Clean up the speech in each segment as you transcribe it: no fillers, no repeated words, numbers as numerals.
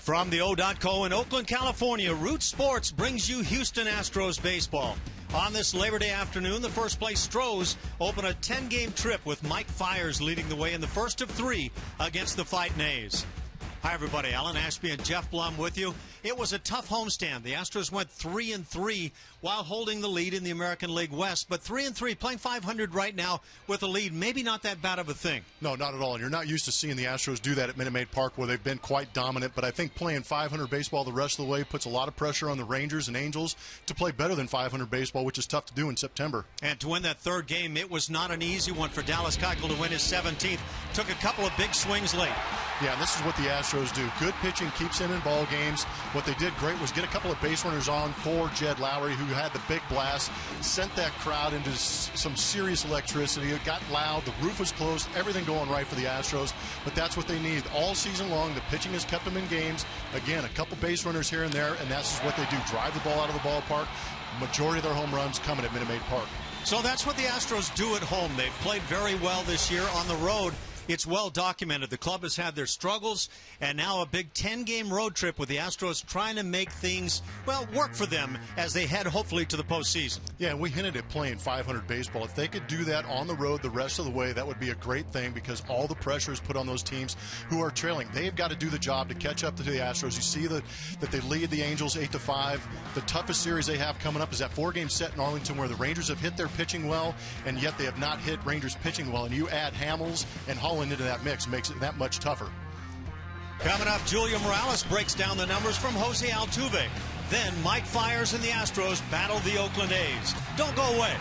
From the HOU in Oakland, California, Root Sports brings you Houston Astros baseball. On this Labor Day afternoon, the first-place Stros open a 10-game trip with Mike Fiers leading the way in the first of 3 against the Fightin' A's. Hi, everybody. Alan Ashby and Jeff Blum with you. It was a tough homestand. The Astros went 3-3 while holding the lead in the American League West. But 3-3, playing .500 right now with a lead, maybe not that bad of a thing. No, not at all. And you're not used to seeing the Astros do that at Minute Maid Park, where they've been quite dominant. But I think playing .500 baseball the rest of the way puts a lot of pressure on the Rangers and Angels to play better than .500 baseball, which is tough to do in September. And to win that third game, it was not an easy one for Dallas Keuchel to win his 17th. Took a couple of big swings late. Yeah, and this is what the Astros do. Good pitching keeps them in ball games. What they did great was get a couple of base runners on for Jed Lowry, who had the big blast, sent that crowd into some serious electricity. It got loud. The roof was closed. Everything going right for the Astros. But that's what they need all season long. The pitching has kept them in games. Again, a couple base runners here and there, and that's what they do. Drive the ball out of the ballpark. Majority of their home runs coming at Minute Maid Park. So that's what the Astros do at home. They've played very well this year. On the road, it's well documented. The club has had their struggles, and now a big 10-game road trip with the Astros trying to make things, well, work for them as they head hopefully to the postseason. Yeah, and we hinted at playing .500 baseball. If they could do that on the road the rest of the way, that would be a great thing, because all the pressure is put on those teams who are trailing. They've got to do the job to catch up to the Astros. You see that they lead the Angels 8-5. The toughest series they have coming up is that 4-game set in Arlington, where the Rangers have hit their pitching well, and yet they have not hit Rangers pitching well. And you add Hamels and Holland into that mix, makes it that much tougher. Coming up, Julio Morales breaks down the numbers from Jose Altuve. Then Mike Fiers and the Astros battle the Oakland A's. Don't go away.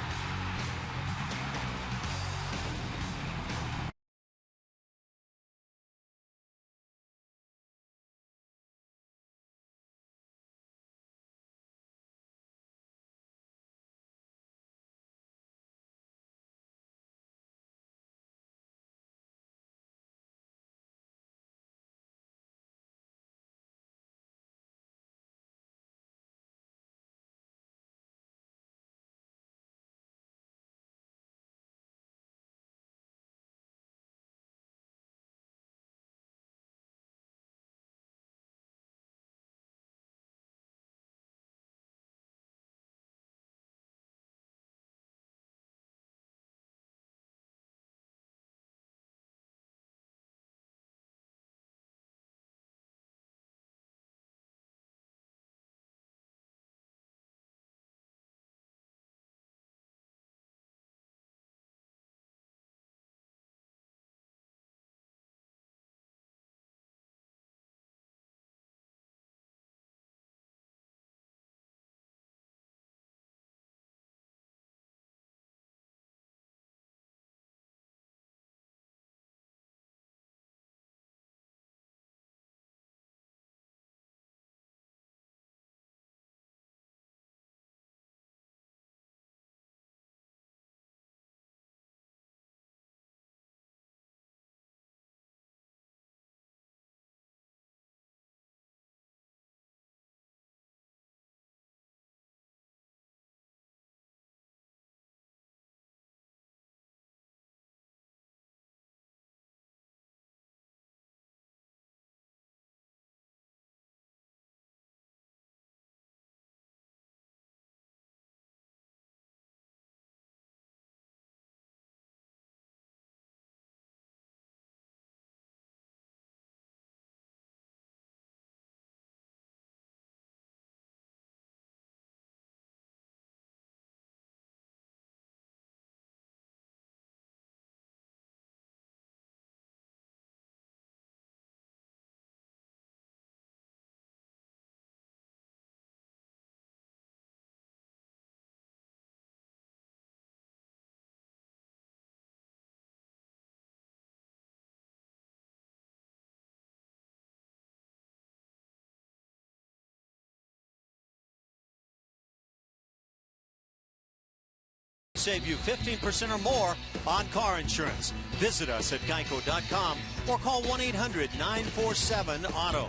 Save you 15% or more on car insurance. Visit us at geico.com or call 1-800-947-AUTO.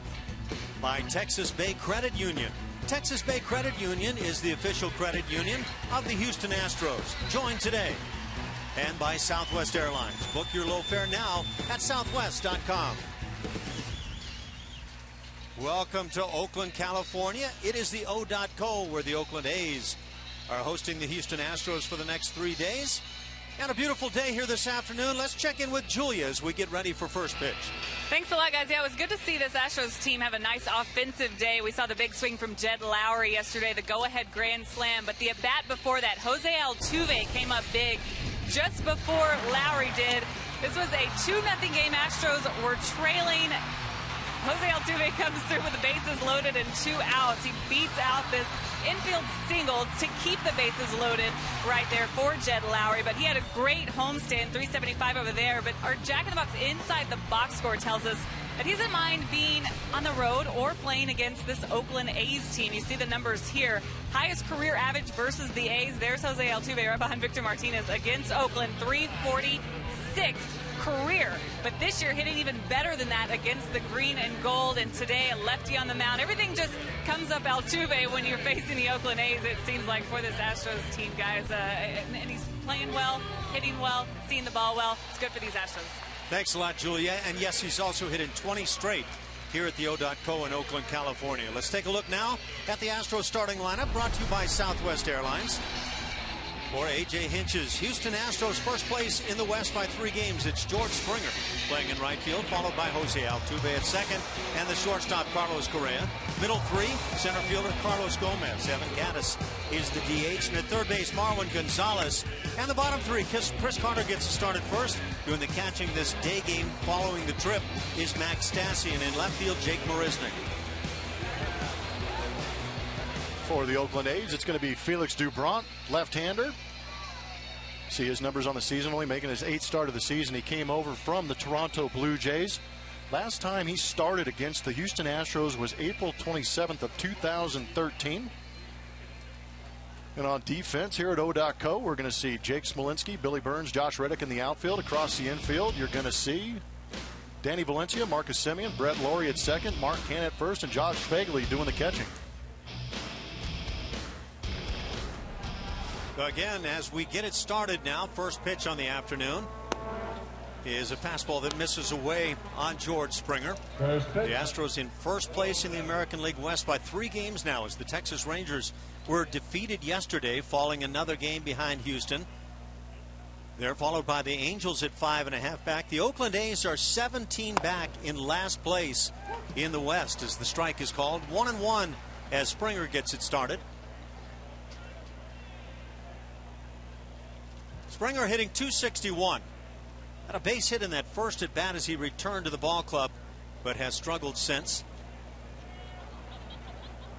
By Texas Bay Credit Union. Texas Bay Credit Union is the official credit union of the Houston Astros. Join today. And by Southwest Airlines. Book your low fare now at southwest.com. Welcome to Oakland, California. It is the HOU where the Oakland A's are hosting the Houston Astros for the next 3 days. And a beautiful day here this afternoon. Let's check in with Julia as we get ready for first pitch. Thanks a lot, guys. Yeah, it was good to see this Astros team have a nice offensive day. We saw the big swing from Jed Lowry yesterday, the go-ahead grand slam. But the at-bat before that, Jose Altuve came up big just before Lowry did. This was a 2-0 game. Astros were trailing. Jose Altuve comes through with the bases loaded and 2 outs. He beats out this infield single to keep the bases loaded right there for Jed Lowry. But he had a great homestand, 375 over there. But our Jack in the Box inside the box score tells us that he doesn't mind being on the road or playing against this Oakland A's team. You see the numbers here. Highest career average versus the A's. There's Jose Altuve right behind Victor Martinez against Oakland, 346 career. But this year hitting even better than that against the green and gold, and today a lefty on the mound. Everything just comes up Altuve when you're facing the Oakland A's, it seems like, for this Astros team, guys. And he's playing well, hitting well, seeing the ball well. It's good for these Astros. Thanks a lot, Julia. And yes, he's also hitting 20 straight here at the HOU in Oakland, California. Let's take a look now at the Astros starting lineup, brought to you by Southwest Airlines. For A.J. Hinch's Houston Astros first place in the West by 3 games. It's George Springer playing in right field, followed by Jose Altuve at second, and the shortstop Carlos Correa. Middle 3, center fielder Carlos Gomez. Evan Gattis is the DH, and at third base Marwin Gonzalez. And the bottom 3, Chris Carter gets started first. Doing the catching this day game following the trip is Max Stassi, and in left field Jake Marisnick. For the Oakland A's, it's going to be Felix Doubront, left-hander. See his numbers on the season, only making his 8th start of the season. He came over from the Toronto Blue Jays. Last time he started against the Houston Astros was April 27th of 2013. And on defense here at HOU, we're going to see Jake Smolinski, Billy Burns, Josh Reddick in the outfield. Across the infield, you're going to see Danny Valencia, Marcus Semien, Brett Laurie at second, Mark Cann at first, and Josh Phegley doing the catching. Again, as we get it started now, first pitch on the afternoon is a fastball that misses away on George Springer. The Astros in first place in the American League West by 3 games now, as the Texas Rangers were defeated yesterday, falling another game behind Houston. They're followed by the Angels at 5.5 back. The Oakland A's are 17 back in last place in the West, as the strike is called. 1-1 as Springer gets it started. Springer hitting .261. Had a base hit in that first at bat as he returned to the ball club, but has struggled since.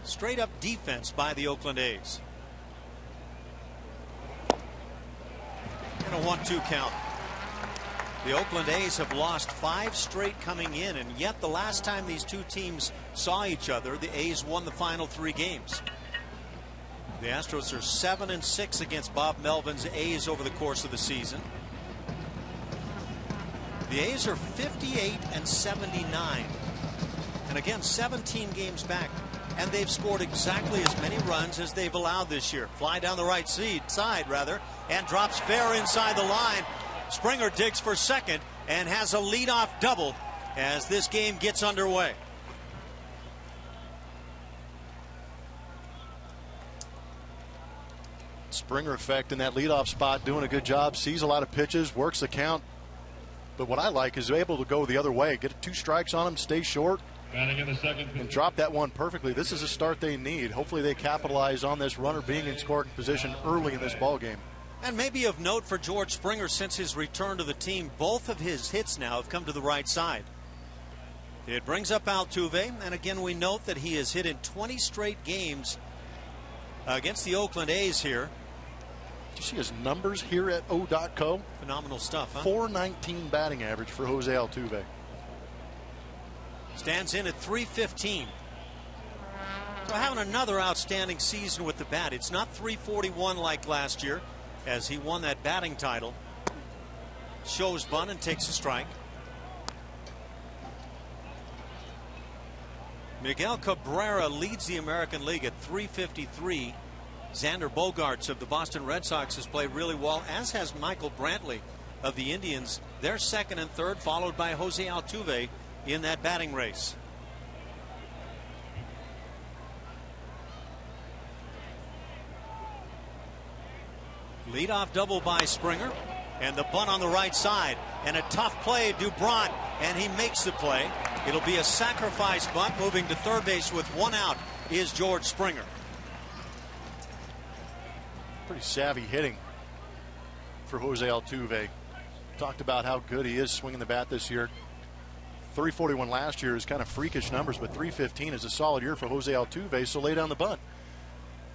Straight up defense by the Oakland A's. And a 1-2 count. The Oakland A's have lost 5 straight coming in, and yet the last time these two teams saw each other, the A's won the final 3 games. The Astros are 7-6 against Bob Melvin's A's over the course of the season. The A's are 58-79, and again 17 games back, and they've scored exactly as many runs as they've allowed this year. Fly down the right side and drops fair inside the line. Springer digs for second and has a leadoff double as this game gets underway. Springer effect in that leadoff spot, doing a good job, sees a lot of pitches, works the count. But what I like is able to go the other way, get 2 strikes on him, stay short, and drop that one perfectly. This is a start they need. Hopefully they capitalize on this runner being in scoring position early in this ball game. And maybe of note for George Springer, since his return to the team, both of his hits now have come to the right side. It brings up Altuve, and again we note that he has hit in 20 straight games against the Oakland A's here. Do you see his numbers here at HOU? Phenomenal stuff, huh? .419 batting average for Jose Altuve. Stands in at .315. So having another outstanding season with the bat. It's not .341 like last year, as he won that batting title. Shows bunt and takes a strike. Miguel Cabrera leads the American League at .353. Xander Bogaerts of the Boston Red Sox has played really well, as has Michael Brantley of the Indians. They're second and third, followed by Jose Altuve in that batting race. Leadoff double by Springer, and the bunt on the right side, and a tough play, Dubron, and he makes the play. It'll be a sacrifice bunt. Moving to third base with one out is George Springer. Pretty savvy hitting for Jose Altuve. Talked about how good he is swinging the bat this year. 341 last year is kind of freakish numbers, but 315 is a solid year for Jose Altuve, so lay down the bunt.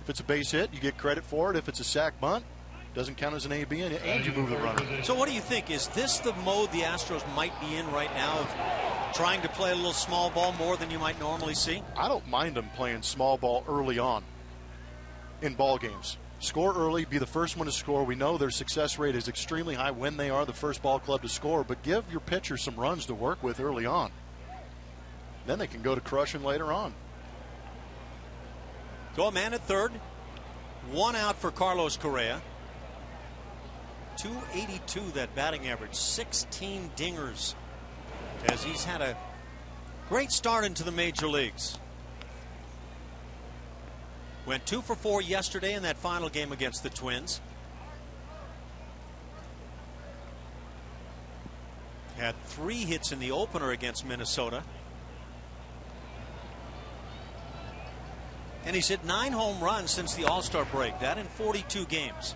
If it's a base hit, you get credit for it. If it's a sac bunt, doesn't count as an AB, and you move the runner. So what do you think? Is this the mode the Astros might be in right now, of trying to play a little small ball more than you might normally see? I don't mind them playing small ball early on in ball games. Score early, be the first one to score. We know their success rate is extremely high when they are the first ball club to score, but give your pitcher some runs to work with early on. Then they can go to crushing later on. So a man at third, one out for Carlos Correa. 282 that batting average, 16 dingers, as he's had a great start into the major leagues. Went 2 for 4 yesterday in that final game against the Twins. Had 3 hits in the opener against Minnesota. And he's hit 9 home runs since the All-Star break, that in 42 games.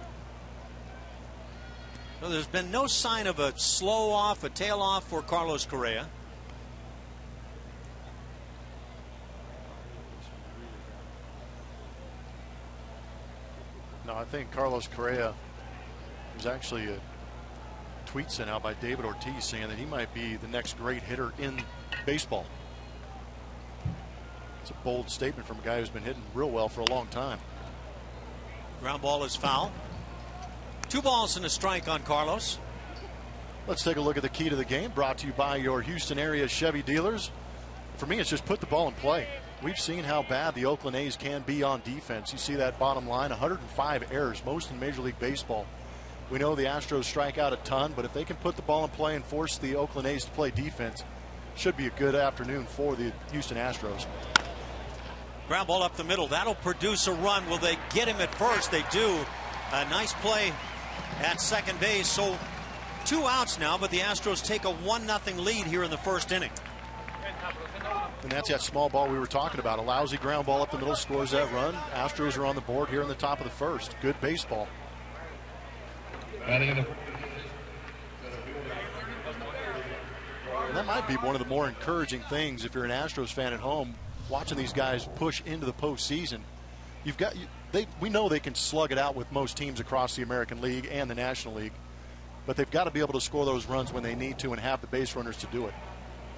So there's been no sign of a slow off, a tail off for Carlos Correa. No, I think Carlos Correa, was actually a tweet sent out by David Ortiz saying that he might be the next great hitter in baseball. It's a bold statement from a guy who's been hitting real well for a long time. Ground ball is foul. 2 balls and a strike on Carlos. Let's take a look at the key to the game, brought to you by your Houston area Chevy dealers. For me, it's just put the ball in play. We've seen how bad the Oakland A's can be on defense. You see that bottom line, 105 errors, most in Major League Baseball. We know the Astros strike out a ton, but if they can put the ball in play and force the Oakland A's to play defense, should be a good afternoon for the Houston Astros. Ground ball up the middle. That'll produce a run. Will they get him at first? They do. A nice play at second base. So 2 outs now, but the Astros take a 1-0 lead here in the first inning. And that's that small ball we were talking about. A lousy ground ball up the middle scores that run. Astros are on the board here in the top of the first. Good baseball. And that might be one of the more encouraging things if you're an Astros fan at home, watching these guys push into the postseason. We know they can slug it out with most teams across the American League and the National League, but they've got to be able to score those runs when they need to and have the base runners to do it.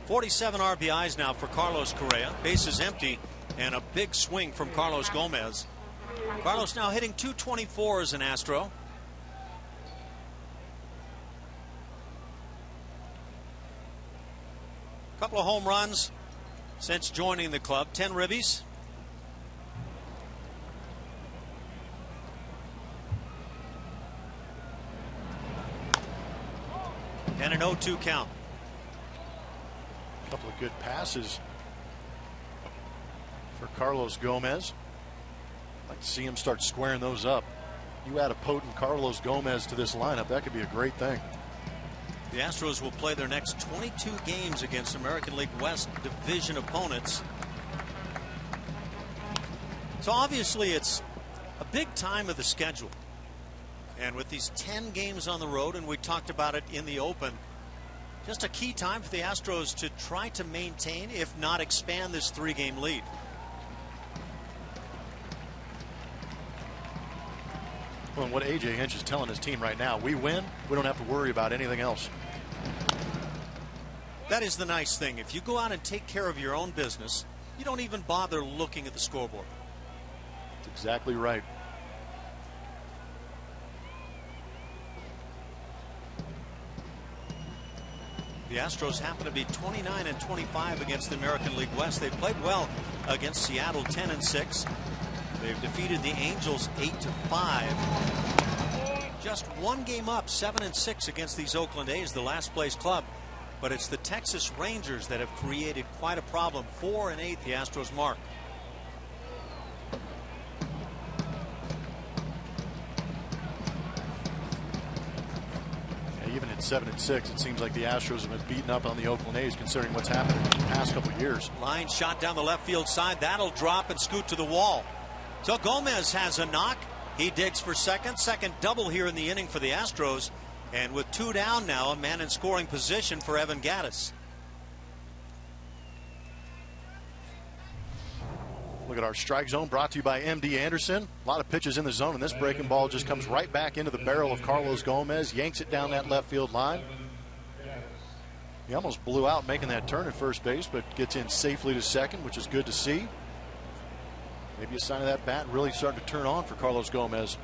47 RBIs now for Carlos Correa. Bases empty, and a big swing from Carlos Gomez. Carlos now hitting .224 as an Astro. Couple of home runs since joining the club. 10 ribbies. And an 0-2 count. A couple of good passes for Carlos Gomez. I'd like to see him start squaring those up. You add a potent Carlos Gomez to this lineup, that could be a great thing. The Astros will play their next 22 games against American League West division opponents. So obviously it's a big time of the schedule. And with these 10 games on the road, and we talked about it in the open, just a key time for the Astros to try to maintain, if not expand, this 3-game lead. Well, and what A.J. Hinch is telling his team right now, we win, we don't have to worry about anything else. That is the nice thing. If you go out and take care of your own business, you don't even bother looking at the scoreboard. That's exactly right. The Astros happen to be 29-25 against the American League West. They've played well against Seattle, 10-6. They've defeated the Angels 8-5. Just 1 game up, 7-6 against these Oakland A's, the last place club. But it's the Texas Rangers that have created quite a problem. 4-8 the Astros mark. at 7-6. It seems like the Astros have been beaten up on the Oakland A's considering what's happened in the past couple of years. Line shot down the left field side. That'll drop and scoot to the wall. So Gomez has a knock. He digs for second. Second double here in the inning for the Astros. And with 2 down now, a man in scoring position for Evan Gattis. Look at our strike zone, brought to you by MD Anderson. A lot of pitches in the zone, and this breaking ball just comes right back into the barrel of Carlos Gomez, yanks it down that left field line. He almost blew out making that turn at first base, but gets in safely to second, which is good to see. Maybe a sign of that bat really starting to turn on for Carlos Gomez.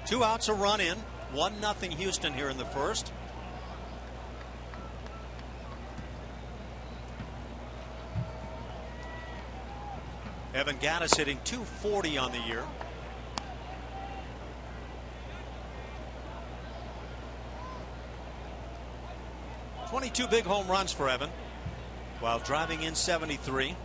2 outs, a run in. 1-0 Houston here in the first. Evan Gattis hitting .240 on the year. .22 big home runs for Evan, while driving in 73.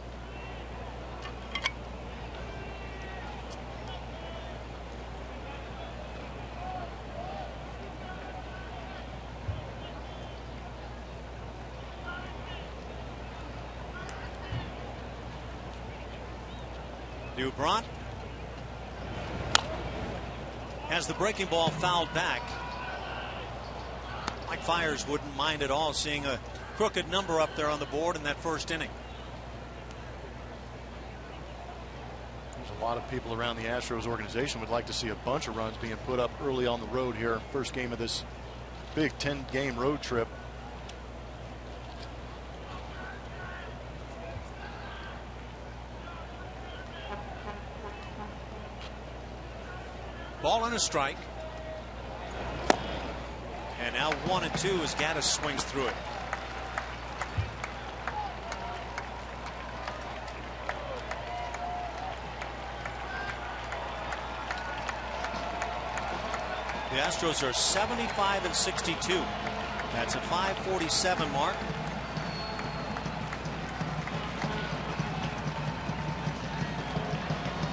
Dubron has the breaking ball fouled back. Mike Fiers wouldn't mind at all seeing a crooked number up there on the board in that first inning. There's a lot of people around the Astros organization would like to see a bunch of runs being put up early on the road here. First game of this big 10-game road trip. Ball and a strike. And now 1-2 as Gattis swings through it. The Astros are 75-62. That's a .547 mark.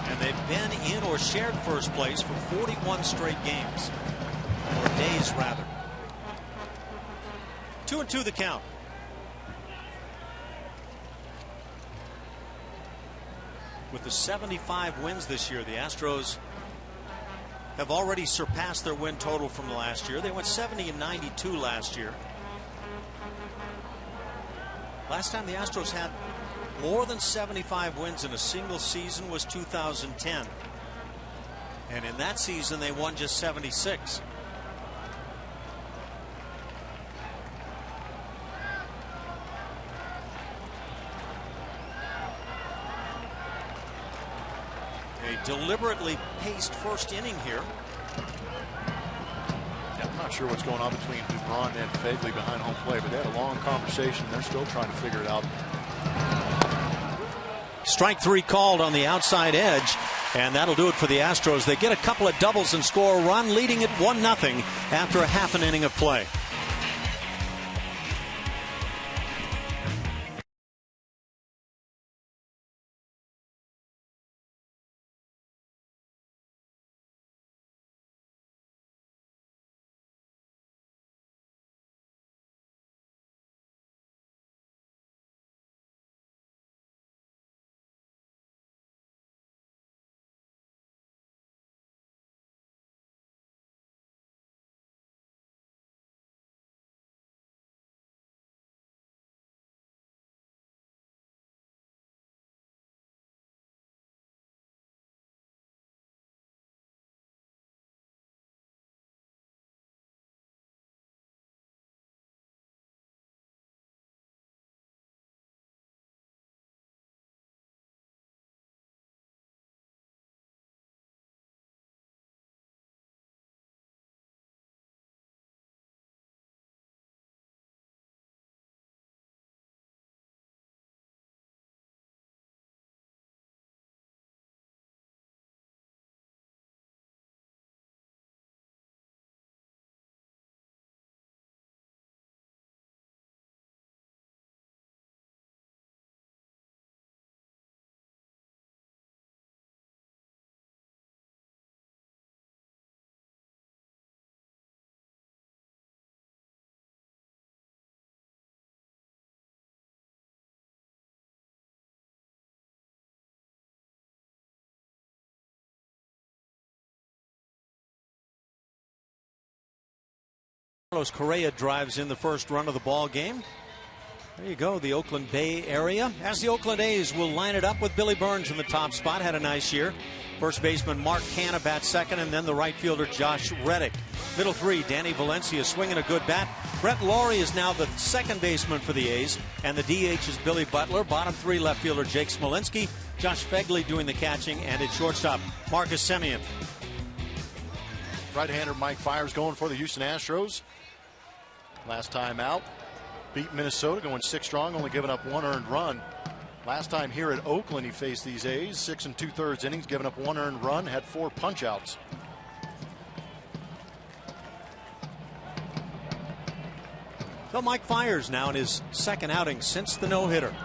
And they've been in or shared first place for 41 straight games, or days rather. 2-2 the count. With the 75 wins this year, the Astros have already surpassed their win total from last year. They went 70-92 last year. Last time the Astros had more than 75 wins in a single season was 2010. And in that season, they won just 76. A deliberately paced first inning here. Yeah, I'm not sure what's going on between Dubron and Fagley behind home plate, but they had a long conversation. They're still trying to figure it out. Strike 3 called on the outside edge, and that'll do it for the Astros. They get a couple of doubles and score a run, leading it 1-0 after a half an inning of play. Carlos Correa drives in the first run of the ball game. There you go, the Oakland Bay area. As the Oakland A's will line it up with Billy Burns in the top spot. Had a nice year. First baseman Mark Canha bats second, and then the right fielder Josh Reddick. Middle three, Danny Valencia swinging a good bat. Brett Lawrie is now the second baseman for the A's, and the DH is Billy Butler. Bottom three, left fielder Jake Smolinski. Josh Fegley doing the catching, and at shortstop, Marcus Semien. Right-hander Mike Fiers going for the Houston Astros. Last time out, beat Minnesota, going 6 strong, only giving up 1 earned run. Last time here at Oakland, he faced these A's, 6 2/3 innings, giving up 1 earned run, had 4 punch-outs. So Mike Fiers now in his second outing since the no-hitter.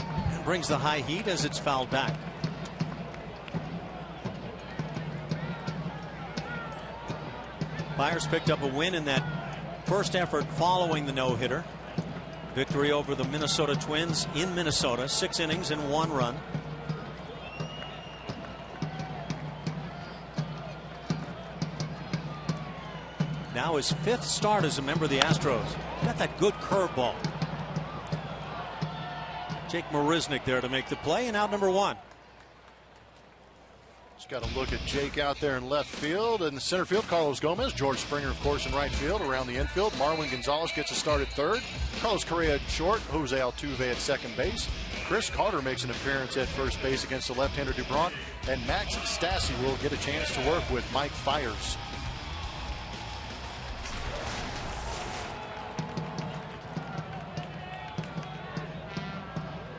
And brings the high heat as it's fouled back. Fiers picked up a win in that first effort following the no-hitter. Victory over the Minnesota Twins in Minnesota, 6 innings and 1 run. Now his 5th start as a member of the Astros. Got that good curveball. Jake Marisnick there to make the play, and out number 1. Just got to look at Jake out there in left field. In the center field, Carlos Gomez. George Springer, of course, in right field. Around the infield, Marwin Gonzalez gets a start at third. Carlos Correa at short. Jose Altuve at second base. Chris Carter makes an appearance at first base against the left-hander Dubron. And Max Stassi will get a chance to work with Mike Fiers.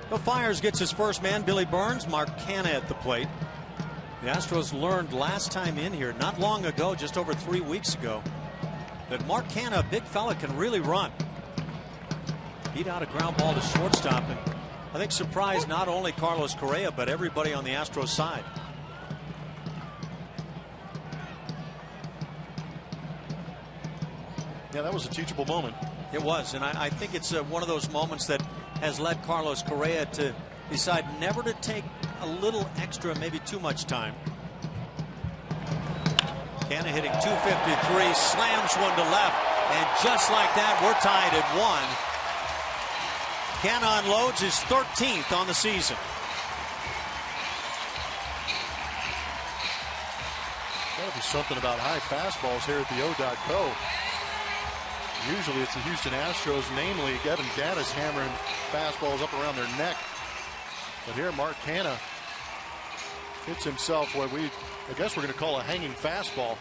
Well, Fiers gets his first man, Billy Burns. Mark Canha at the plate. The Astros learned last time in here, not long ago, just over 3 weeks ago, that Mark Canha, a big fella, can really run. Beat out a ground ball to shortstop, and I think surprised not only Carlos Correa, but everybody on the Astros side. Yeah, that was a teachable moment. It was, and I think it's one of those moments that has led Carlos Correa to decide never to take a little extra, maybe too much time. Canha hitting .253, slams one to left, and just like that, we're tied at 1. Canha unloads his 13th on the season. Gotta be something about high fastballs here at the O.co. Usually it's the Houston Astros, namely Kevin Gaddis, hammering fastballs up around their neck. But here Mark Canha hits himself what I guess we're going to call a hanging fastball.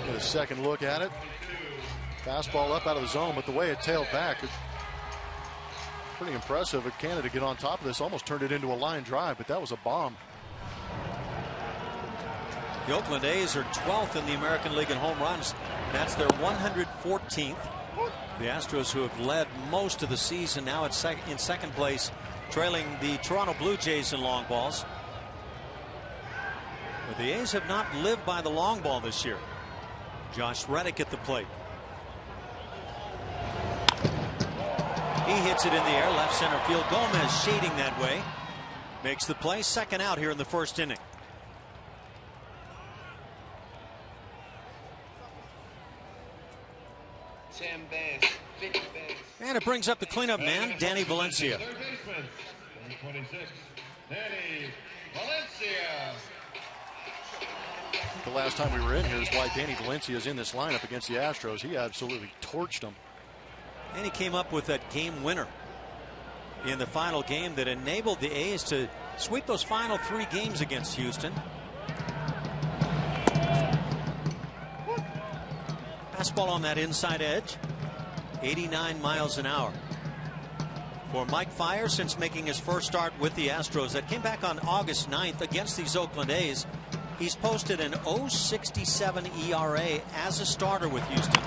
Get a second look at it. Fastball up out of the zone, but the way it tailed back, it's pretty impressive of Canha to get on top of this. Almost turned it into a line drive, but that was a bomb. The Oakland A's are 12th in the American League in home runs. That's their 114th. The Astros, who have led most of the season, now in second place, trailing the Toronto Blue Jays in long balls. But the A's have not lived by the long ball this year. Josh Reddick at the plate. He hits it in the air, left center field. Gomez shading that way. Makes the play. Second out here in the first inning. And it brings up the cleanup man, Danny Valencia. The last time we were in here is why Danny Valencia is in this lineup against the Astros. He absolutely torched them. And he came up with that game winner in the final game that enabled the A's to sweep those final 3 games against Houston. Fastball on that inside edge. 89 miles an hour. For Mike Fiers, since making his first start with the Astros that came back on August 9th against these Oakland A's, he's posted an .067 ERA as a starter with Houston.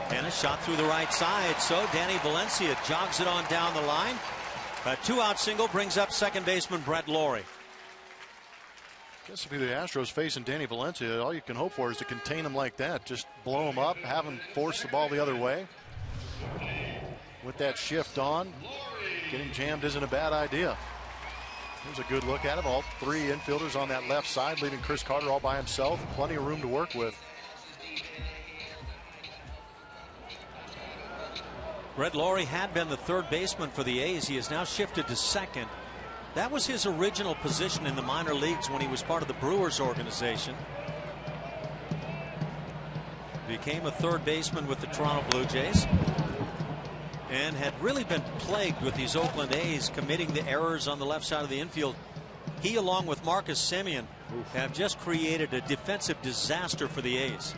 And a shot through the right side, so Danny Valencia jogs it on down the line. A 2-out single brings up second baseman Brett Lawrie. I guess if you're the Astros facing Danny Valencia, all you can hope for is to contain him like that. Just blow him up, have him force the ball the other way. With that shift on, getting jammed isn't a bad idea. Here's a good look at it. All three infielders on that left side, leaving Chris Carter all by himself. Plenty of room to work with. Brett Lawrie had been the third baseman for the A's. He has now shifted to second. That was his original position in the minor leagues when he was part of the Brewers organization. Became a third baseman with the Toronto Blue Jays. And had really been plagued with these Oakland A's committing the errors on the left side of the infield. He, along with Marcus Semien, have just created a defensive disaster for the A's.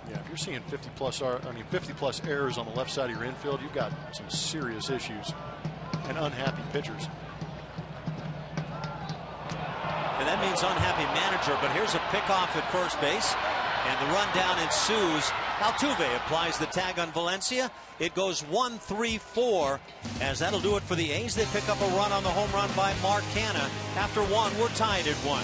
Yeah, if you're seeing 50 plus errors on the left side of your infield, you've got some serious issues and unhappy pitchers. And that means unhappy manager. But here's a pickoff at first base, and the rundown ensues. Altuve applies the tag on Valencia. It goes 1-3-4, as that'll do it for the A's. They pick up a run on the home run by Mark Canha. After one, we're tied at 1.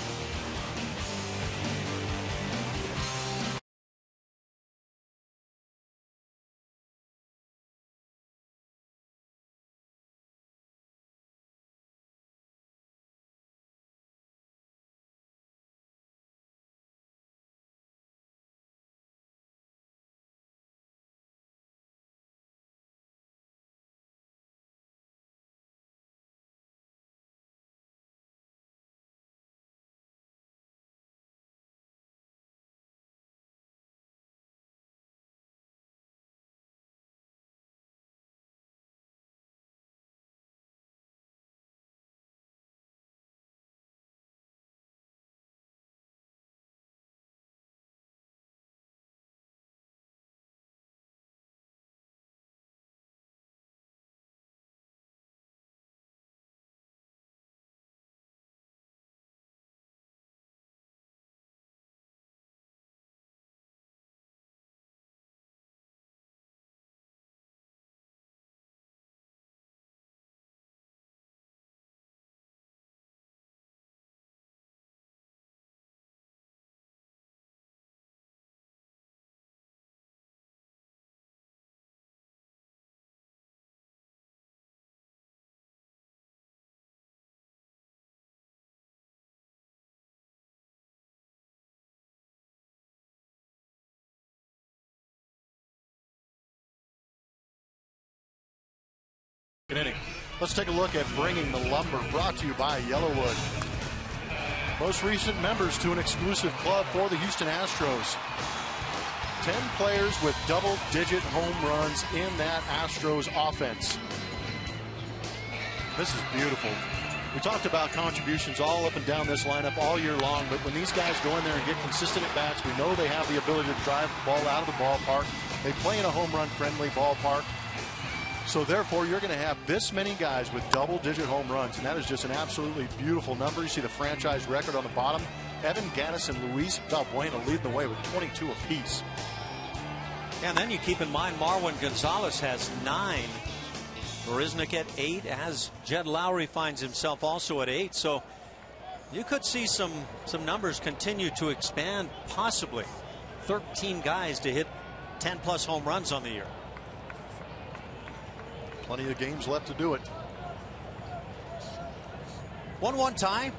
Inning. Let's take a look at Bringing the Lumber, brought to you by Yellowwood. Most recent members to an exclusive club for the Houston Astros. 10 players with double-digit home runs in that Astros offense. This is beautiful. We talked about contributions all up and down this lineup all year long, but when these guys go in there and get consistent at bats, we know they have the ability to drive the ball out of the ballpark. They play in a home run friendly ballpark. So therefore, you're going to have this many guys with double-digit home runs, and that is just an absolutely beautiful number. You see the franchise record on the bottom. Evan Gattis and Luis Valbuena leading the way with 22 apiece. And then you keep in mind Marwin Gonzalez has 9. Marisnik at 8, as Jed Lowry finds himself also at 8. So you could see some numbers continue to expand, possibly 13 guys to hit 10+ home runs on the year. Plenty of games left to do it. 1-1 tie,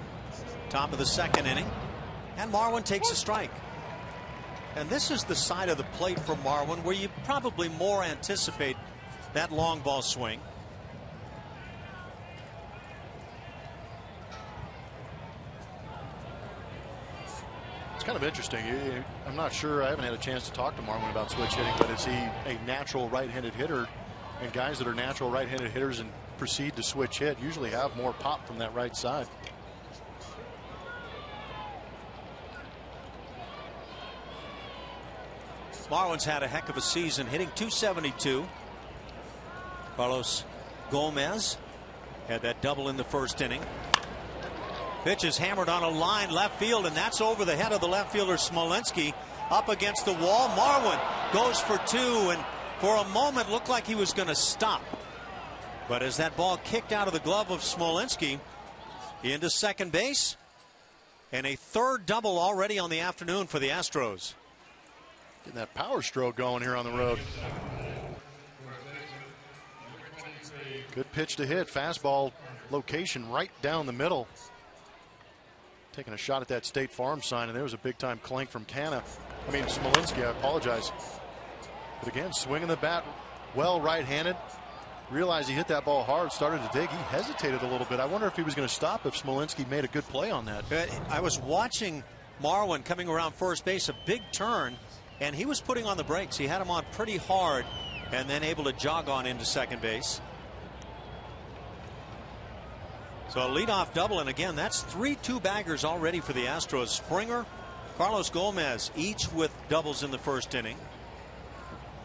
top of the second inning, and Marwin takes a strike. And this is the side of the plate for Marwin where you probably more anticipate that long ball swing. It's kind of interesting. I'm not sure. I haven't had a chance to talk to Marwin about switch hitting, but is he a natural right-handed hitter? And guys that are natural right-handed hitters and proceed to switch hit usually have more pop from that right side. Marwin's had a heck of a season, hitting .272. Carlos Gomez had that double in the first inning. Pitch is hammered on a line left field, and that's over the head of the left fielder Smolinski. Up against the wall. Marwin goes for 2, and for a moment looked like he was going to stop. But as that ball kicked out of the glove of Smolinski, into second base, and a third double already on the afternoon for the Astros. Getting that power stroke going here on the road. Good pitch to hit. Fastball location right down the middle. Taking a shot at that State Farm sign, and there was a big-time clank from Smolinski, I apologize. But again, swinging the bat well, right-handed. Realized he hit that ball hard, started to dig. He hesitated a little bit. I wonder if he was going to stop if Smolinski made a good play on that. I was watching Marwin coming around first base, a big turn, and he was putting on the brakes. He had him on pretty hard and then able to jog on into second base. So a leadoff double, and again, that's 3 two-baggers already for the Astros. Springer, Carlos Gomez, each with doubles in the first inning.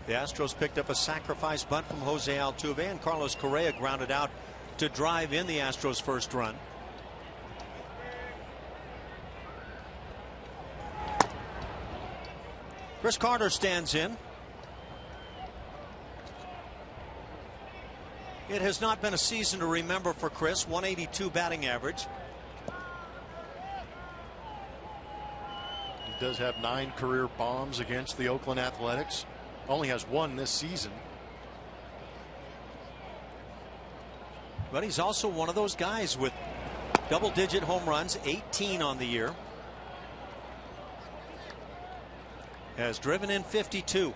The Astros picked up a sacrifice bunt from Jose Altuve, and Carlos Correa grounded out to drive in the Astros' first run. Chris Carter stands in. It has not been a season to remember for Chris. 182 batting average. He does have 9 career bombs against the Oakland Athletics. Only has 1 this season. But he's also one of those guys with double-digit home runs, 18 on the year. Has driven in 52.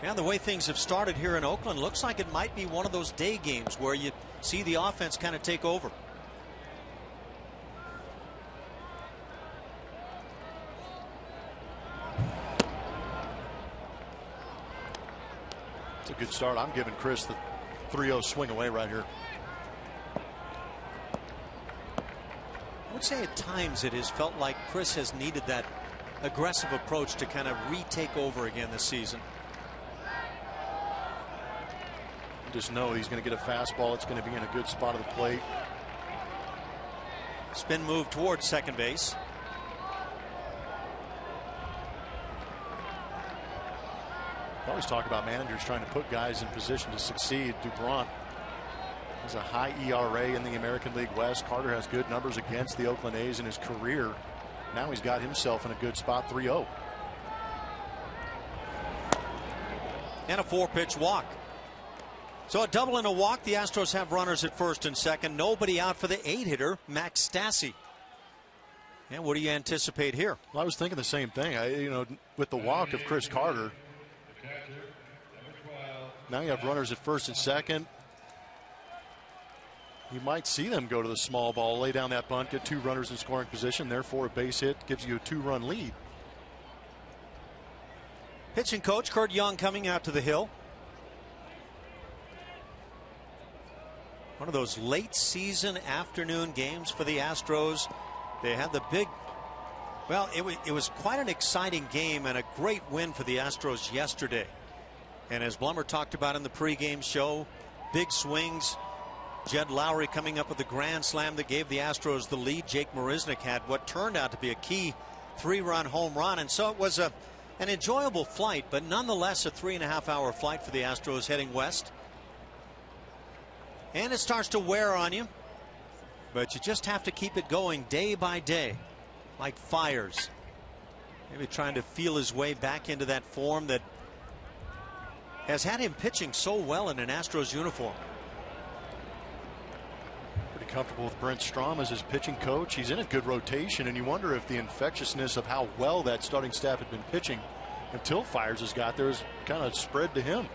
And the way things have started here in Oakland, looks like it might be one of those day games where you see the offense kind of take over. It's a good start. I'm giving Chris the 3-0 swing away right here. I would say at times it has felt like Chris has needed that aggressive approach to kind of retake over again this season. Just know he's going to get a fastball. It's going to be in a good spot of the plate. Spin move towards second base. I always talk about managers trying to put guys in position to succeed. Dubron has a high ERA in the American League West. Carter has good numbers against the Oakland A's in his career. Now he's got himself in a good spot. 3-0. And a 4-pitch walk. So a double and a walk. The Astros have runners at first and second. Nobody out for the 8-hitter, Max Stassi. And what do you anticipate here? Well, I was thinking the same thing. With the walk of Chris Carter, now you have runners at first and second. You might see them go to the small ball, lay down that bunt, get 2 runners in scoring position. Therefore, a base hit gives you a 2-run lead. Pitching coach Curt Young coming out to the hill. One of those late season afternoon games for the Astros. They had the big, well, it was quite an exciting game and a great win for the Astros yesterday. And as Blummer talked about in the pregame show, big swings. Jed Lowry coming up with a grand slam that gave the Astros the lead. Jake Marisnick had what turned out to be a key 3-run home run. And so it was an enjoyable flight, but nonetheless a 3.5-hour flight for the Astros heading west. And it starts to wear on you, but you just have to keep it going day by day, like fires. Maybe trying to feel his way back into that form that has had him pitching so well in an Astros uniform. Pretty comfortable with Brent Strom as his pitching coach. He's in a good rotation, and you wonder if the infectiousness of how well that starting staff had been pitching until Fires has got there has kind of spread to him.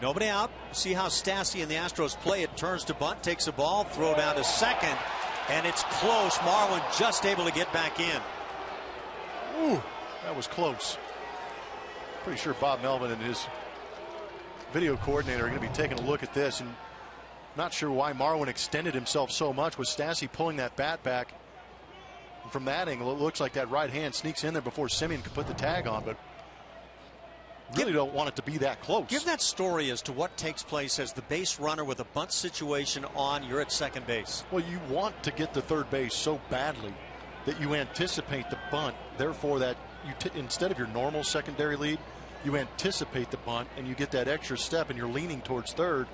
Nobody out. See how Stassi and the Astros play it. Turns to bunt, takes a ball, throw down to second, and it's close. Marwin just able to get back in. Ooh, that was close. Pretty sure Bob Melvin and his video coordinator are going to be taking a look at this, and not sure why Marwin extended himself so much with Stassi pulling that bat back. And from that angle, it looks like that right hand sneaks in there before Semien could put the tag on, but really don't want it to be that close. Give that story as to what takes place as the base runner with a bunt situation on. You're at second base. Well, you want to get to third base so badly that you anticipate the bunt. Therefore, that instead of your normal secondary lead, you anticipate the bunt and you get that extra step and you're leaning towards third,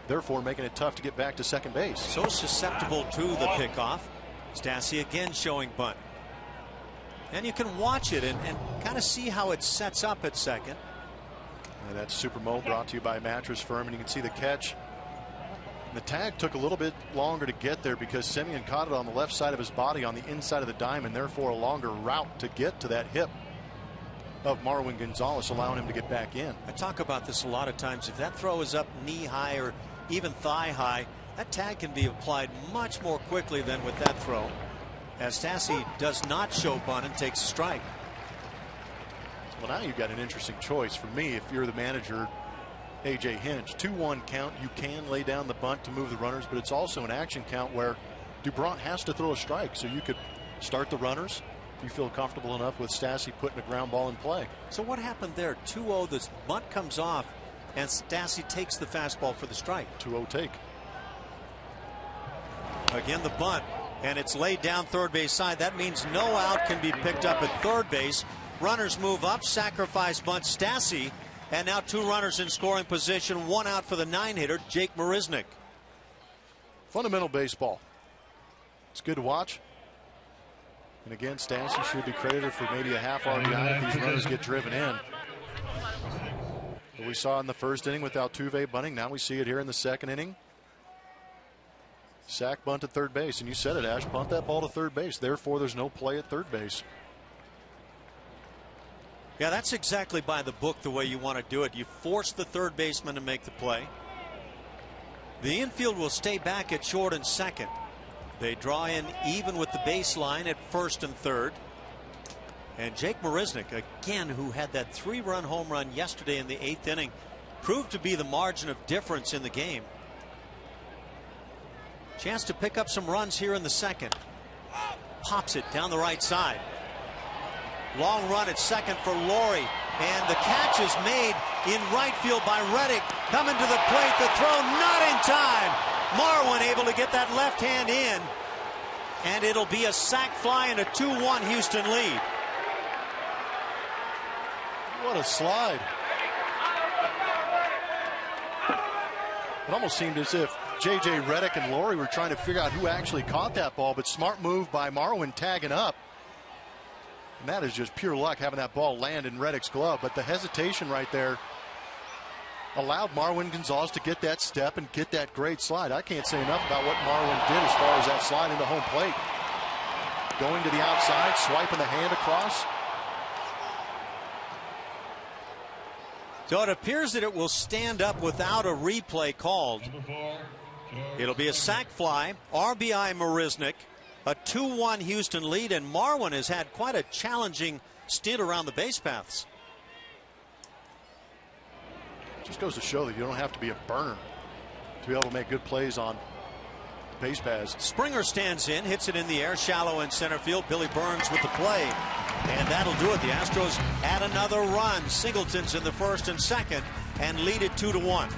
therefore making it tough to get back to second base. So susceptible to the pickoff. Stassi again showing bunt. And you can watch it and kind of see how it sets up at second. And that's Super Mo brought to you by Mattress Firm, and you can see the catch. And the tag took a little bit longer to get there because Semien caught it on the left side of his body on the inside of the diamond, therefore a longer route to get to that hip of Marwin Gonzalez, allowing him to get back in. I talk about this a lot of times. If that throw is up knee high or even thigh high, that tag can be applied much more quickly than with that throw, as Stassi does not show bunt and takes a strike. Well, now you've got an interesting choice for me. If you're the manager, A.J. Hinch, 2-1 count, you can lay down the bunt to move the runners, but it's also an action count where Dubron has to throw a strike, so you could start the runners if you feel comfortable enough with Stassi putting a ground ball in play. So what happened there? 2-0, this bunt comes off, and Stassi takes the fastball for the strike. 2-0 take. Again, the bunt, and it's laid down third base side. That means no out can be picked up at third base. Runners move up, sacrifice bunt Stassi, and now 2 runners in scoring position, 1 out for the 9-hitter, Jake Marisnick. Fundamental baseball. It's good to watch. And again, Stassi should be credited for maybe a half RBI if these runners get driven in. But we saw in the first inning with Altuve bunting. Now we see it here in the second inning. Sack bunt at third base. And you said it, Ash, bunt that ball to third base. Therefore, there's no play at third base. Yeah, that's exactly by the book the way you want to do it. You force the third baseman to make the play. The infield will stay back at short and second. They draw in even with the baseline at first and third. And Jake Marisnick, again, who had that 3-run home run yesterday in the 8th inning, proved to be the margin of difference in the game. Chance to pick up some runs here in the second. Pops it down the right side. Long run at second for Laurie, and the catch is made in right field by Reddick. Coming to the plate, the throw not in time. Marwin able to get that left hand in, and it'll be a sac fly and a 2-1 Houston lead. What a slide. It almost seemed as if J.J. Reddick and Laurie were trying to figure out who actually caught that ball, but smart move by Marwin tagging up. And that is just pure luck having that ball land in Reddick's glove. But the hesitation right there allowed Marwin Gonzalez to get that step and get that great slide. I can't say enough about what Marwin did as far as that slide into home plate. Going to the outside, swiping the hand across. So it appears that it will stand up without a replay called. It'll be a sac fly, RBI Marisnick. A 2-1 Houston lead, and Marwin has had quite a challenging stint around the base paths. Just goes to show that you don't have to be a burner to be able to make good plays on base paths. Springer stands in, hits it in the air, shallow in center field. Billy Burns with the play, and that'll do it. The Astros add another run. Singleton's in the first and second, and lead it 2-1.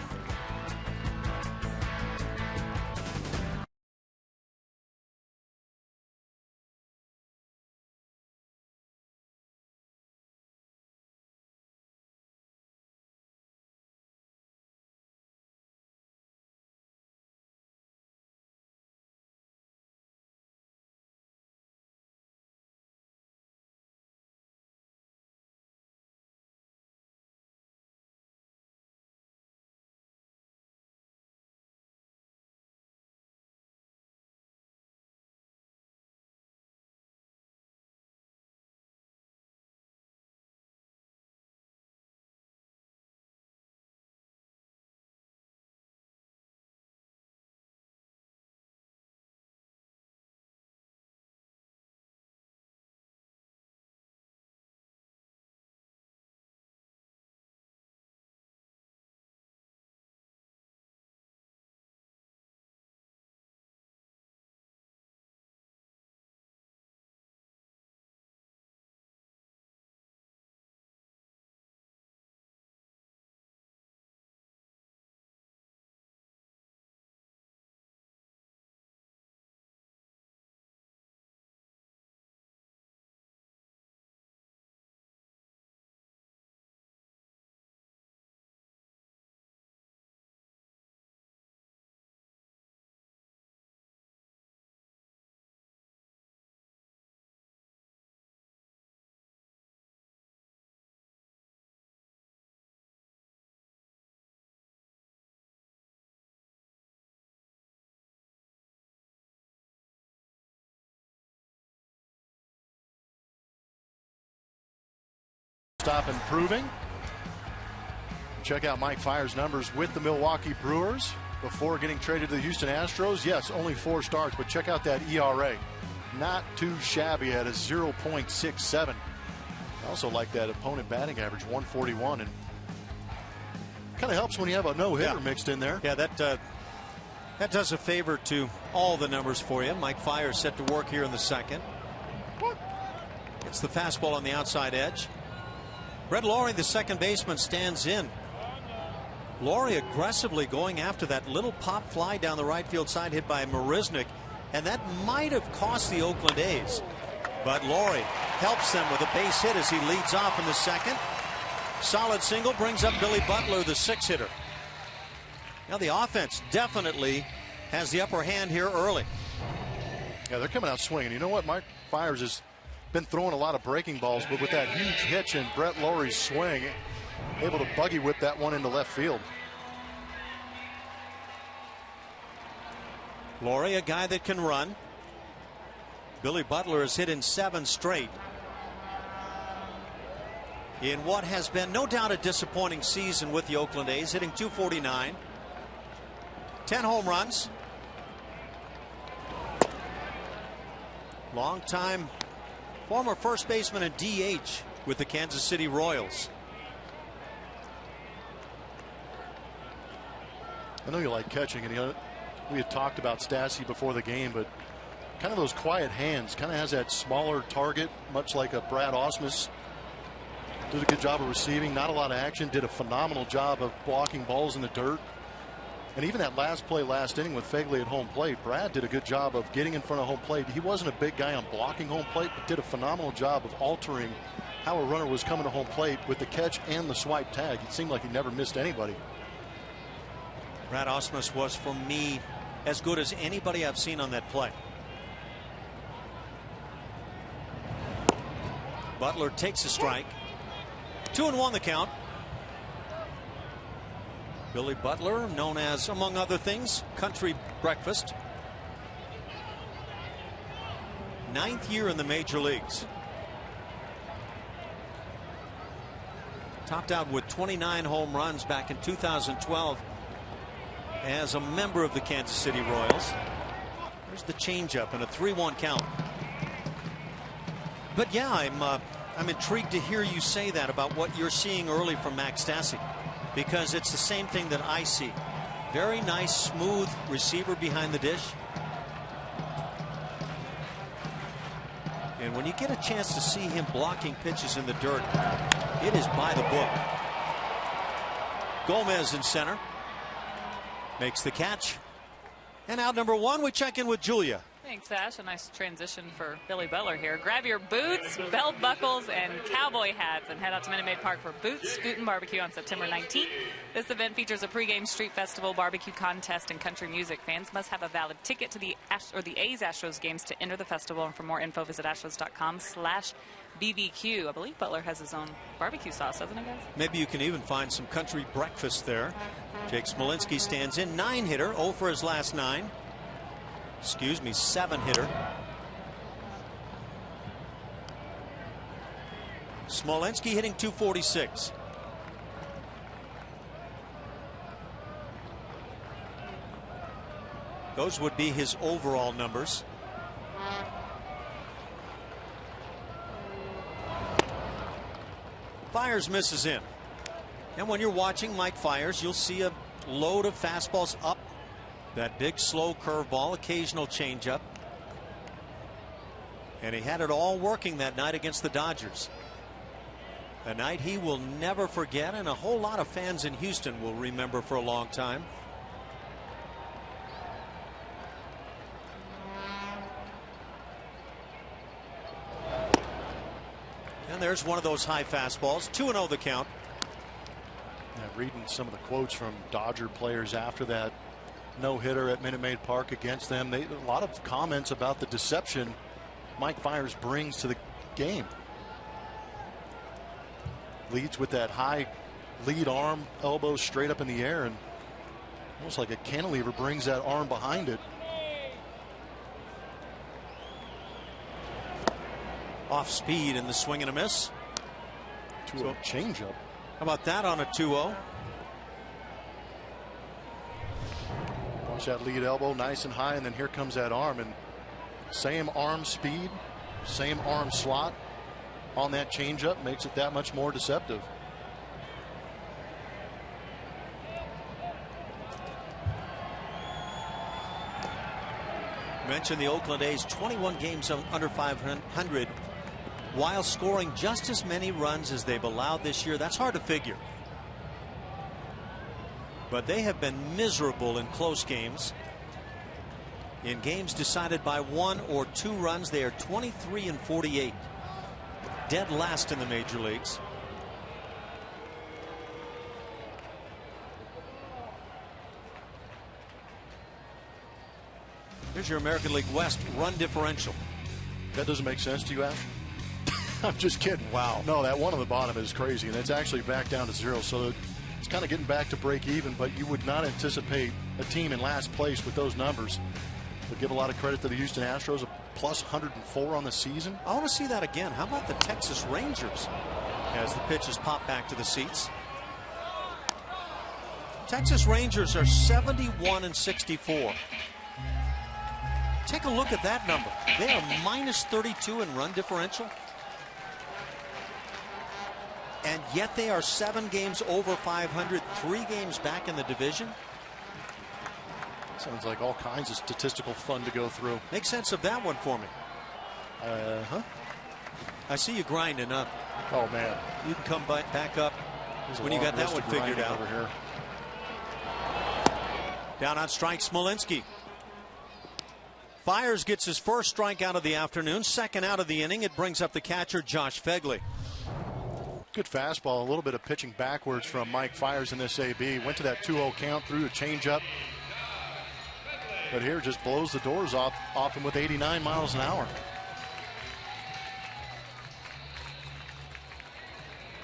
stop improving. Check out Mike Fiers' numbers with the Milwaukee Brewers before getting traded to the Houston Astros. Yes, only 4 starts, but check out that ERA. Not too shabby at a 0.67. I also like that opponent batting average, 141, and kind of helps when you have a no-hitter mixed in there. Yeah, that does a favor to all the numbers for you. Mike Fiers set to work here in the second. It's the fastball on the outside edge. Brett Lawrie, the second baseman, stands in. Lawrie aggressively going after that little pop fly down the right field side hit by Marisnick, and that might have cost the Oakland A's. But Lawrie helps them with a base hit as he leads off in the second. Solid single brings up Billy Butler, the 6-hitter. Now the offense definitely has the upper hand here early. Yeah, they're coming out swinging. You know what? Mike Fiers has been throwing a lot of breaking balls, but with that huge hitch in Brett Lawrie's swing, able to buggy whip that one into left field. Lawrie, a guy that can run. Billy Butler has hit in 7 straight. In what has been no doubt a disappointing season with the Oakland A's, hitting .249. 10 home runs. Long-time former first baseman and DH with the Kansas City Royals. I know you like catching, and we had talked about Stassi before the game, but kind of those quiet hands, kind of has that smaller target, much like a Brad Ausmus. Did a good job of receiving, not a lot of action, did a phenomenal job of blocking balls in the dirt. And even that last play last inning with Fegley at home plate, Brad did a good job of getting in front of home plate. He wasn't a big guy on blocking home plate, but did a phenomenal job of altering how a runner was coming to home plate with the catch and the swipe tag. It seemed like he never missed anybody. Brad Ausmus was, for me, as good as anybody I've seen on that play. Butler takes a strike. 2-1 the count. Billy Butler, known as, among other things, Country Breakfast. 9th year in the major leagues. Topped out with 29 home runs back in 2012 as a member of the Kansas City Royals. There's the changeup and a 3-1 count. But yeah, I'm intrigued to hear you say that about what you're seeing early from Max Stassi, because it's the same thing that I see. Very nice, smooth receiver behind the dish. And when you get a chance to see him blocking pitches in the dirt, it is by the book. Gomez in center. Makes the catch. And out number 1, we check in with Julia. Thanks, Ash. A nice transition for Billy Butler here. Grab your boots, belt buckles, and cowboy hats and head out to Minute Maid Park for Boots, Scoot, and Barbecue on September 19th. This event features a pregame street festival, barbecue contest, and country music. Fans must have a valid ticket to the A's Astros games to enter the festival. And for more info, visit astros.com/BBQ. I believe Butler has his own barbecue sauce, doesn't he, guys? Maybe you can even find some country breakfast there. Jake Smolinski stands in, 9-hitter, 0 for his last 9. Excuse me, 7-hitter. Smolinski hitting .246. Those would be his overall numbers. Fiers misses in. And when you're watching Mike Fiers, you'll see a load of fastballs up. That big slow curveball, occasional changeup. And he had it all working that night against the Dodgers. A night he will never forget, and a whole lot of fans in Houston will remember for a long time. And there's one of those high fastballs. 2-0 the count. Yeah, reading some of the quotes from Dodger players after that no-hitter at Minute Maid Park against them, a lot of comments about the deception Mike Fiers brings to the game. Leads with that high lead arm, elbow straight up in the air, and almost like a cantilever brings that arm behind it. Off speed in the swing and a miss. 2-0 changeup. How about that on a 2-0? Watch that lead elbow nice and high, and then here comes that arm, and same arm speed, same arm slot on that changeup makes it that much more deceptive. Mentioned the Oakland A's 21 games under 500 while scoring just as many runs as they've allowed this year. That's hard to figure. But they have been miserable in close games. In games decided by 1 or 2 runs, they are 23-48. Dead last in the major leagues. Here's your American League West run differential. That doesn't make sense to you, Ash? I'm just kidding. Wow. No, that one on the bottom is crazy, and it's actually back down to 0. So it's kind of getting back to break even, but you would not anticipate a team in last place with those numbers. But give a lot of credit to the Houston Astros, a plus 104 on the season. I want to see that again. How about the Texas Rangers as the pitches pop back to the seats? Texas Rangers are 71-64. Take a look at that number. They are minus 32 in run differential. And yet they are 7 games over 500, 3 games back in the division. Sounds like all kinds of statistical fun to go through. Make sense of that one for me. I see you grinding up. Oh, man. You can come back up when you got that one figured out. Over here. Down on strike, Smolinski. Fiers gets his first strikeout of the afternoon, second out of the inning. It brings up the catcher, Josh Phegley. Good fastball, a little bit of pitching backwards from Mike Fiers in this AB. Went to that 2-0 count, threw a changeup. But here just blows the doors off him with 89 miles an hour.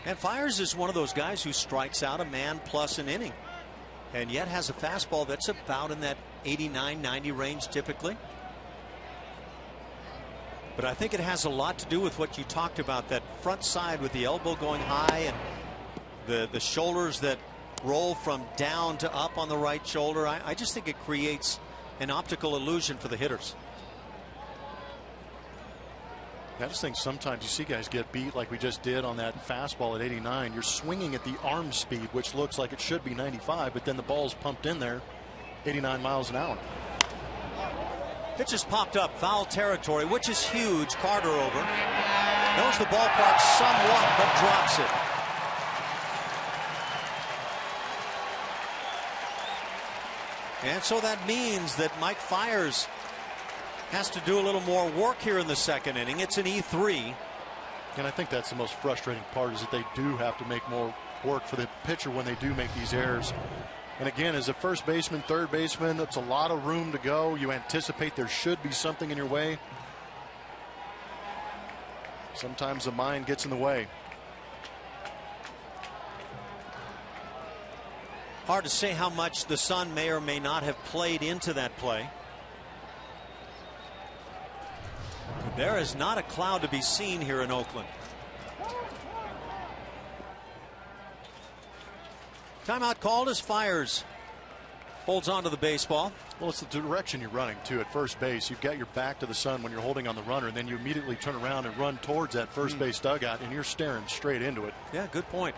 And Fiers is one of those guys who strikes out a man plus an inning, and yet has a fastball that's about in that 89-90 range typically. But I think it has a lot to do with what you talked about, that front side with the elbow going high and the shoulders that roll from down to up on the right shoulder. I just think it creates an optical illusion for the hitters. I just think sometimes you see guys get beat like we just did on that fastball at 89. You're swinging at the arm speed, which looks like it should be 95, but then the ball's pumped in there 89 miles an hour. Pitch is popped up, foul territory, which is huge. Carter over. Knows the ballpark somewhat, but drops it. And so that means that Mike Fiers has to do a little more work here in the second inning. It's an E3. And I think that's the most frustrating part, is that they do have to make more work for the pitcher when they do make these errors. And again, as a first baseman, third baseman, it's a lot of room to go. You anticipate there should be something in your way. Sometimes the mind gets in the way. Hard to say how much the sun may or may not have played into that play. There is not a cloud to be seen here in Oakland. Timeout called as Fiers holds on to the baseball. Well, it's the direction you're running to at first base. You've got your back to the sun when you're holding on the runner, and then you immediately turn around and run towards that first base dugout, and you're staring straight into it. Yeah, good point.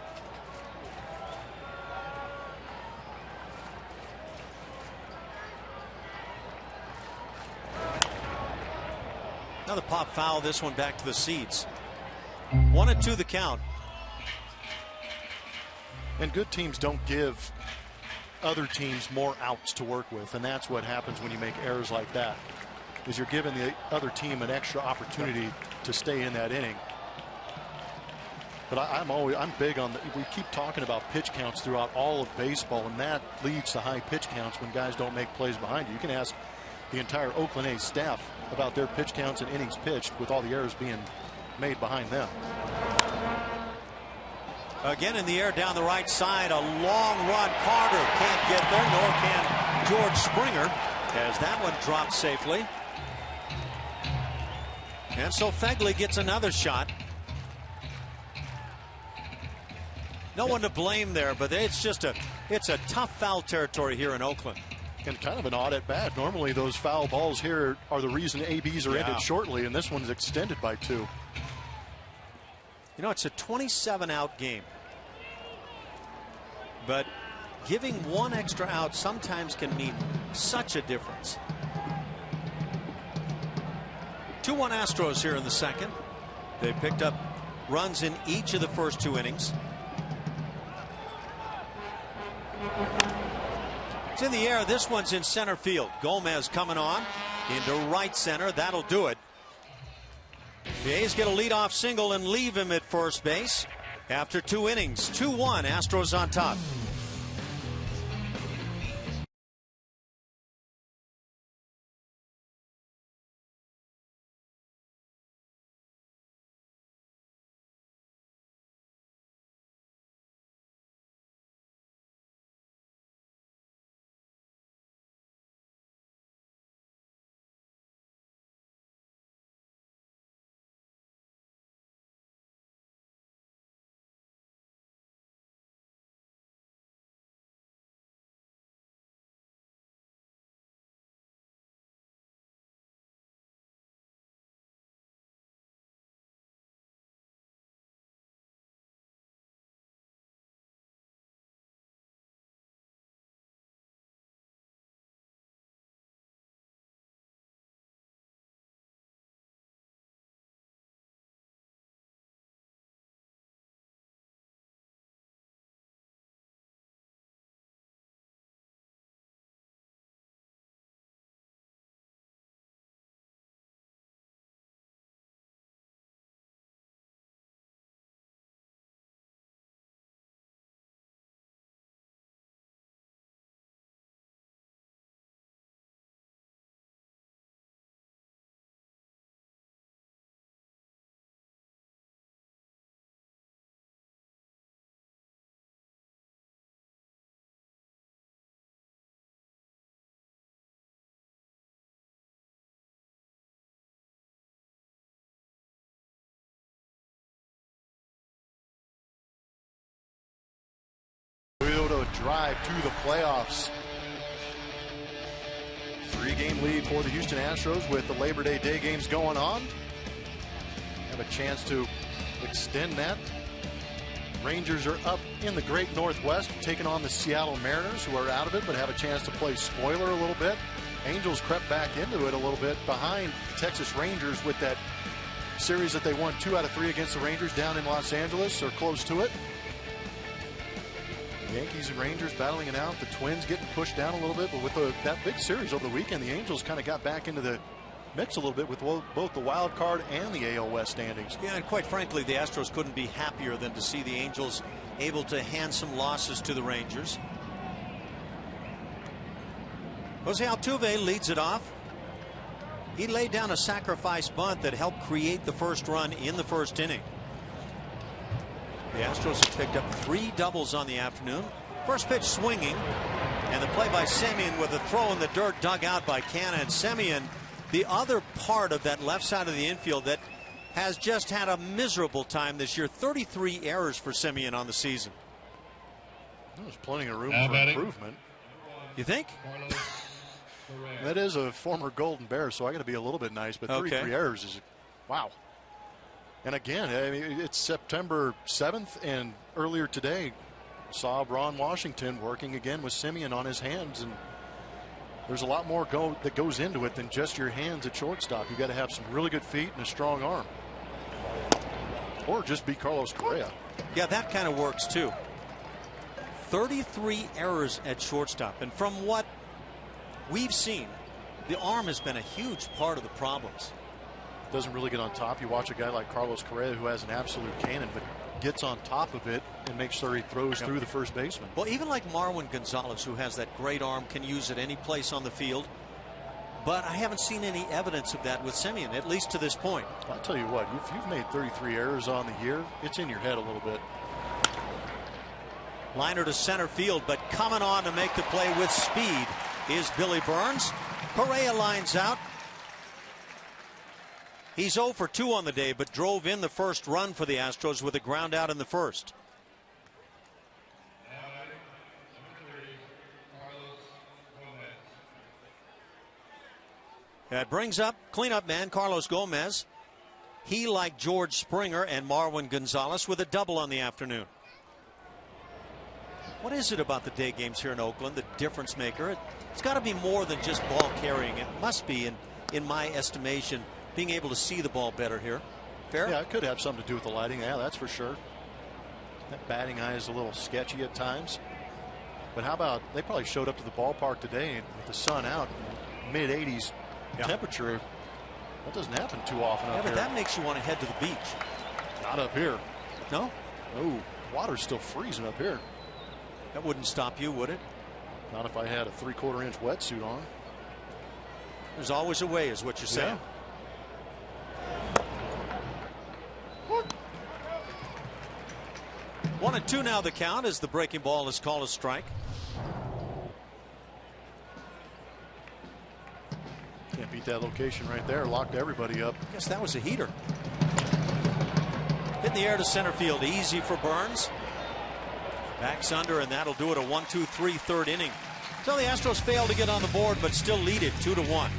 Another pop foul, this one back to the seats. 1-2 the count. And good teams don't give other teams more outs to work with, and that's what happens when you make errors like that, is you're giving the other team an extra opportunity to stay in that inning. But I'm big on we keep talking about pitch counts throughout all of baseball, and that leads to high pitch counts when guys don't make plays behind you. You can ask the entire Oakland A's staff about their pitch counts and innings pitched with all the errors being made behind them. Again in the air down the right side, a long run. Carter can't get there, nor can George Springer, as that one drops safely. And so Phegley gets another shot. No one to blame there, but it's a tough foul territory here in Oakland. And kind of an odd at bat. Normally those foul balls here are the reason ABs are ended shortly, and this one's extended by 2. You know, it's a 27-out game. But giving 1 extra out sometimes can mean such a difference. 2-1 Astros here in the second. They picked up runs in each of the first 2 innings. It's in the air. This one's in center field. Gomez coming on into right center. That'll do it. The A's get a leadoff single and leave him at first base after 2 innings. 2-1 Astros on top. Drive to the playoffs. 3-game lead for the Houston Astros with the Labor Day games going on. Have a chance to extend that. Rangers are up in the Great Northwest, taking on the Seattle Mariners, who are out of it but have a chance to play spoiler a little bit. Angels crept back into it a little bit behind Texas Rangers with that series that they won 2 out of 3 against the Rangers down in Los Angeles, or close to it. Yankees and Rangers battling it out. The Twins getting pushed down a little bit, but with that big series over the weekend, the Angels kind of got back into the mix a little bit with both the wild card and the AL West standings. Yeah, and quite frankly, the Astros couldn't be happier than to see the Angels able to hand some losses to the Rangers. Jose Altuve leads it off. He laid down a sacrifice bunt that helped create the first run in the first inning. The Astros have picked up 3 doubles on the afternoon. First pitch swinging, and the play by Semien with a throw in the dirt dug out by Canha. And Semien, the other part of that left side of the infield that has just had a miserable time this year. 33 errors for Semien on the season. There's plenty of room for improvement. You think? That is a former Golden Bear, so I got to be a little bit nice, but 33 errors is wow. And again, I mean, it's September 7th, and earlier today saw Ron Washington working again with Semien on his hands, and there's a lot more that goes into it than just your hands at shortstop. You got to have some really good feet and a strong arm, or just be Carlos Correa. Yeah, that kind of works too. 33 errors at shortstop, and from what we've seen, the arm has been a huge part of the problems. Doesn't really get on top. You watch a guy like Carlos Correa, who has an absolute cannon, but gets on top of it and makes sure he throws through the first baseman. Well, even like Marwin Gonzalez, who has that great arm, can use it any place on the field. But I haven't seen any evidence of that with Semien, at least to this point. I'll tell you what, if you've made 33 errors on the year, it's in your head a little bit. Liner to center field, but coming on to make the play with speed is Billy Burns. Correa lines out. He's 0 for 2 on the day, but drove in the first run for the Astros with a ground out in the first. That brings up cleanup man Carlos Gomez. He, like George Springer and Marwin Gonzalez, with a double on the afternoon. What is it about the day games here in Oakland, the difference maker? It's got to be more than just ball carrying. It must be, in my estimation, being able to see the ball better here. Fair? Yeah, it could have something to do with the lighting. Yeah, that's for sure. That batting eye is a little sketchy at times. But how about, they probably showed up to the ballpark today with the sun out, mid-80s temperature. That doesn't happen too often up but here. that makes you want to head to the beach. Not up here. No? Oh, water's still freezing up here. That wouldn't stop you, would it? Not if I had a 3/4 inch wetsuit on. There's always a way, is what you're saying. Yeah. 1-2 now the count as the breaking ball is called a strike. Can't beat that location right there. Locked everybody up. I guess that was a heater. Hit in the air to center field. Easy for Burns. Backs under, and that'll do it. A 1-2-3 third inning. So the Astros failed to get on the board, but still lead it 2-1.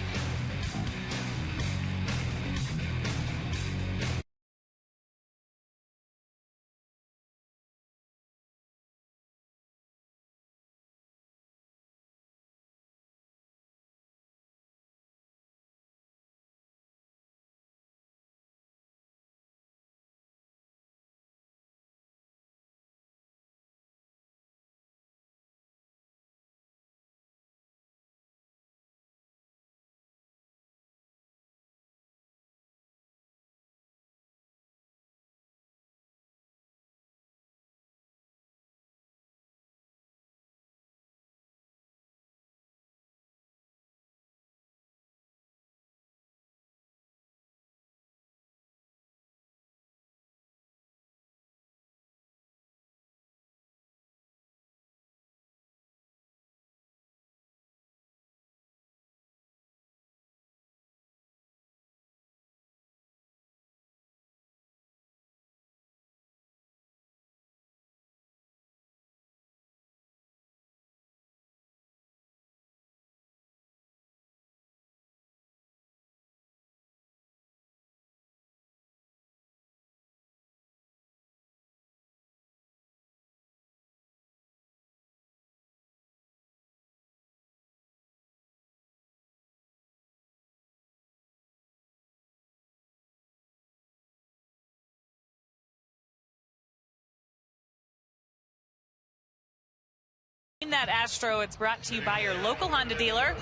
That Astro, it's brought to you by your local Honda dealer.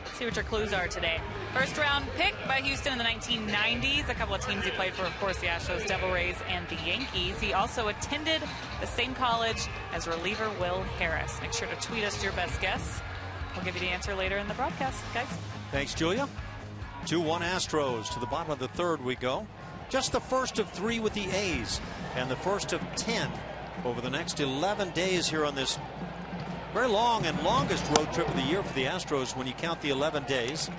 Let's see what your clues are today. First round pick by Houston in the 1990s. A couple of teams he played for, of course, the Astros, Devil Rays, and the Yankees. He also attended the same college as reliever Will Harris. Make sure to tweet us your best guess. We'll give you the answer later in the broadcast, guys. Thanks, Julia. 2-1 Astros. To the bottom of the third we go. Just the first of 3 with the A's, and the first of 10 over the next 11 days here on this very long and longest road trip of the year for the Astros when you count the 11 days.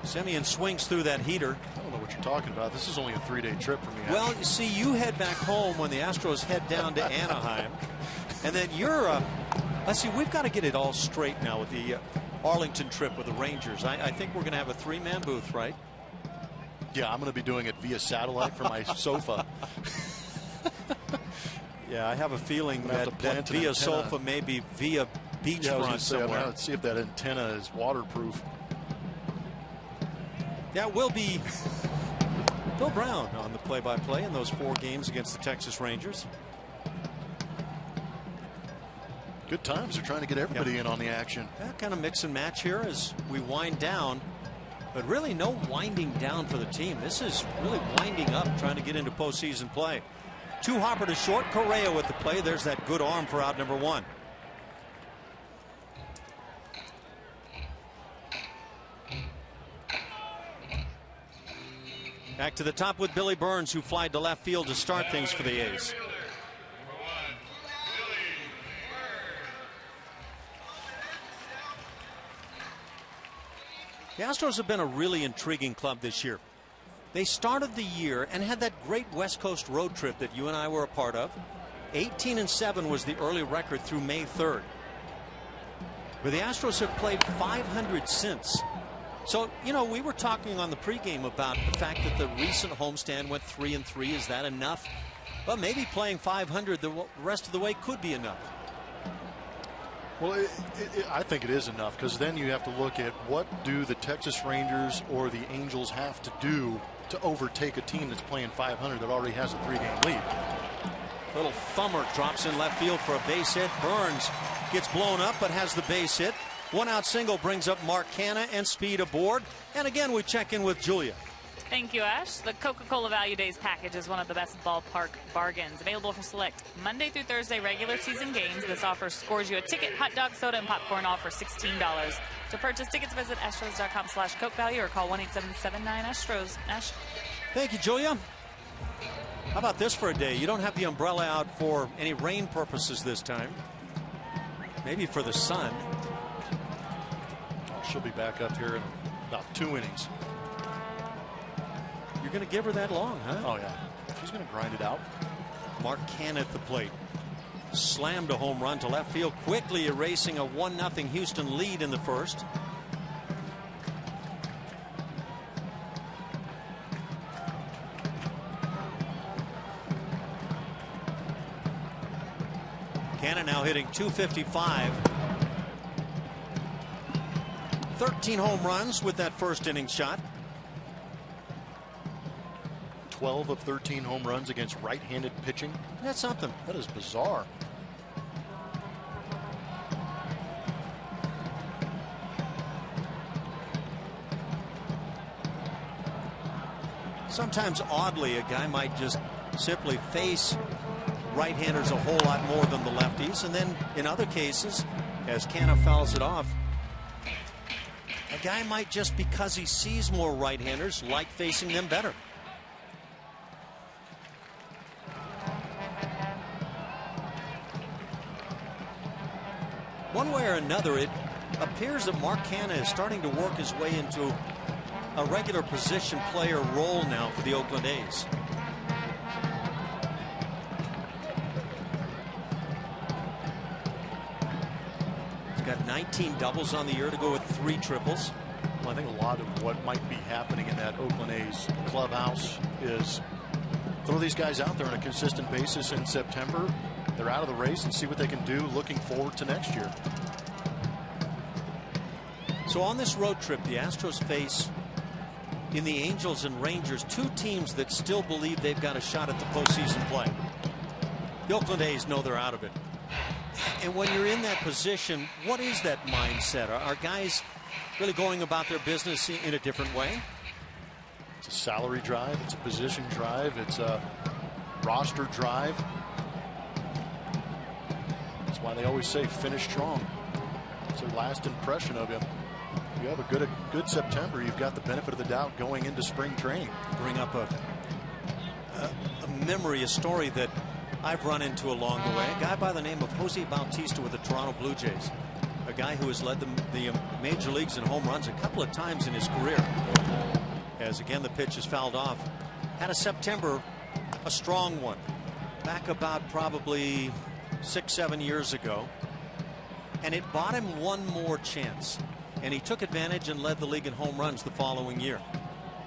Semien swings through that heater. I don't know what you're talking about. This is only a 3-day trip for me. Well, you see, you head back home when the Astros head down to Anaheim. And then you're, let's see, we've got to get it all straight now with the Arlington trip with the Rangers. I think we're going to have a 3-man booth, right? Yeah, I'm going to be doing it via satellite from my sofa. Yeah, I have a feeling that via sofa, maybe via beachfront somewhere. Let's see if that antenna is waterproof. That will be Bill Brown on the play-by-play in those 4 games against the Texas Rangers. Good times. They're trying to get everybody in on the action. That kind of mix and match here as we wind down. But really no winding down for the team. This is really winding up, trying to get into postseason play. 2 hopper to short. Correa with the play. There's that good arm for out number 1. Back to the top with Billy Burns, who flied to left field to start things for the A's. The Astros have been a really intriguing club this year. They started the year and had that great West Coast road trip that you and I were a part of. 18-7 was the early record through May 3rd. But the Astros have played 500 since. So, you know, we were talking on the pregame about the fact that the recent homestand went 3-3. Is that enough? Well, maybe playing 500 the rest of the way could be enough. Well, I think it is enough, because then you have to look at what do the Texas Rangers or the Angels have to do to overtake a team that's playing 500 that already has a 3-game lead. Little thumber drops in left field for a base hit. Burns gets blown up but has the base hit. One out single brings up Mark Canha and speed aboard. And again, we check in with Julia. Thank you, Ash. The Coca-Cola Value Days package is one of the best ballpark bargains. Available for select Monday through Thursday regular season games. This offer scores you a ticket, hot dog, soda, and popcorn, all for $16. To purchase tickets, visit Astros.com/Coke Value or call 1-877-9-ASTROS. Ash. Thank you, Julia. How about this for a day? You don't have the umbrella out for any rain purposes this time. Maybe for the sun. Oh, she'll be back up here in about 2 innings. You're going to give her that long, huh? Oh, yeah. She's going to grind it out. Mark Canha at the plate. Slammed a home run to left field, quickly erasing a 1-0 Houston lead in the first. Canha now hitting .255. 13 home runs with that first inning shot. 12 of 13 home runs against right-handed pitching. That's something. That is bizarre. Sometimes, oddly, a guy might just simply face right-handers a whole lot more than the lefties, and then in other cases, as Canha fouls it off, a guy might, just because he sees more right-handers, like facing them better. One way or another, it appears that Mark Canha is starting to work his way into a regular position player role now for the Oakland A's. He's got 19 doubles on the year to go with 3 triples. Well, I think a lot of what might be happening in that Oakland A's clubhouse is throw these guys out there on a consistent basis in September. They're out of the race and see what they can do looking forward to next year. So on this road trip, the Astros face, in the Angels and Rangers, 2 teams that still believe they've got a shot at the postseason play. The Oakland A's know they're out of it. And when you're in that position, what is that mindset? Are guys really going about their business in a different way? It's a salary drive. It's a position drive. It's a roster drive. That's why they always say finish strong. It's their last impression of you. You have a good September. You've got the benefit of the doubt going into spring training. Bring up a memory, a story that I've run into along the way. A guy by the name of Jose Bautista with the Toronto Blue Jays. A guy who has led the major leagues in home runs a couple of times in his career. As again the pitch is fouled off. Had a September, a strong one. Back about probably 6-7 years ago. And it bought him one more chance. And he took advantage and led the league in home runs the following year.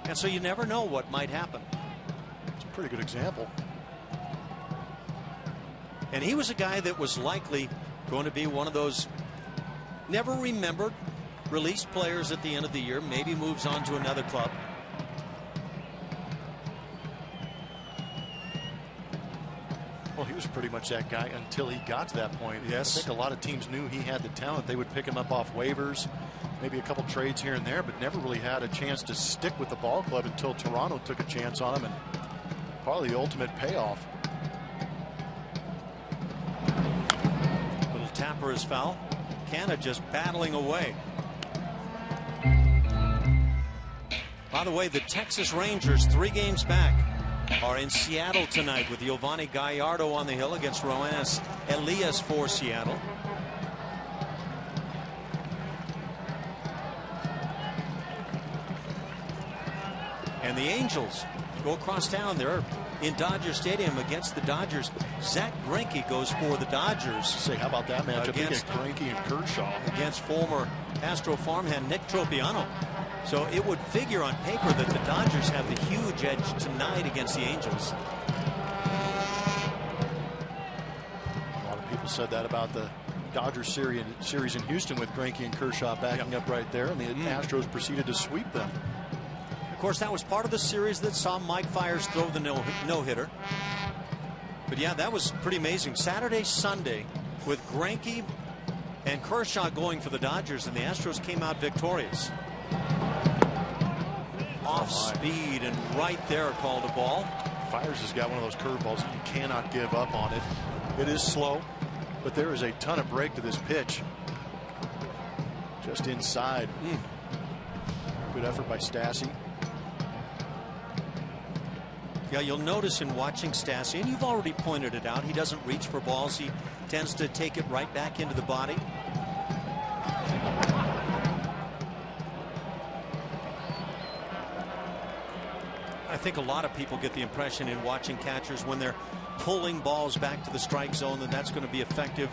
And so you never know what might happen. It's a pretty good example. And he was a guy that was likely going to be one of those never remembered released players at the end of the year, maybe moves on to another club. Well, he was pretty much that guy until he got to that point. Yes. I think a lot of teams knew he had the talent. They would pick him up off waivers, maybe a couple trades here and there, but never really had a chance to stick with the ball club until Toronto took a chance on him, and probably the ultimate payoff. Little tapper is foul. Canha just battling away. By the way, the Texas Rangers, 3 games back, are in Seattle tonight with Giovanni Gallardo on the hill against Roenis Elias for Seattle. And the Angels go across town. They're in Dodger Stadium against the Dodgers. Zach Greinke goes for the Dodgers. Say, how about that matchup? Against Greinke and Kershaw. Against former Astro farmhand Nick Tropiano. So it would figure on paper that the Dodgers have the huge edge tonight against the Angels. A lot of people said that about the Dodgers series in Houston with Greinke and Kershaw backing up right there, and the Astros proceeded to sweep them. Of course, that was part of the series that saw Mike Fiers throw the no-hitter. But yeah, that was pretty amazing. Saturday, Sunday, with Greinke and Kershaw going for the Dodgers, and the Astros came out victorious. Off speed and right there called a ball. Fiers has got one of those curveballs that you cannot give up on it. It is slow, but there is a ton of break to this pitch. Just inside. Good effort by Stassi. Yeah, you'll notice in watching Stassi, and you've already pointed it out, he doesn't reach for balls. He tends to take it right back into the body. I think a lot of people get the impression in watching catchers when they're pulling balls back to the strike zone that that's going to be effective.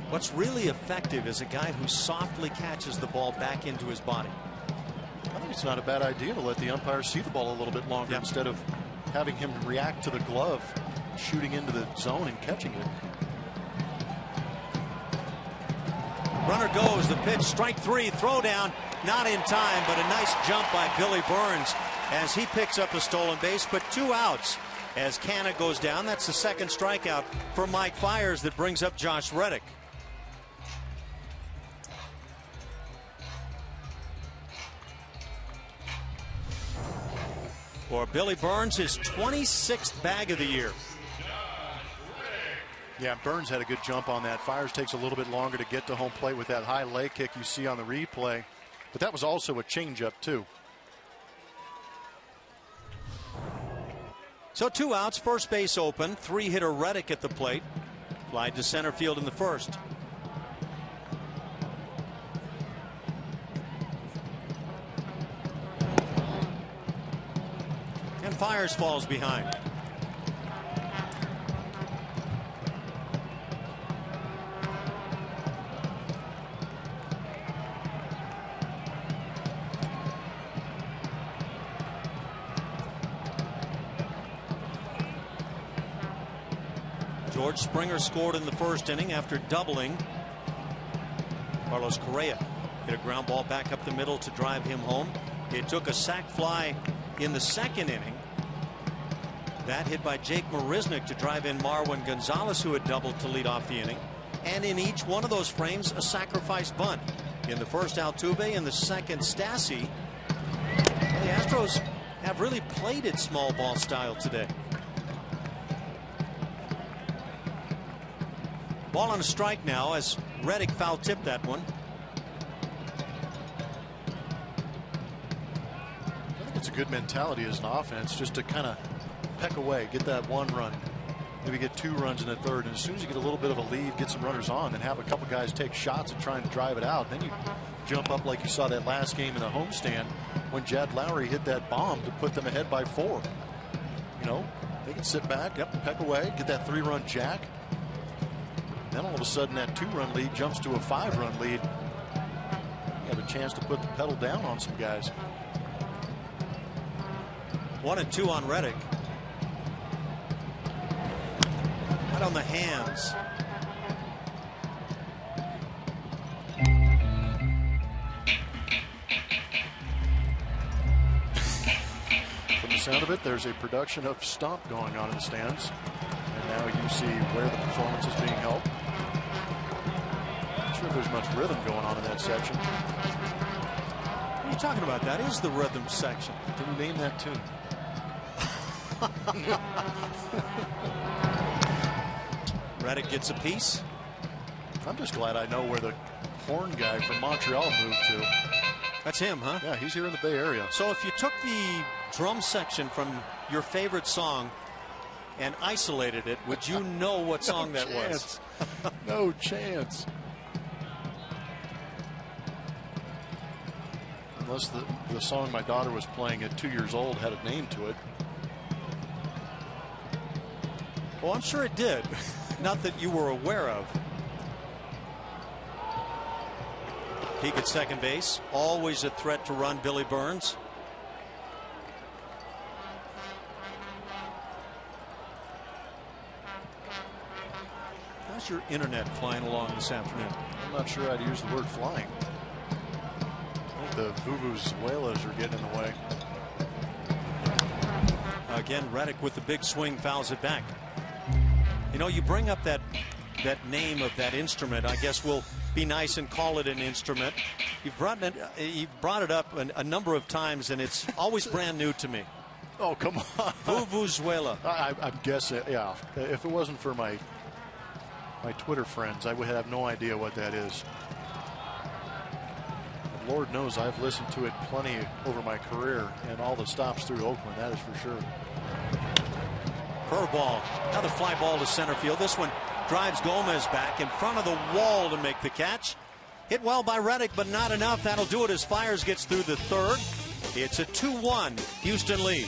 What's really effective is a guy who softly catches the ball back into his body. I think it's not a bad idea to let the umpire see the ball a little bit longer instead of having him react to the glove, shooting into the zone and catching it. Runner goes, the pitch, strike three, throw down, not in time, but a nice jump by Billy Burns as he picks up a stolen base, but 2 outs as Canna goes down. That's the second strikeout for Mike Fiers that brings up Josh Reddick. For Billy Burns, his 26th bag of the year. Yeah, Burns had a good jump on that. Fiers takes a little bit longer to get to home plate with that high leg kick you see on the replay. But that was also a changeup, too. So 2 outs, first base open, 3-hitter Reddick at the plate. Fly to center field in the first. And Fiers falls behind. George Springer scored in the first inning after doubling. Carlos Correa hit a ground ball back up the middle to drive him home. It took a sac fly in the second inning. That hit by Jake Marisnick to drive in Marwin Gonzalez, who had doubled to lead off the inning. And in each one of those frames, a sacrifice bunt. In the first, Altuve. In the second, Stassi. The Astros have really played it small ball style today. Ball on a strike now as Reddick foul tipped that one. I think it's a good mentality as an offense just to kind of peck away, get that 1 run, maybe get 2 runs in the third, and as soon as you get a little bit of a lead, get some runners on, and have a couple guys take shots at trying to drive it out. Then you jump up like you saw that last game in the homestand when Jed Lowry hit that bomb to put them ahead by 4. You know, they can sit back, peck away, get that 3-run jack. Then all of a sudden that 2-run lead jumps to a 5-run lead. You have a chance to put the pedal down on some guys. 1 and 2 on Reddick. Right on the hands. From the sound of it, there's a production of Stomp going on in the stands. And now you see where the performance is being held. Not sure if there's much rhythm going on in that section. What are you talking about? That is the rhythm section. Can you name that tune? Reddick gets a piece. I'm just glad I know where the horn guy from Montreal moved to. That's him, huh? Yeah, he's here in the Bay Area. So if you took the drum section from your favorite song and isolated it, would you know what song that was? No chance. Unless the song my daughter was playing at 2 years old had a name to it. Oh, I'm sure it did. Not that you were aware of. Peak at second base. Always a threat to run Billy Burns. How's your internet flying along this afternoon? I'm not sure I'd use the word flying. I think the vuvuzelas are getting in the way. Again, Reddick with the big swing fouls it back. You know, you bring up that name of that instrument. I guess we'll be nice and call it an instrument. You've brought it up a number of times, and it's always brand new to me. Oh, come on. Vuvuzela. I'm guessing, yeah. If it wasn't for my Twitter friends, I would have no idea what that is. And Lord knows I've listened to it plenty over my career and all the stops through Oakland, that is for sure. Curveball. Another fly ball to center field. This one drives Gomez back in front of the wall to make the catch. Hit well by Reddick, but not enough. That'll do it as Fiers gets through the third. It's a 2-1 Houston lead.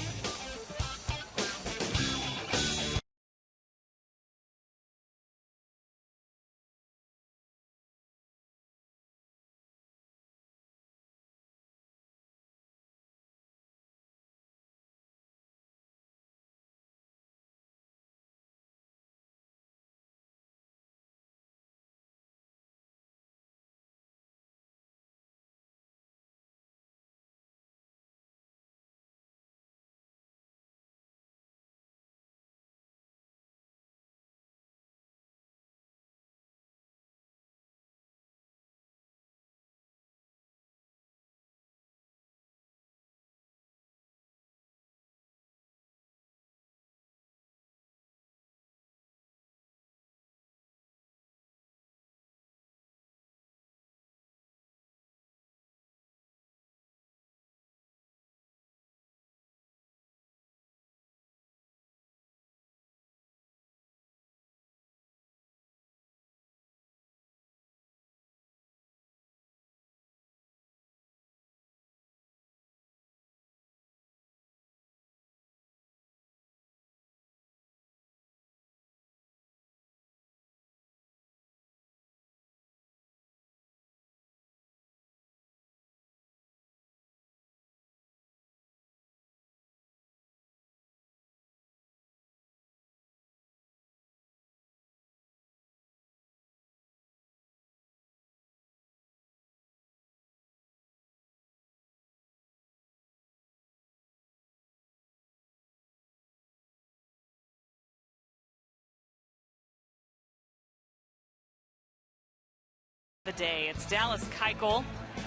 The day. It's Dallas Keuchel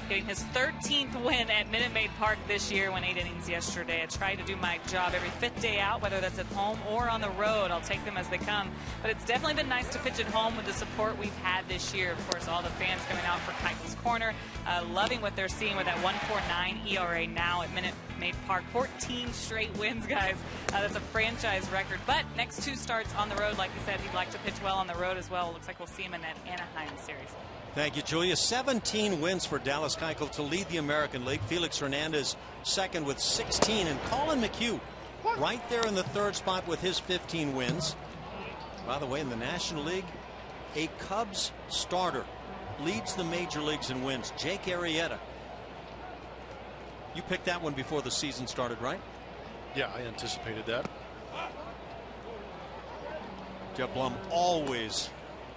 getting his 13th win at Minute Maid Park this year. Went 8 innings yesterday. I try to do my job every 5th day out, whether that's at home or on the road. I'll take them as they come. But it's definitely been nice to pitch at home with the support we've had this year. Of course, all the fans coming out for Keuchel's corner. Loving what they're seeing with that 1.49 ERA now at Minute Maid Park. 14 straight wins, guys. That's a franchise record. But next 2 starts on the road, like you said, he'd like to pitch well on the road as well. Looks like we'll see him in that Anaheim series. Thank you, Julia. 17 wins for Dallas Keuchel to lead the American League. Felix Hernandez second with 16. And Colin McHugh right there in the third spot with his 15 wins. By the way, in the National League, a Cubs starter leads the major leagues in wins. Jake Arrieta. You picked that one before the season started, right? Yeah, I anticipated that. Jeff Blum always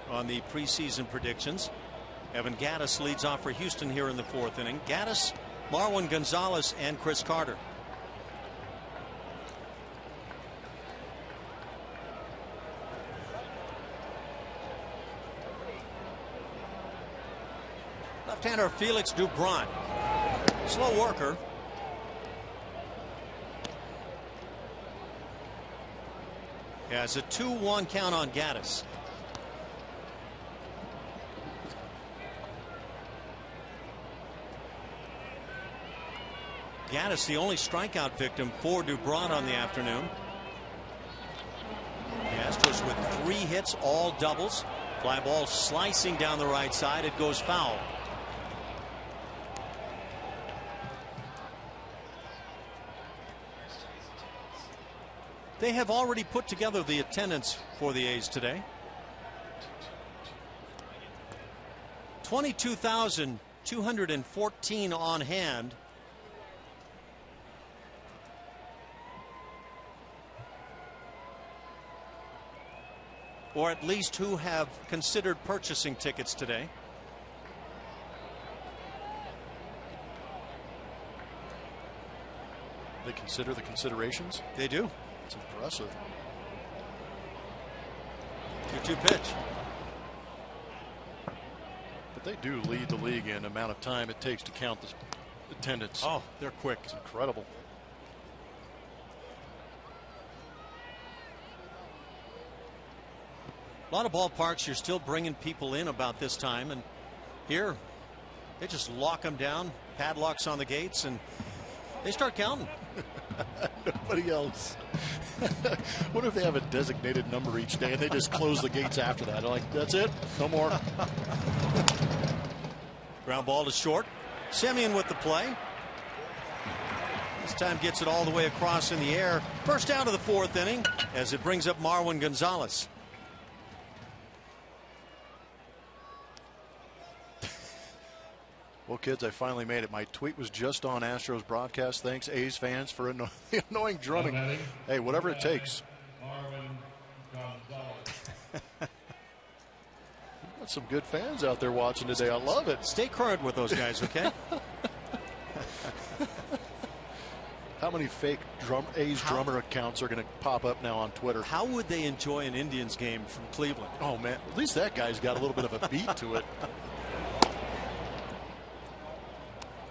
on the preseason predictions. Evan Gattis leads off for Houston here in the 4th inning. Gattis, Marwin Gonzalez, and Chris Carter. Left-hander Felix Dubron. Slow worker. Has a 2-1 count on Gattis. Gattis, the only strikeout victim for Dubron on the afternoon. The Astros with 3 hits, all doubles. Fly ball slicing down the right side. It goes foul. They have already put together the attendance for the A's today. 22,214 on hand. Or at least who have considered purchasing tickets today. They consider the considerations? They do. It's impressive. 2-2 pitch. But they do lead the league in amount of time it takes to count the attendance. Oh, they're quick. It's incredible. A lot of ballparks, you're still bringing people in about this time, and here they just lock them down, padlocks on the gates, and they start counting. Nobody else. What if they have a designated number each day and they just close the gates after that? They're like, that's it, no more. Ground ball to short. Semien with the play. This time gets it all the way across in the air. First out of the fourth inning as it brings up Marwin Gonzalez. Well, kids, I finally made it. My tweet was just on Astros broadcast. Thanks, A's fans, for the annoying drumming. Hey, whatever it takes. Got some good fans out there watching today. I love it. Stay current with those guys, okay? How many fake A's drummer accounts are going to pop up now on Twitter? How would they enjoy an Indians game from Cleveland? Oh, man. At least that guy's got a little bit of a beat to it.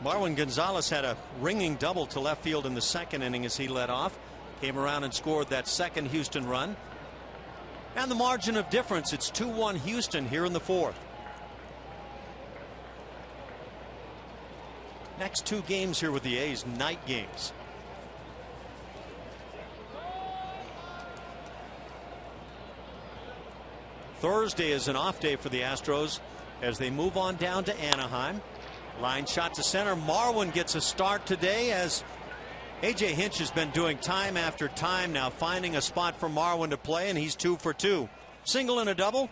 Marwin Gonzalez had a ringing double to left field in the second inning as he led off. Came around and scored that second Houston run. And the margin of difference, it's 2-1 Houston here in the fourth. Next two games here with the A's, night games. Thursday is an off day for the Astros as they move on down to Anaheim. Line shot to center. Marwin gets a start today as A.J. Hinch has been doing time after time now, finding a spot for Marwin to play, and he's 2 for 2. Single and a double.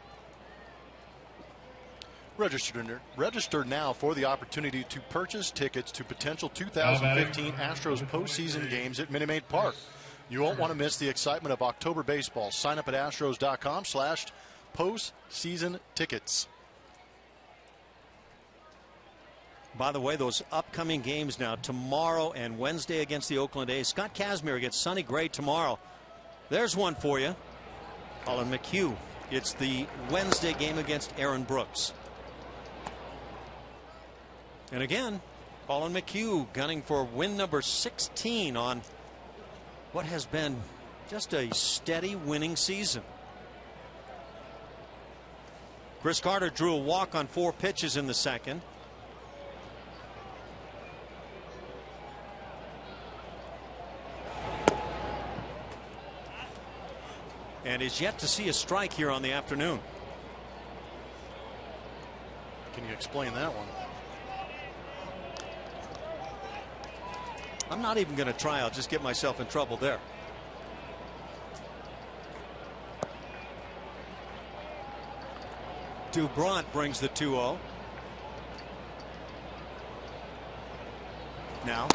Register now for the opportunity to purchase tickets to potential 2015 Astros postseason games at Minute Maid Park. You won't want to miss the excitement of October baseball. Sign up at astros.com/postseason tickets. By the way, those upcoming games now, tomorrow and Wednesday against the Oakland A's. Scott Kazmir gets Sonny Gray tomorrow. There's one for you. Colin McHugh. It's the Wednesday game against Aaron Brooks. And again, Colin McHugh gunning for win number 16 on what has been just a steady winning season. Chris Carter drew a walk on 4 pitches in the second. And is yet to see a strike here on the afternoon. Can you explain that one? I'm not even going to try. I'll just get myself in trouble there. Dubront brings the 2-0. Now.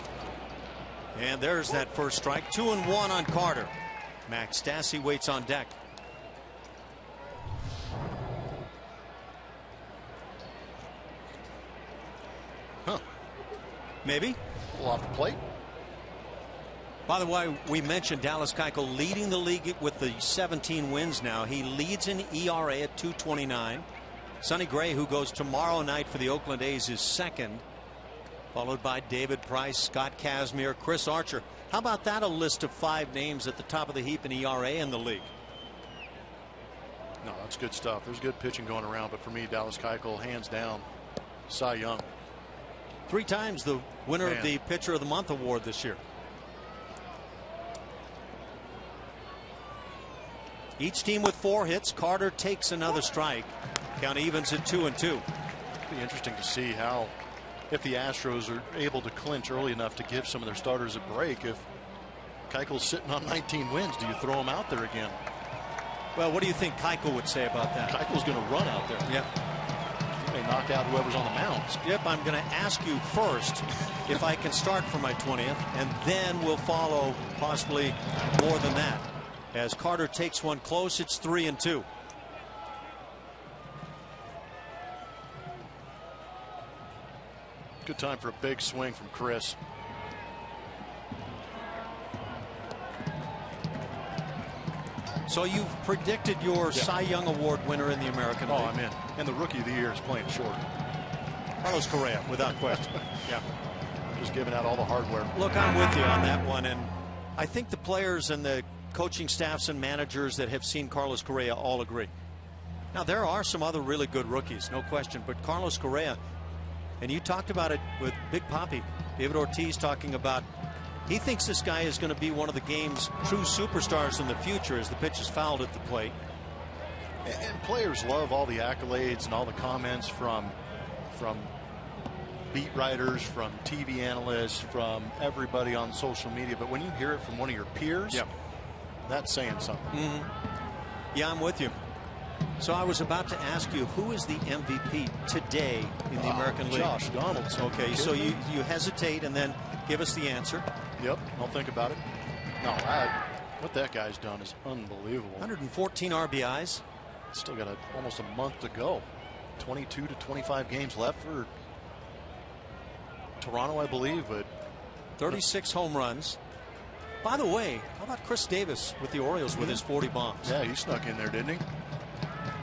And there's that first strike. 2-1 on Carter. Max Stassi waits on deck. Maybe. A little off the plate. By the way, we mentioned Dallas Keuchel leading the league with the 17 wins now. He leads in ERA at 2.29. Sonny Gray, who goes tomorrow night for the Oakland A's, is second, followed by David Price, Scott Kazmir, Chris Archer. How about that? A list of 5 names at the top of the heap in ERA in the league. No, that's good stuff. There's good pitching going around, but for me, Dallas Keuchel, hands down, Cy Young. 3 times the winner of the Pitcher of the Month award this year. Each team with 4 hits. Carter takes another strike. Count evens at 2-2. It'll be interesting to see if the Astros are able to clinch early enough to give some of their starters a break. If Keuchel's sitting on 19 wins. Do you throw him out there again? Well, what do you think Keuchel would say about that? Keuchel's going to run out there. Yep. He may knock out whoever's on the mound. Skip, I'm going to ask you first if I can start for my 20th, and then we'll follow possibly more than that. As Carter takes one close, it's 3-2. Good time for a big swing from Chris. So you've predicted your Cy Young Award winner in the American League. Oh, I'm in. And the Rookie of the Year is playing short. Carlos Correa, without question. Yeah. Just giving out all the hardware. Look, I'm with you on that one. And I think the players and the coaching staffs and managers that have seen Carlos Correa all agree. Now, there are some other really good rookies, no question. But Carlos Correa, and you talked about it with Big Papi, David Ortiz talking about he thinks this guy is going to be one of the game's true superstars in the future as the pitch is fouled at the plate. And players love all the accolades and all the comments from beat writers, from TV analysts, from everybody on social media. But when you hear it from one of your peers, that's saying something. Yeah, I'm with you. So I was about to ask you, who is the MVP today in the American League? Josh Donaldson. Okay, so you hesitate and then give us the answer. Yep, I'll think about it. No, what that guy's done is unbelievable. 114 RBIs. Still got almost a month to go. 22 to 25 games left for Toronto, I believe, but 36 home runs. By the way, how about Chris Davis with the Orioles with his 40 bombs? Yeah, he snuck in there, didn't he?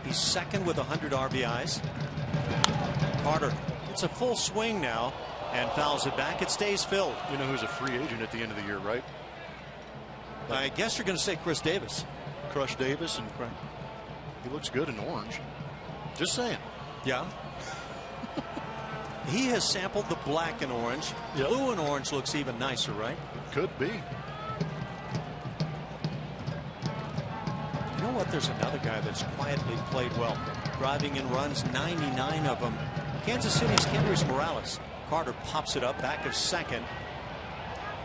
He's second with 100 RBIs. Carter, it's a full swing now and fouls it back. It stays filled. You know who's a free agent at the end of the year, right? I guess you're going to say Chris Davis. Crush Davis, and he looks good in orange. Just saying. Yeah. He has sampled the black and orange. Blue and orange looks even nicer, right? Could be. You know what? There's another guy that's quietly played well. Driving in runs, 99 of them. Kansas City's Kendrys Morales. Carter pops it up back of second.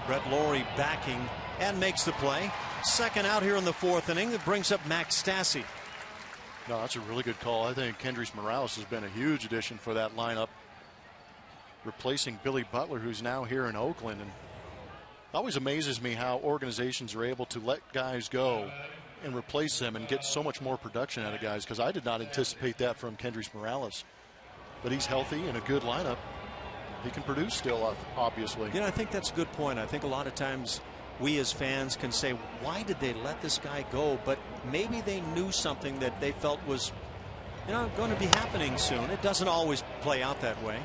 Brett Lawrie backing and makes the play. Second out here in the fourth inning. That brings up Max Stassi. No, that's a really good call. I think Kendrys Morales has been a huge addition for that lineup, replacing Billy Butler, who's now here in Oakland. And it always amazes me how organizations are able to let guys go and replace them and get so much more production out of guys, because I did not anticipate that from Kendrys Morales. But he's healthy and a good lineup. He can produce still, obviously. You know, I think that's a good point. I think a lot of times we as fans can say, why did they let this guy go? But maybe they knew something that they felt was, you know, going to be happening soon. It doesn't always play out that way.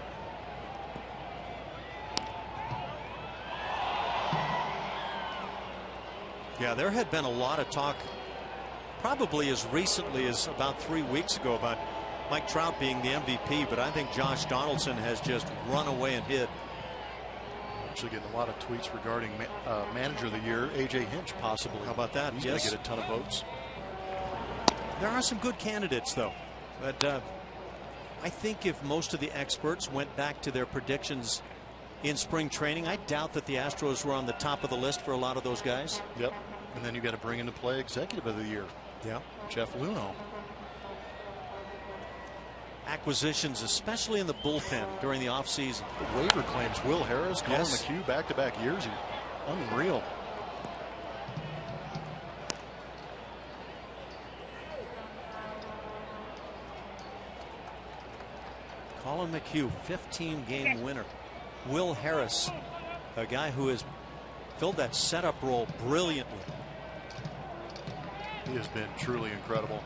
Yeah, there had been a lot of talk, probably as recently as about 3 weeks ago, about Mike Trout being the MVP, but I think Josh Donaldson has just run away and hit. Actually getting a lot of tweets regarding Manager of the Year, A.J. Hinch, possibly. How about that? He's going to get a ton of votes. There are some good candidates, though. But I think if most of the experts went back to their predictions in spring training, I doubt that the Astros were on the top of the list for a lot of those guys. Yep. And then you got to bring into play Executive of the Year. Yeah. Jeff Luhnow. Acquisitions, especially in the bullpen during the offseason. The waiver claims, Will Harris, Colin McHugh, back-to-back years. Unreal. Colin McHugh, 15-game winner. Will Harris, a guy who has filled that setup role brilliantly. He has been truly incredible.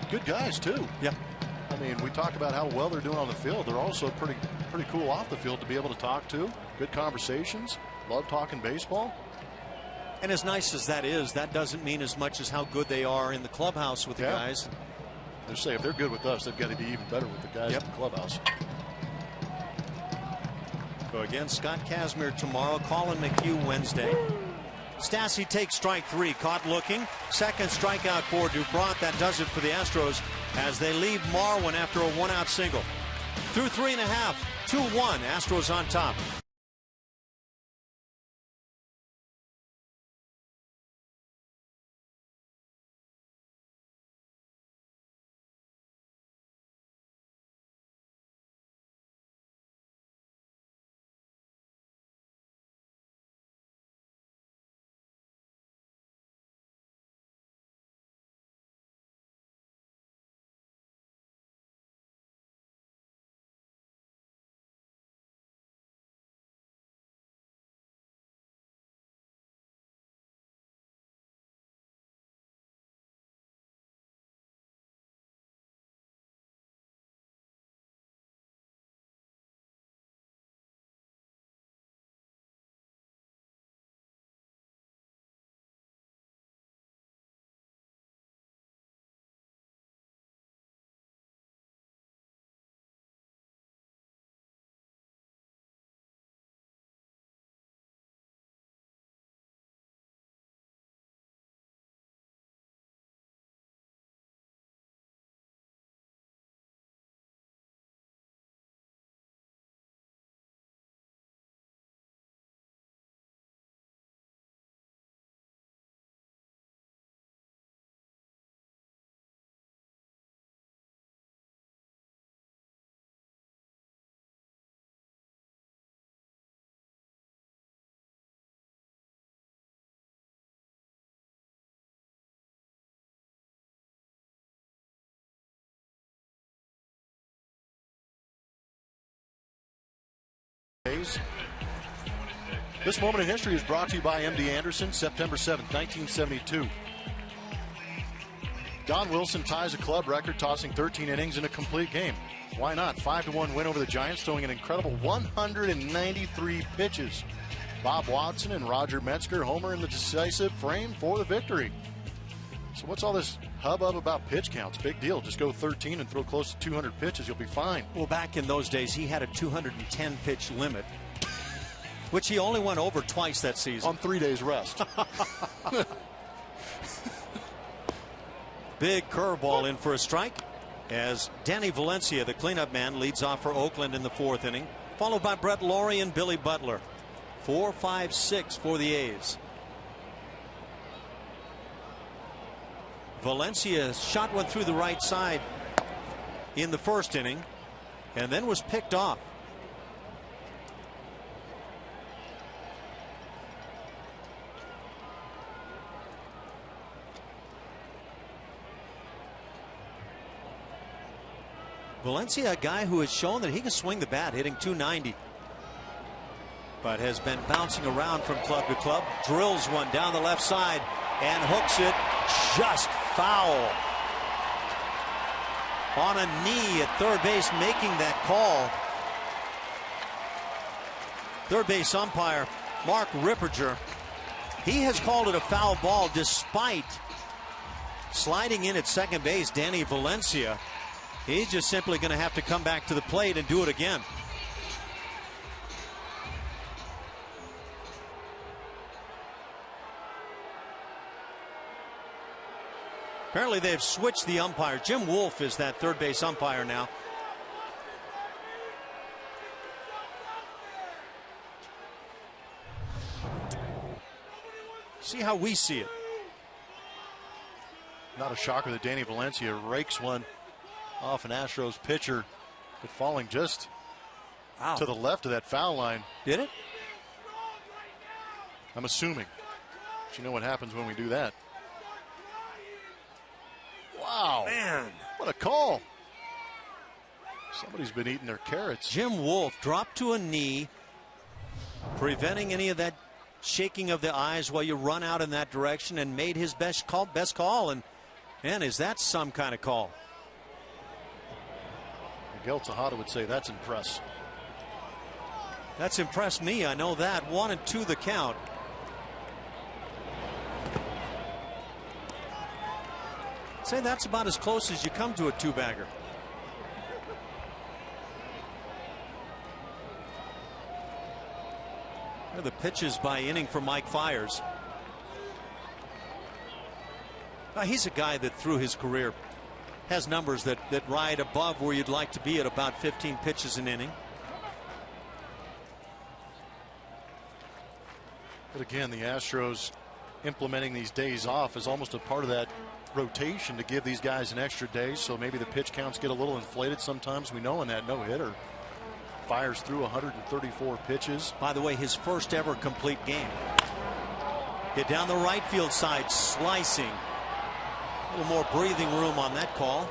Good guys, too. Yeah. I mean, we talk about how well they're doing on the field. They're also pretty cool off the field to be able to talk to. Good conversations. Love talking baseball. And as nice as that is, that doesn't mean as much as how good they are in the clubhouse with the guys. They say if they're good with us, they've got to be even better with the guys in the clubhouse. So again, Scott Kazmir tomorrow, Colin McHugh Wednesday. Stassi takes strike three, caught looking. Second strikeout for Duprat. That does it for the Astros as they leave Marwin after a one-out single. Through 3.5, 2-1, Astros on top. days. This moment in history is brought to you by M.D. Anderson, September 7th, 1972. Don Wilson ties a club record, tossing 13 innings in a complete game. Why not? 5-1 win over the Giants, throwing an incredible 193 pitches. Bob Watson and Roger Metzger homer in the decisive frame for the victory. So what's all this hubbub about pitch counts? Big deal. Just go 13 and throw close to 200 pitches. You'll be fine. Well, back in those days, he had a 210 pitch limit, which he only went over twice that season. On 3 days rest. Big curveball in for a strike as Danny Valencia, the cleanup man, leads off for Oakland in the 4th inning, followed by Brett Laurie and Billy Butler. 4-5-6 for the A's. Valencia shot one through the right side in the 1st inning and then was picked off. Valencia, a guy who has shown that he can swing the bat, hitting .290, but has been bouncing around from club to club. Drills one down the left side and hooks it just foul. On a knee at third base, making that call. Third base umpire Mark Ripperger, he has called it a foul ball despite sliding in at second base. Danny Valencia, he's just simply going to have to come back to the plate and do it again. Apparently they've switched the umpire. Jim Wolf is that third base umpire now. See how we see it. Not a shocker that Danny Valencia rakes one off an Astros pitcher, but falling just to the left of that foul line. Did it? I'm assuming. But you know what happens when we do that. Wow. Man. What a call. Somebody's been eating their carrots. Jim Wolf dropped to a knee, preventing any of that shaking of the eyes while you run out in that direction, and made his best call. And man, is that some kind of call? Miguel Tejada would say that's impressive. That's impressed me. I know that. 1-2 the count. Say that's about as close as you come to a two-bagger. Here are the pitches by inning for Mike Fiers. He's a guy that through his career has numbers that ride above where you'd like to be at about 15 pitches an inning. But again, the Astros implementing these days off is almost a part of that rotation to give these guys an extra day, so maybe the pitch counts get a little inflated sometimes. We know in that no-hitter, Fiers through 134 pitches. By the way, his first ever complete game. Hit down the right field side, slicing. A little more breathing room on that call.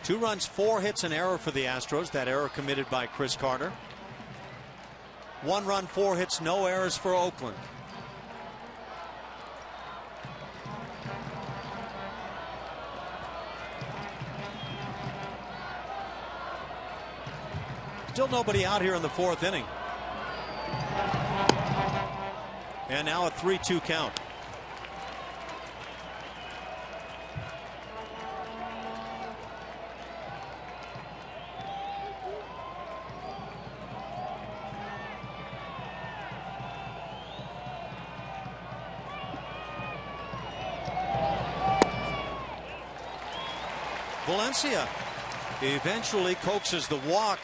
Two runs, 4 hits, an error for the Astros. That error committed by Chris Carter. 1 run, 4 hits, no errors for Oakland. Still nobody out here in the 4th inning. And now a 3-2 count. Valencia eventually coaxes the walk.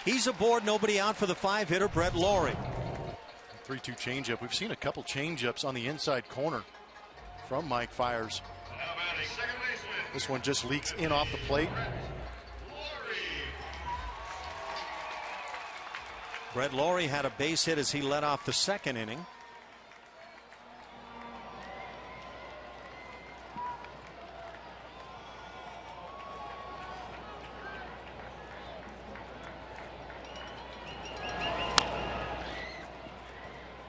He's aboard, nobody out for the 5-hitter, Brett Laurie. 3-2 changeup. We've seen a couple changeups on the inside corner from Mike Fiers. This one just leaks in off the plate. Brett Laurie had a base hit as he led off the 2nd inning.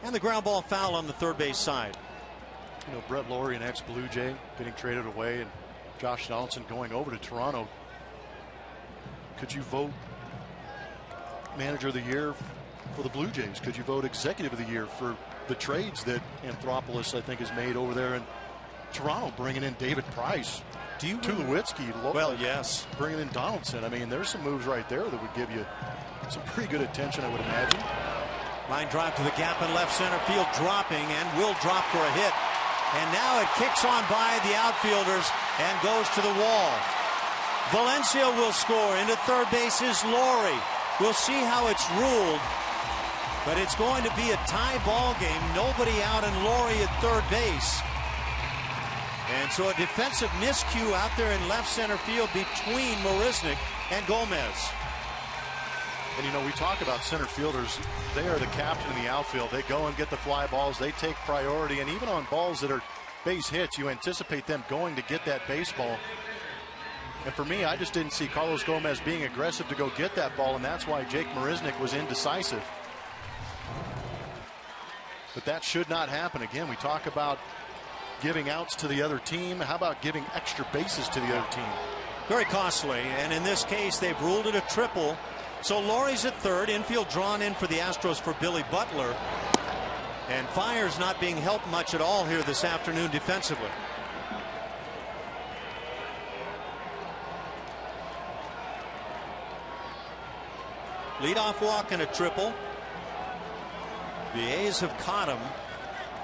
And the ground ball foul on the third base side. You know, Brett Lawrie, an ex-Blue Jay, getting traded away, and Josh Donaldson going over to Toronto. Could you vote manager of the year for the Blue Jays? Could you vote executive of the year for the trades that Anthopoulos, I think, has made over there in Toronto, bringing in David Price, Tulowitzki, well, yes, bringing in Donaldson? I mean, there's some moves right there that would give you some pretty good attention, I would imagine. Line drive to the gap in left center field, dropping, and will drop for a hit. And now it kicks on by the outfielders and goes to the wall. Valencia will score. Into third base is Lawrie. We'll see how it's ruled. But it's going to be a tie ball game. Nobody out and Lawrie at third base. And so a defensive miscue out there in left center field between Marisnick and Gomez. And, you know, we talk about center fielders. They are the captain in the outfield. They go and get the fly balls. They take priority. And even on balls that are base hits, you anticipate them going to get that baseball. And for me, I just didn't see Carlos Gomez being aggressive to go get that ball. And that's why Jake Marisnick was indecisive. But that should not happen. Again, we talk about giving outs to the other team. How about giving extra bases to the other team? Very costly. And in this case, they've ruled it a triple. So Laurie's at third. Infield drawn in for the Astros for Billy Butler. And Fiers not being helped much at all here this afternoon defensively. Leadoff walk and a triple. The A's have caught him.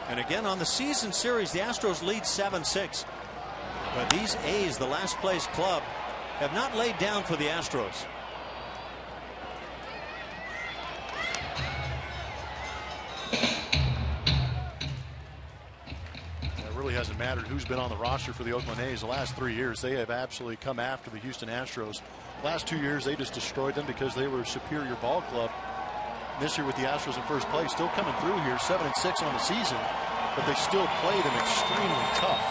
And again, on the season series, the Astros lead 7-6. But these A's, the last place club, have not laid down for the Astros. It really hasn't mattered who's been on the roster for the Oakland A's the last 3 years. They have absolutely come after the Houston Astros. Last 2 years, they just destroyed them because they were a superior ball club. This year with the Astros in first place, still coming through here, 7-6 on the season, but they still play them extremely tough.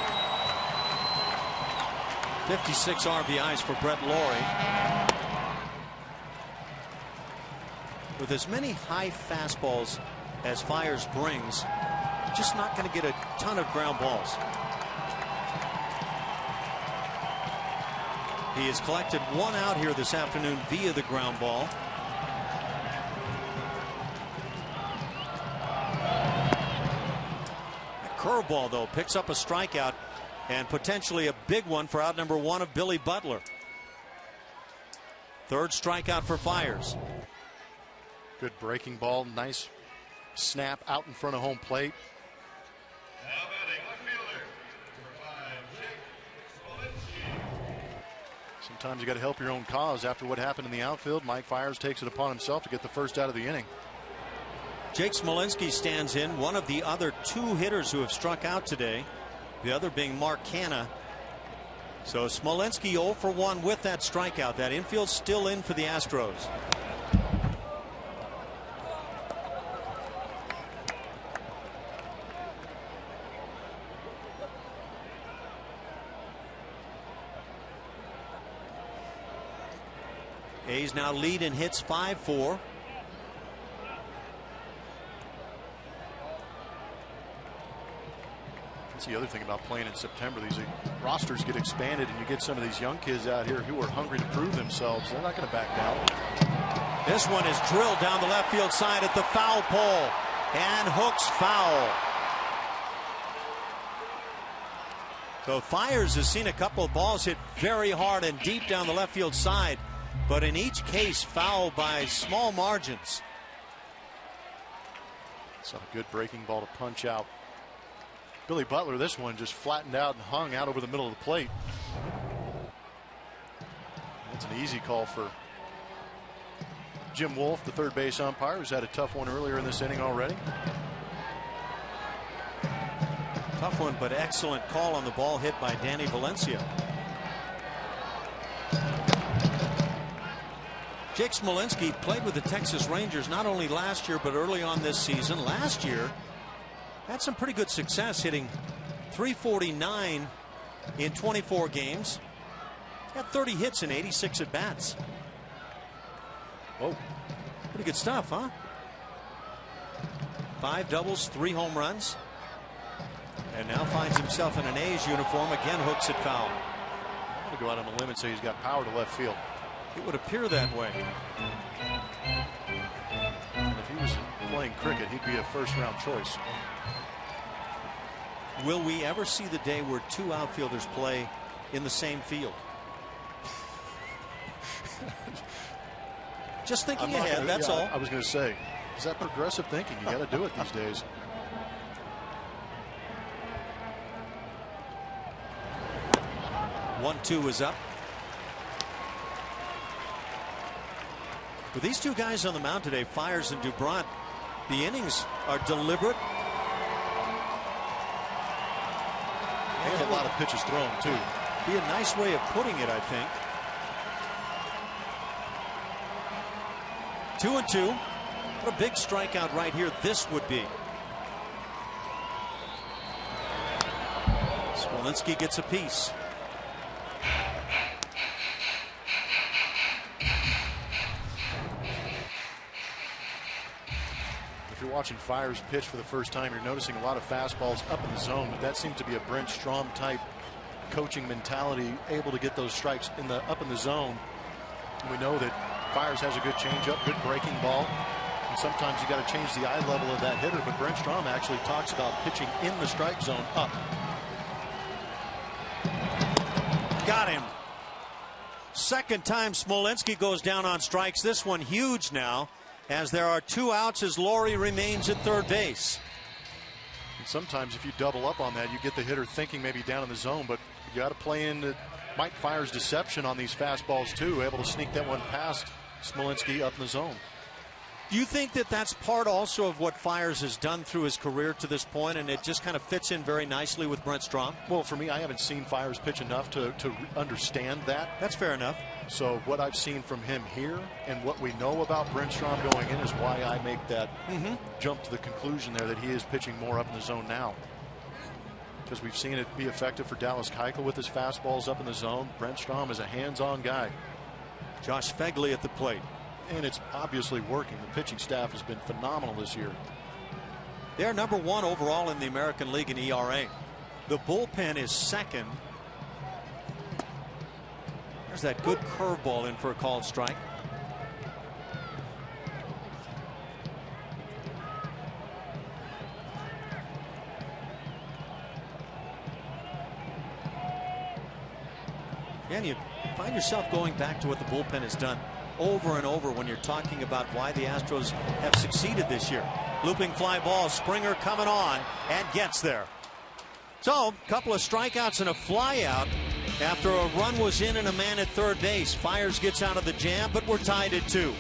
56 RBIs for Brett Lawrie. With as many high fastballs as Fiers brings, just not going to get a ton of ground balls. He has collected one out here this afternoon via the ground ball. Curveball, though, picks up a strikeout and potentially a big one for out number one of Billy Butler. Third strikeout for Fiers. Good breaking ball. Nice snap out in front of home plate. Sometimes you got to help your own cause. After what happened in the outfield, Mike Fiers takes it upon himself to get the first out of the inning. Jake Smolinski stands in, one of the other two hitters who have struck out today, the other being Mark Canha. So Smolinski 0 for 1 with that strikeout. That infield still in for the Astros. A's now lead in hits 5-4. That's the other thing about playing in September. These rosters get expanded and you get some of these young kids out here who are hungry to prove themselves. They're not going to back down. This one is drilled down the left field side at the foul pole and hooks foul. So Fiers has seen a couple of balls hit very hard and deep down the left field side, but in each case foul by small margins. So a good breaking ball to punch out. Billy Butler, this one just flattened out and hung out over the middle of the plate. That's an easy call for Jim Wolf, the third base umpire, who's had a tough one earlier in this inning already. Tough one, but excellent call on the ball hit by Danny Valencia. Jake Smolinski played with the Texas Rangers not only last year but early on this season. Last year had some pretty good success, hitting .349 in 24 games. Got 30 hits in 86 at bats. Whoa, pretty good stuff, huh? 5 doubles, 3 home runs. And now finds himself in an A's uniform. Again, hooks it foul. I'm going to go out on a limb and say he's got power to left field. It would appear that way. And if he was playing cricket, he'd be a first-round choice. Will we ever see the day where 2 outfielders play in the same field? Just thinking ahead, that's all. I was going to say, is that progressive thinking? You got to do it these days. One-two is up. With these 2 guys on the mound today, Fiers and Dubront, the innings are deliberate. And a lot of pitches thrown, too. Be a nice way of putting it, I think. 2-2. What a big strikeout right here this would be. Smolinski gets a piece. If you're watching Fiers pitch for the first time, you're noticing a lot of fastballs up in the zone, but that seems to be a Brent Strom type coaching mentality, able to get those strikes up in the zone. And we know that Fiers has a good changeup, good breaking ball, and sometimes you got to change the eye level of that hitter, but Brent Strom actually talks about pitching in the strike zone up. Got him. Second time Smolinski goes down on strikes. This one huge now, as there are 2 outs as Laurie remains at third base. And sometimes if you double up on that, you get the hitter thinking maybe down in the zone, but you got to play into Mike Fiers' deception on these fastballs too, able to sneak that one past Smolinski up in the zone. Do you think that that's part also of what Fiers has done through his career to this point, and it just kind of fits in very nicely with Brent Strom? Well, for me, I haven't seen Fiers pitch enough to understand that. That's fair enough. So what I've seen from him here and what we know about Brent Strom going in is why I make that jump to the conclusion there that he is pitching more up in the zone now. Because we've seen it be effective for Dallas Keuchel with his fastballs up in the zone. Brent Strom is a hands-on guy. Josh Phegley at the plate. And it's obviously working. The pitching staff has been phenomenal this year. They're number 1 overall in the American League in ERA. The bullpen is second. There's that good curveball in for a called strike. And you find yourself going back to what the bullpen has done over and over when you're talking about why the Astros have succeeded this year. Looping fly ball, Springer coming on and gets there. So a couple of strikeouts and a fly out after a run was in and a man at third base. Fiers gets out of the jam, but we're tied at 2.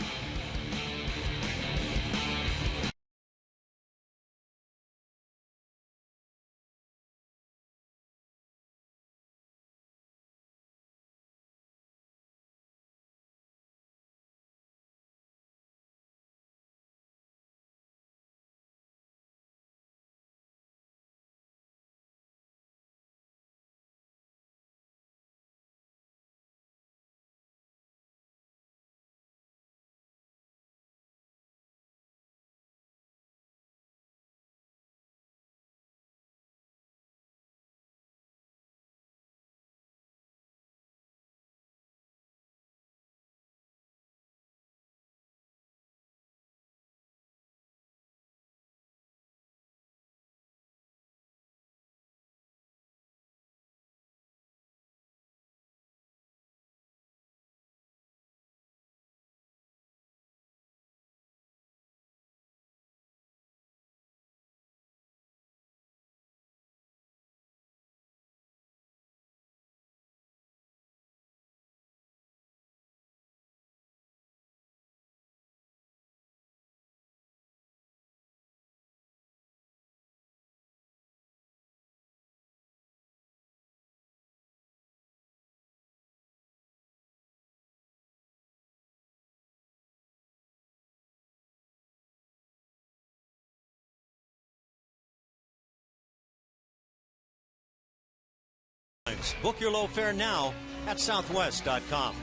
Book your low fare now at southwest.com.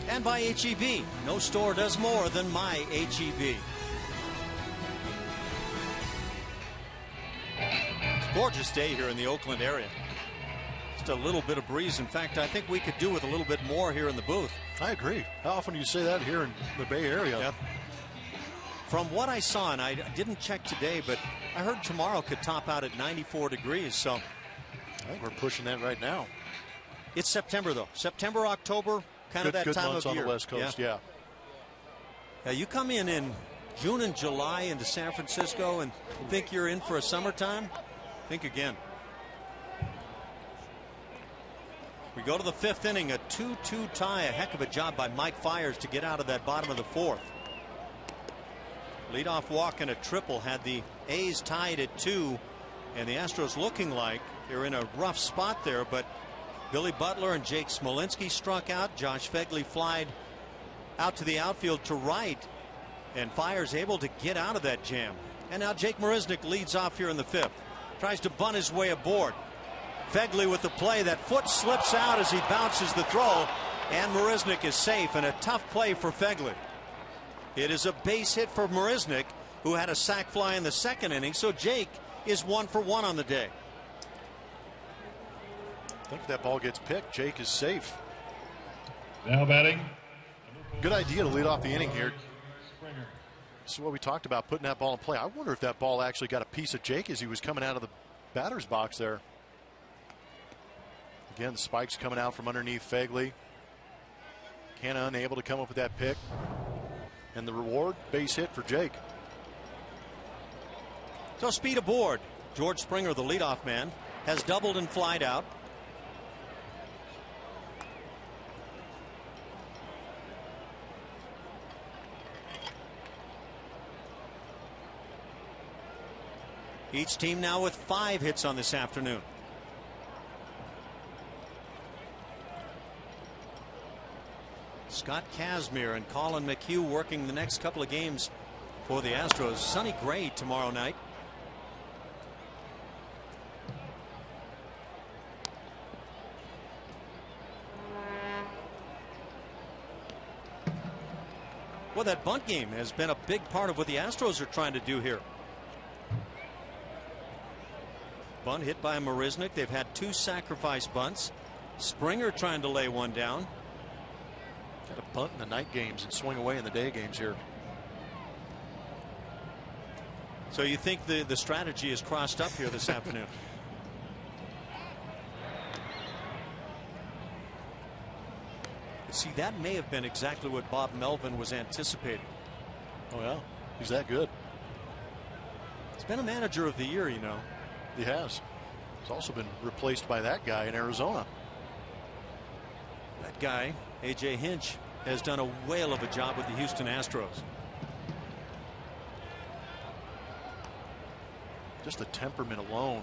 And by HEB. No store does more than my HEB. Gorgeous day here in the Oakland area. Just a little bit of breeze. In fact, I think we could do with a little bit more here in the booth. I agree. How often do you say that here in the Bay Area? Yep. From what I saw, and I didn't check today, but I heard tomorrow could top out at 94 degrees. So I think we're pushing that right now. It's September, though. September, October, kind of that good time months of year. On the West Coast, yeah. You come in June and July into San Francisco and think you're in for a summertime? Think again. We go to the 5th inning, a 2-2 tie. A heck of a job by Mike Fiers to get out of that bottom of the 4th. Leadoff walk and a triple had the A's tied at 2, and the Astros looking like they're in a rough spot there, but Billy Butler and Jake Smolinski struck out. Josh Phegley flied out to the outfield to right, and Fiers able to get out of that jam. And now Jake Marisnick leads off here in the 5th. Tries to bunt his way aboard. Phegley with the play. That foot slips out as he bounces the throw, and Marisnick is safe, and a tough play for Phegley. It is a base hit for Marisnick, who had a sac fly in the 2nd inning, so Jake is 1 for 1 on the day. I think if that ball gets picked, Jake is safe. Now batting. Good idea to lead off the inning here. This is what we talked about, putting that ball in play. I wonder if that ball actually got a piece of Jake as he was coming out of the batter's box there. Again, the spikes coming out from underneath Phegley. Canna unable to come up with that pick. And the reward, base hit for Jake. So speed aboard. George Springer, the leadoff man, has doubled and flied out. Each team now with 5 hits on this afternoon. Scott Kazmir and Colin McHugh working the next couple of games for the Astros. Sonny Gray tomorrow night. Well, that bunt game has been a big part of what the Astros are trying to do here. Bunt hit by Marisnick. They've had 2 sacrifice bunts. Springer trying to lay one down. Got to bunt in the night games and swing away in the day games here. So you think the strategy is crossed up here this afternoon? See, that may have been exactly what Bob Melvin was anticipating. Oh, yeah. He's that good. He's been a manager of the year, you know. He has. He's also been replaced by that guy in Arizona. That guy, A.J. Hinch, has done a whale of a job with the Houston Astros. Just the temperament alone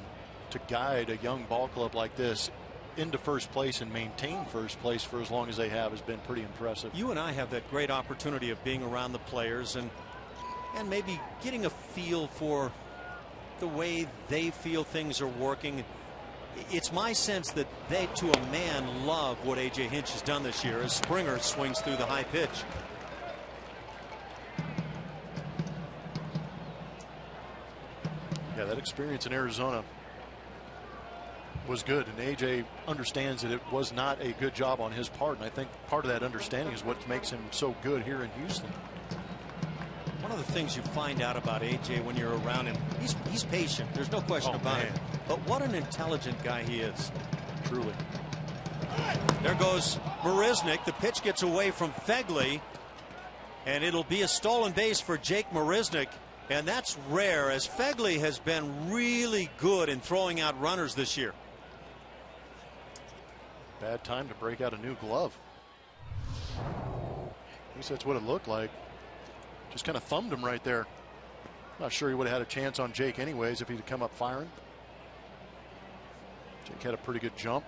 to guide a young ball club like this into first place and maintain first place for as long as they have has been pretty impressive. You and I have that great opportunity of being around the players and maybe getting a feel for the way they feel things are working. It's my sense that they, to a man, love what A.J. Hinch has done this year as Springer swings through the high pitch. Yeah, that experience in Arizona was good, and A.J. understands that it was not a good job on his part, and I think part of that understanding is what makes him so good here in Houston. One of the things you find out about A.J. when you're around him, he's patient. There's no question about it. But what an intelligent guy he is. Truly. There goes Marisnick. The pitch gets away from Phegley, and it'll be a stolen base for Jake Marisnick. And that's rare, as Phegley has been really good in throwing out runners this year. Bad time to break out a new glove. At least that's what it looked like. Just kind of thumbed him right there. Not sure he would have had a chance on Jake anyways if he'd come up firing. Jake had a pretty good jump.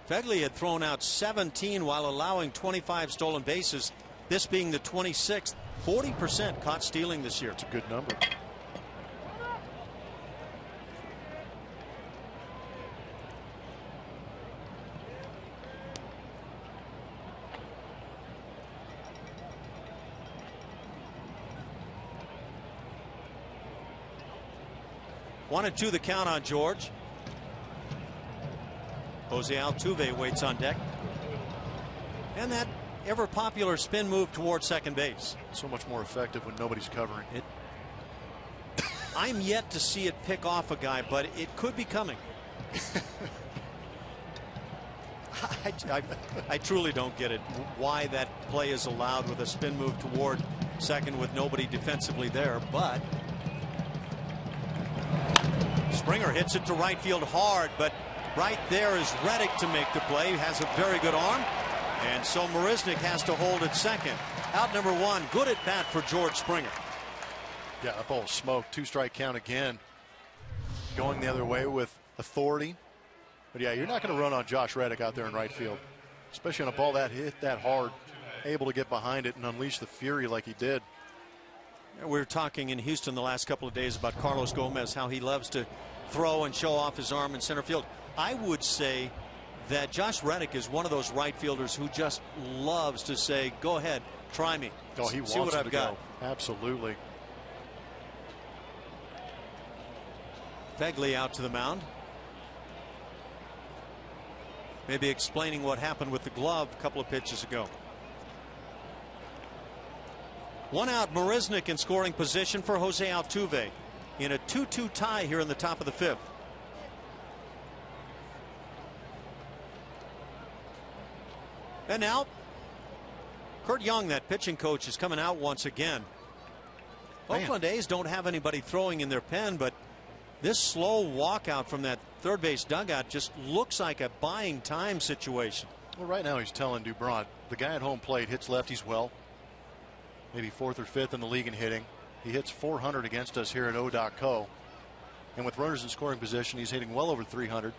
Phegley had thrown out 17 while allowing 25 stolen bases, this being the 26th. 40% caught stealing this year. It's a good number. One and two the count on George. Jose Altuve waits on deck. And that ever popular spin move towards second base. So much more effective when nobody's covering it. I'm yet to see it pick off a guy, but it could be coming. I truly don't get it, why that play is allowed with a spin move toward second with nobody defensively there. But Springer hits it to right field hard, but right there is Reddick to make the play. He has a very good arm, and so Marisnick has to hold at second. Out number one. Good at bat for George Springer. Yeah, that ball smoked. 2-strike count again. Going the other way with authority. But yeah, you're not going to run on Josh Reddick out there in right field, especially on a ball that hit that hard, able to get behind it and unleash the fury like he did. We were talking in Houston the last couple of days about Carlos Gomez, how he loves to throw and show off his arm in center field. I would say that Josh Reddick is one of those right fielders who just loves to say, go ahead, try me. Oh, he wants see what I've got. Go. Absolutely. Fegley out to the mound. Maybe explaining what happened with the glove a couple of pitches ago. One out. Marisnick in scoring position for Jose Altuve in a 2-2 tie here in the top of the fifth. And now Kurt Young, that pitching coach, is coming out once again. Oakland A's don't have anybody throwing in their pen, but this slow walkout from that third base dugout just looks like a buying time situation. Well, right now he's telling Dubron, the guy at home plate hits lefties well. Maybe 4th or 5th in the league in hitting. He hits 400 against us here at HOU. And with runners in scoring position, he's hitting well over 300.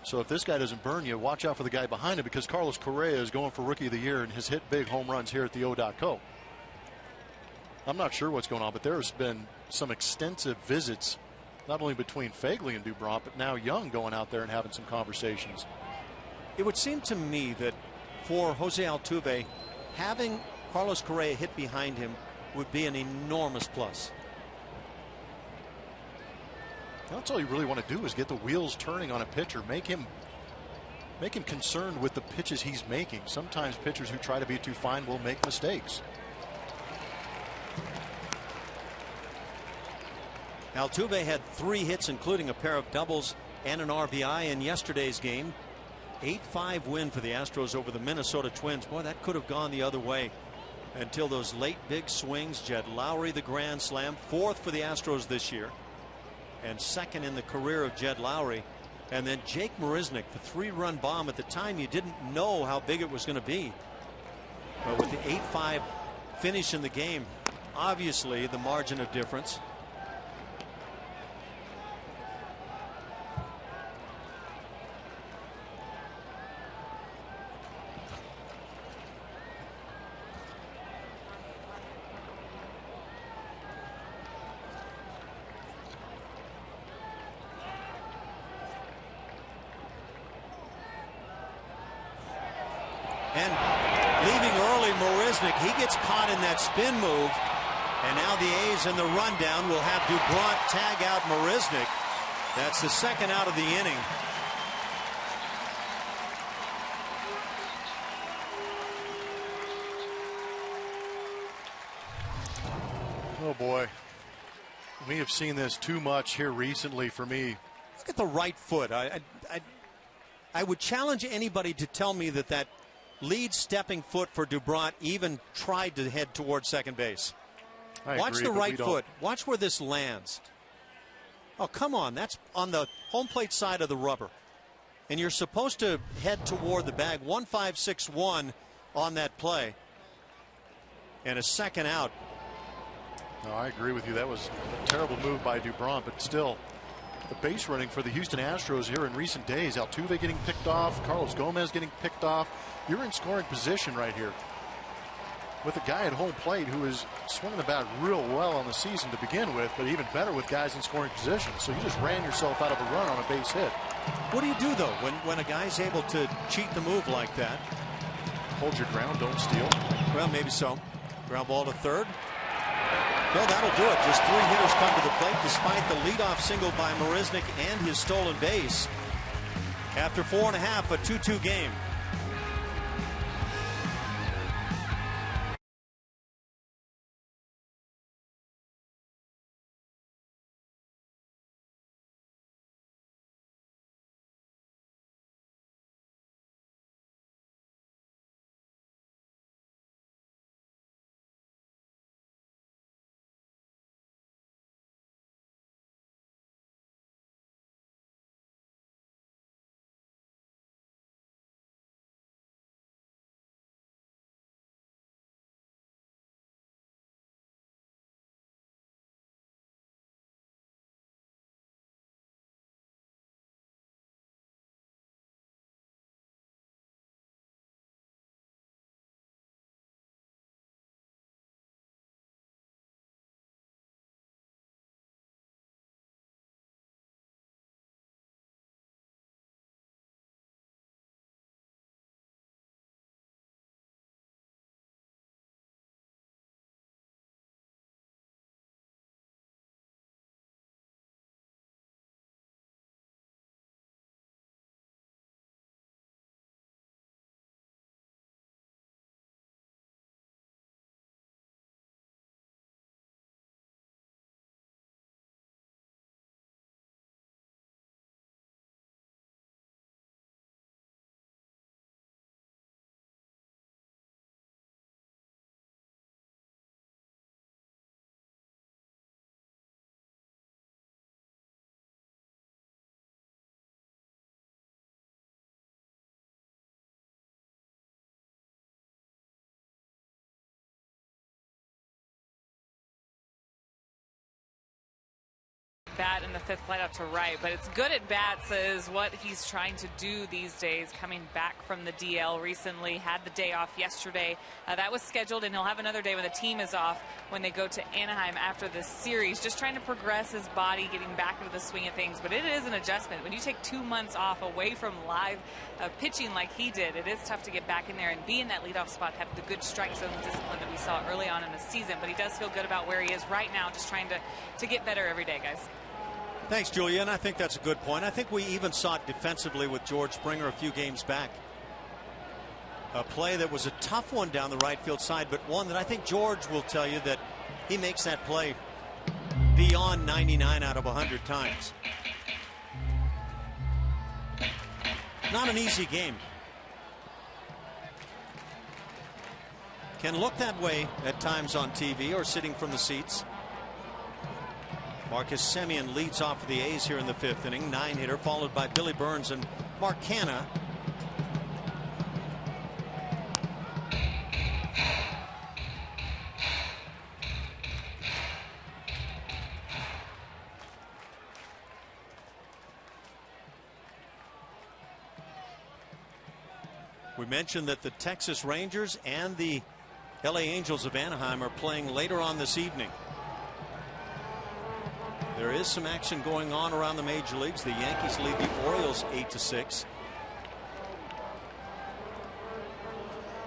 So if this guy doesn't burn you, watch out for the guy behind him, because Carlos Correa is going for Rookie of the Year and has hit big home runs here at the HOU. I'm not sure what's going on, but there's been some extensive visits, not only between Fegley and Dubron, but now Young going out there and having some conversations. It would seem to me that for Jose Altuve, having Carlos Correa hit behind him would be an enormous plus. That's all you really want to do, is get the wheels turning on a pitcher, make him concerned with the pitches he's making. Sometimes pitchers who try to be too fine will make mistakes. Altuve had 3 hits, including a pair of doubles and an RBI in yesterday's game. 8-5 win for the Astros over the Minnesota Twins. Boy, that could have gone the other way until those late big swings. Jed Lowry, the grand slam, 4th for the Astros this year and 2nd in the career of Jed Lowry. And then Jake Marisnick, the 3-run bomb. At the time, you didn't know how big it was going to be. But with the 8-5 finish in the game, obviously the margin of difference. And leaving early, Marisnick, he gets caught in that spin move. And now the A's in the rundown will have Dubron tag out Marisnick. That's the 2nd out of the inning. Oh boy, we have seen this too much here recently for me. Look at the right foot. I would challenge anybody to tell me that lead stepping foot for Dubron even tried to head towards second base. Watch the right foot. Watch where this lands. Oh, come on. That's on the home plate side of the rubber. And you're supposed to head toward the bag. 1-5-6-1 on that play. And a 2nd out. No, I agree with you. That was a terrible move by Dubron, but still, the base running for the Houston Astros here in recent days. Altuve getting picked off, Carlos Gomez getting picked off. You're in scoring position right here with a guy at home plate who is swinging the bat real well on the season to begin with, but even better with guys in scoring position. So you just ran yourself out of a run on a base hit. What do you do, though, when a guy's able to cheat the move like that? Hold your ground, don't steal. Well, maybe so. Ground ball to third. Well, that'll do it. Just 3 hitters come to the plate despite the leadoff single by Marisnick and his stolen base. After 4.5, a 2-2 game. Bat in the fifth flight out to right, but it's good at bats is what he's trying to do these days, coming back from the DL recently. Had the day off yesterday. That was scheduled, and he'll have another day when the team is off when they go to Anaheim after this series. Just trying to progress his body, getting back into the swing of things, but it is an adjustment. When you take 2 months off away from live pitching like he did, it is tough to get back in there and be in that leadoff spot, have the good strike zone discipline that we saw early on in the season, but he does feel good about where he is right now, just trying to get better every day, guys. Thanks, Julia, and I think that's a good point. I think we even saw it defensively with George Springer a few games back. A play that was a tough one down the right field side, but one that I think George will tell you that he makes that play beyond 99 out of 100 times. Not an easy game. Can look that way at times on TV or sitting from the seats. Marcus Semien leads off for the A's here in the fifth inning. 9-hitter, followed by Billy Burns and Mark Canha. We mentioned that the Texas Rangers and the LA Angels of Anaheim are playing later on this evening. There is some action going on around the major leagues. The Yankees lead the Orioles 8-6.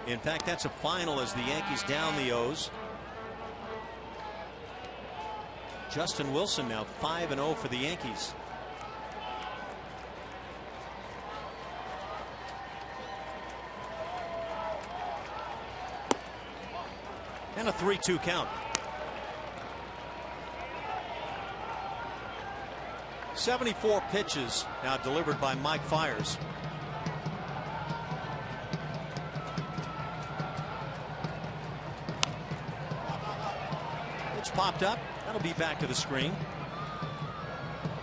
In fact, that's a final as the Yankees down the O's. Justin Wilson now 5-0 for the Yankees. And a 3-2 count. 74 pitches now delivered by Mike Fiers. Pitch popped up. That'll be back to the screen.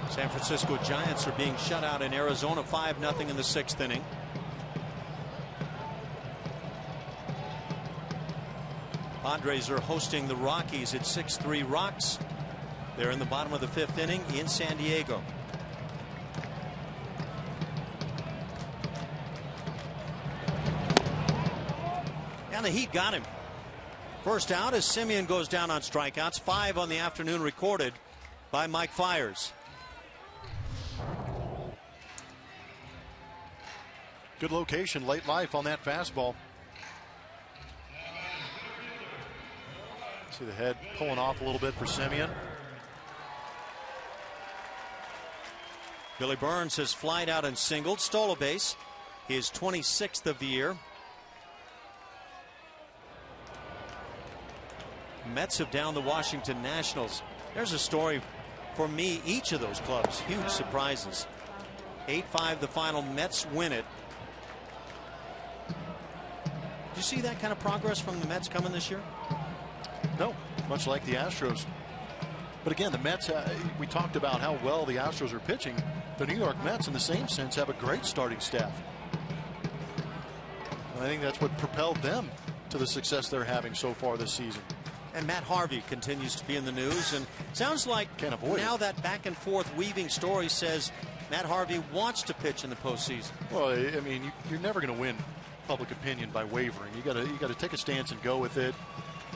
San Francisco Giants are being shut out in Arizona 5-0 in the sixth inning. Padres are hosting the Rockies at 6-3 Rocks. They're in the bottom of the fifth inning in San Diego. And the Heat got him. First out as Semien goes down on strikeouts. 5 on the afternoon recorded by Mike Fiers. Good location, late life on that fastball. See the head pulling off a little bit for Semien. Billy Burns has flied out and singled, stole a base, his 26th of the year. Mets have downed the Washington Nationals. There's a story for me, each of those clubs, huge surprises. 8-5 the final, Mets win it. Do you see that kind of progress from the Mets coming this year? No, much like the Astros. But again, the Mets, we talked about how well the Astros are pitching. The New York Mets, in the same sense, have a great starting staff. And I think that's what propelled them to the success they're having so far this season. And Matt Harvey continues to be in the news, and sounds like now that back and forth weaving story says Matt Harvey wants to pitch in the postseason. Well, I mean, you're never going to win public opinion by wavering. You got to take a stance and go with it.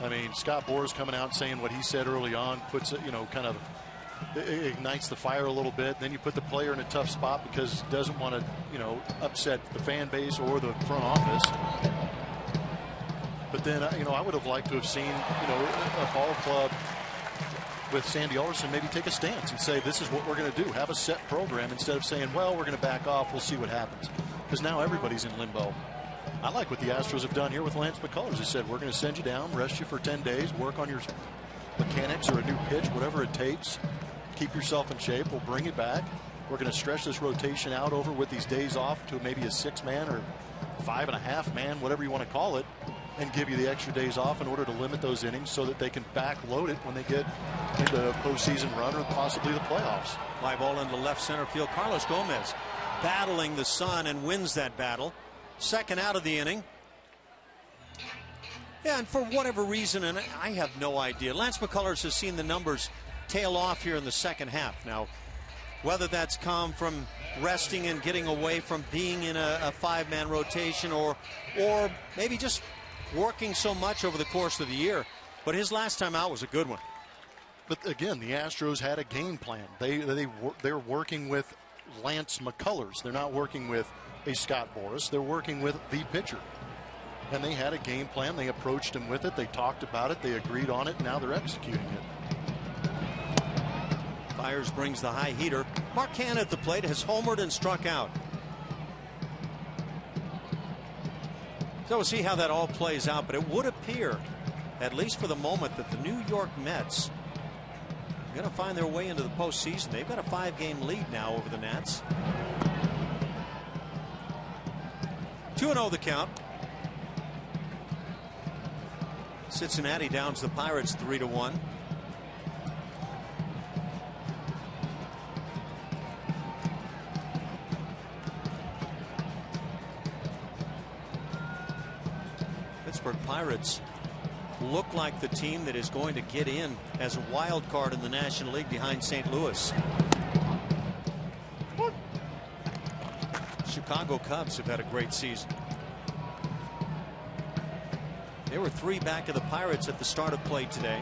I mean, Scott Boras coming out saying what he said early on puts it, kind of ignites the fire a little bit. Then you put the player in a tough spot because he doesn't want to, upset the fan base or the front office. But then, I would have liked to have seen, a ball club with Sandy Alderson maybe take a stance and say, this is what we're going to do. Have a set program instead of saying, well, we're going to back off. We'll see what happens. Because now everybody's in limbo. I like what the Astros have done here with Lance McCullers. They said, we're going to send you down, rest you for 10 days, work on your mechanics or a new pitch, whatever it takes. Keep yourself in shape. We'll bring you back. We're going to stretch this rotation out over with these days off to maybe a 6-man or 5.5-man, whatever you want to call it, and give you the extra days off in order to limit those innings so that they can backload it when they get into a postseason run or possibly the playoffs. Fly ball into left center field. Carlos Gomez battling the sun and wins that battle. Second out of the inning. Yeah, and for whatever reason, and I have no idea, Lance McCullers has seen the numbers tail off here in the second half. Now, whether that's come from resting and getting away from being in a 5-man rotation or maybe just working so much over the course of the year, but his last time out was a good one. But again, the Astros had a game plan. They're working with Lance McCullers. They're not working with a Scott Boras. They're working with the pitcher. And they had a game plan. They approached him with it. They talked about it. They agreed on it. And now they're executing it. Fires brings the high heater. Mark Canha at the plate has homered and struck out. So we'll see how that all plays out, but it would appear, at least for the moment, that the New York Mets are going to find their way into the postseason. They've got a 5-game lead now over the Nats. 2-0 the count. Cincinnati downs the Pirates 3-1. Pittsburgh Pirates look like the team that is going to get in as a wild card in the National League behind St. Louis. Chicago Cubs have had a great season. They were 3 back of the Pirates at the start of play today.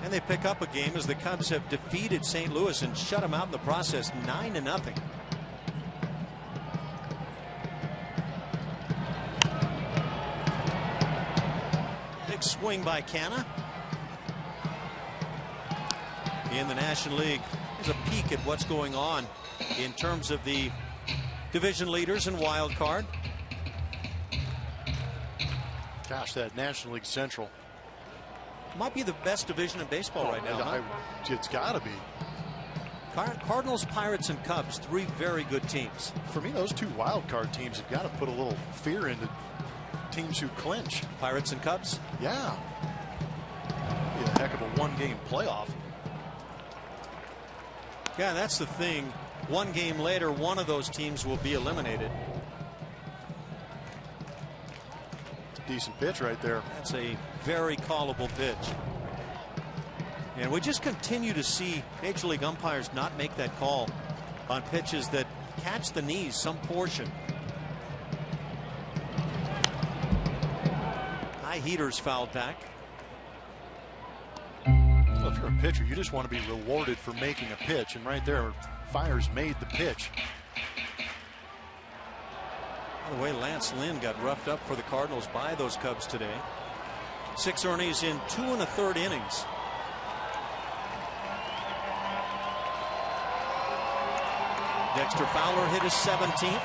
And they pick up a game as the Cubs have defeated St. Louis and shut them out in the process 9-0. Big swing by Canha. In the National League, here's a peek at what's going on in terms of the division leaders and wild card. Gosh, that National League Central might be the best division in baseball right now. Huh? It's got to be. Cardinals, Pirates, and Cubs, 3 very good teams. For me, those 2 wild card teams have got to put a little fear into teams who clinch. Pirates and Cubs? Yeah. Be a heck of a 1-game playoff. Yeah, that's the thing. 1 game later, one of those teams will be eliminated. It's a decent pitch right there. That's a very callable pitch. And we just continue to see Major League umpires not make that call on pitches that catch the knees some portion. High heaters fouled back. Well, if you're a pitcher, you just want to be rewarded for making a pitch, and right there, Fires made the pitch. By the way, Lance Lynn got roughed up for the Cardinals by those Cubs today. 6 earnings in 2 1/3 innings. Dexter Fowler hit his 17th.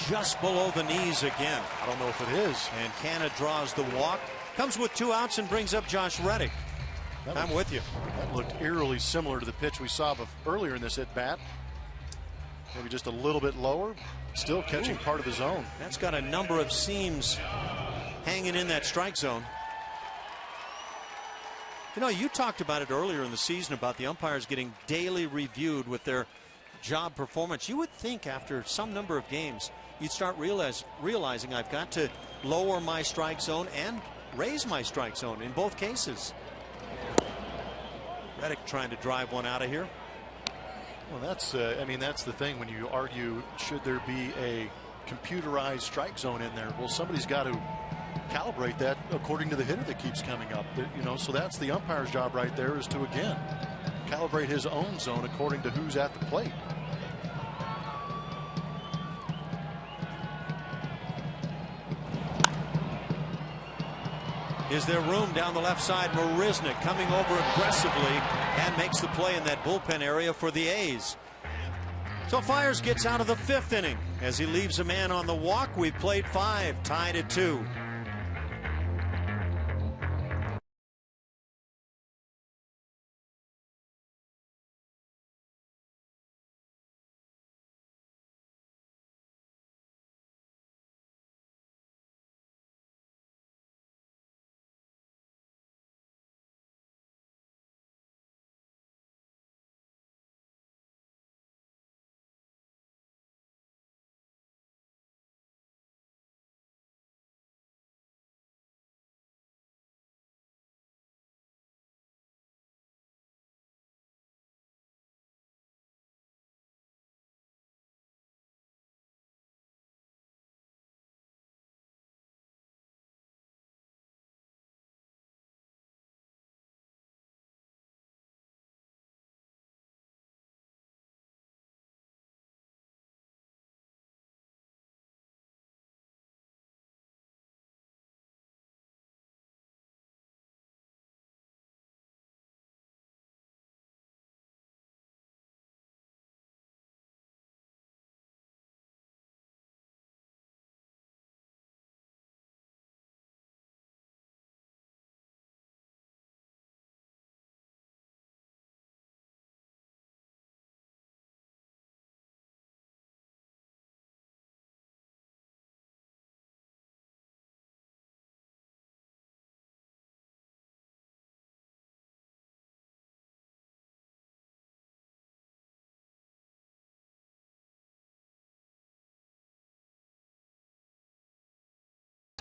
Just below the knees again. I don't know if it is. And Canna draws the walk. Comes with 2 outs and brings up Josh Reddick. I'm with you. That looked eerily similar to the pitch we saw earlier in this at bat. Maybe just a little bit lower. Still catching part of the zone. That's got a number of seams hanging in that strike zone. You know, you talked about it earlier in the season about the umpires getting daily reviewed with their job performance. You would think after some number of games you'd start realizing I've got to lower my strike zone and raise my strike zone in both cases. Reddick trying to drive one out of here. Well, that's I mean, that's the thing when you argue should there be a computerized strike zone in there. Well, somebody's got to calibrate that according to the hitter that keeps coming up. You know, so that's the umpire's job right there, is to again calibrate his own zone according to who's at the plate. Is there room down the left side? Marisnik coming over aggressively and makes the play in that bullpen area for the A's. So Fiers gets out of the 5th inning as he leaves a man on the walk. We've played 5, tied at 2.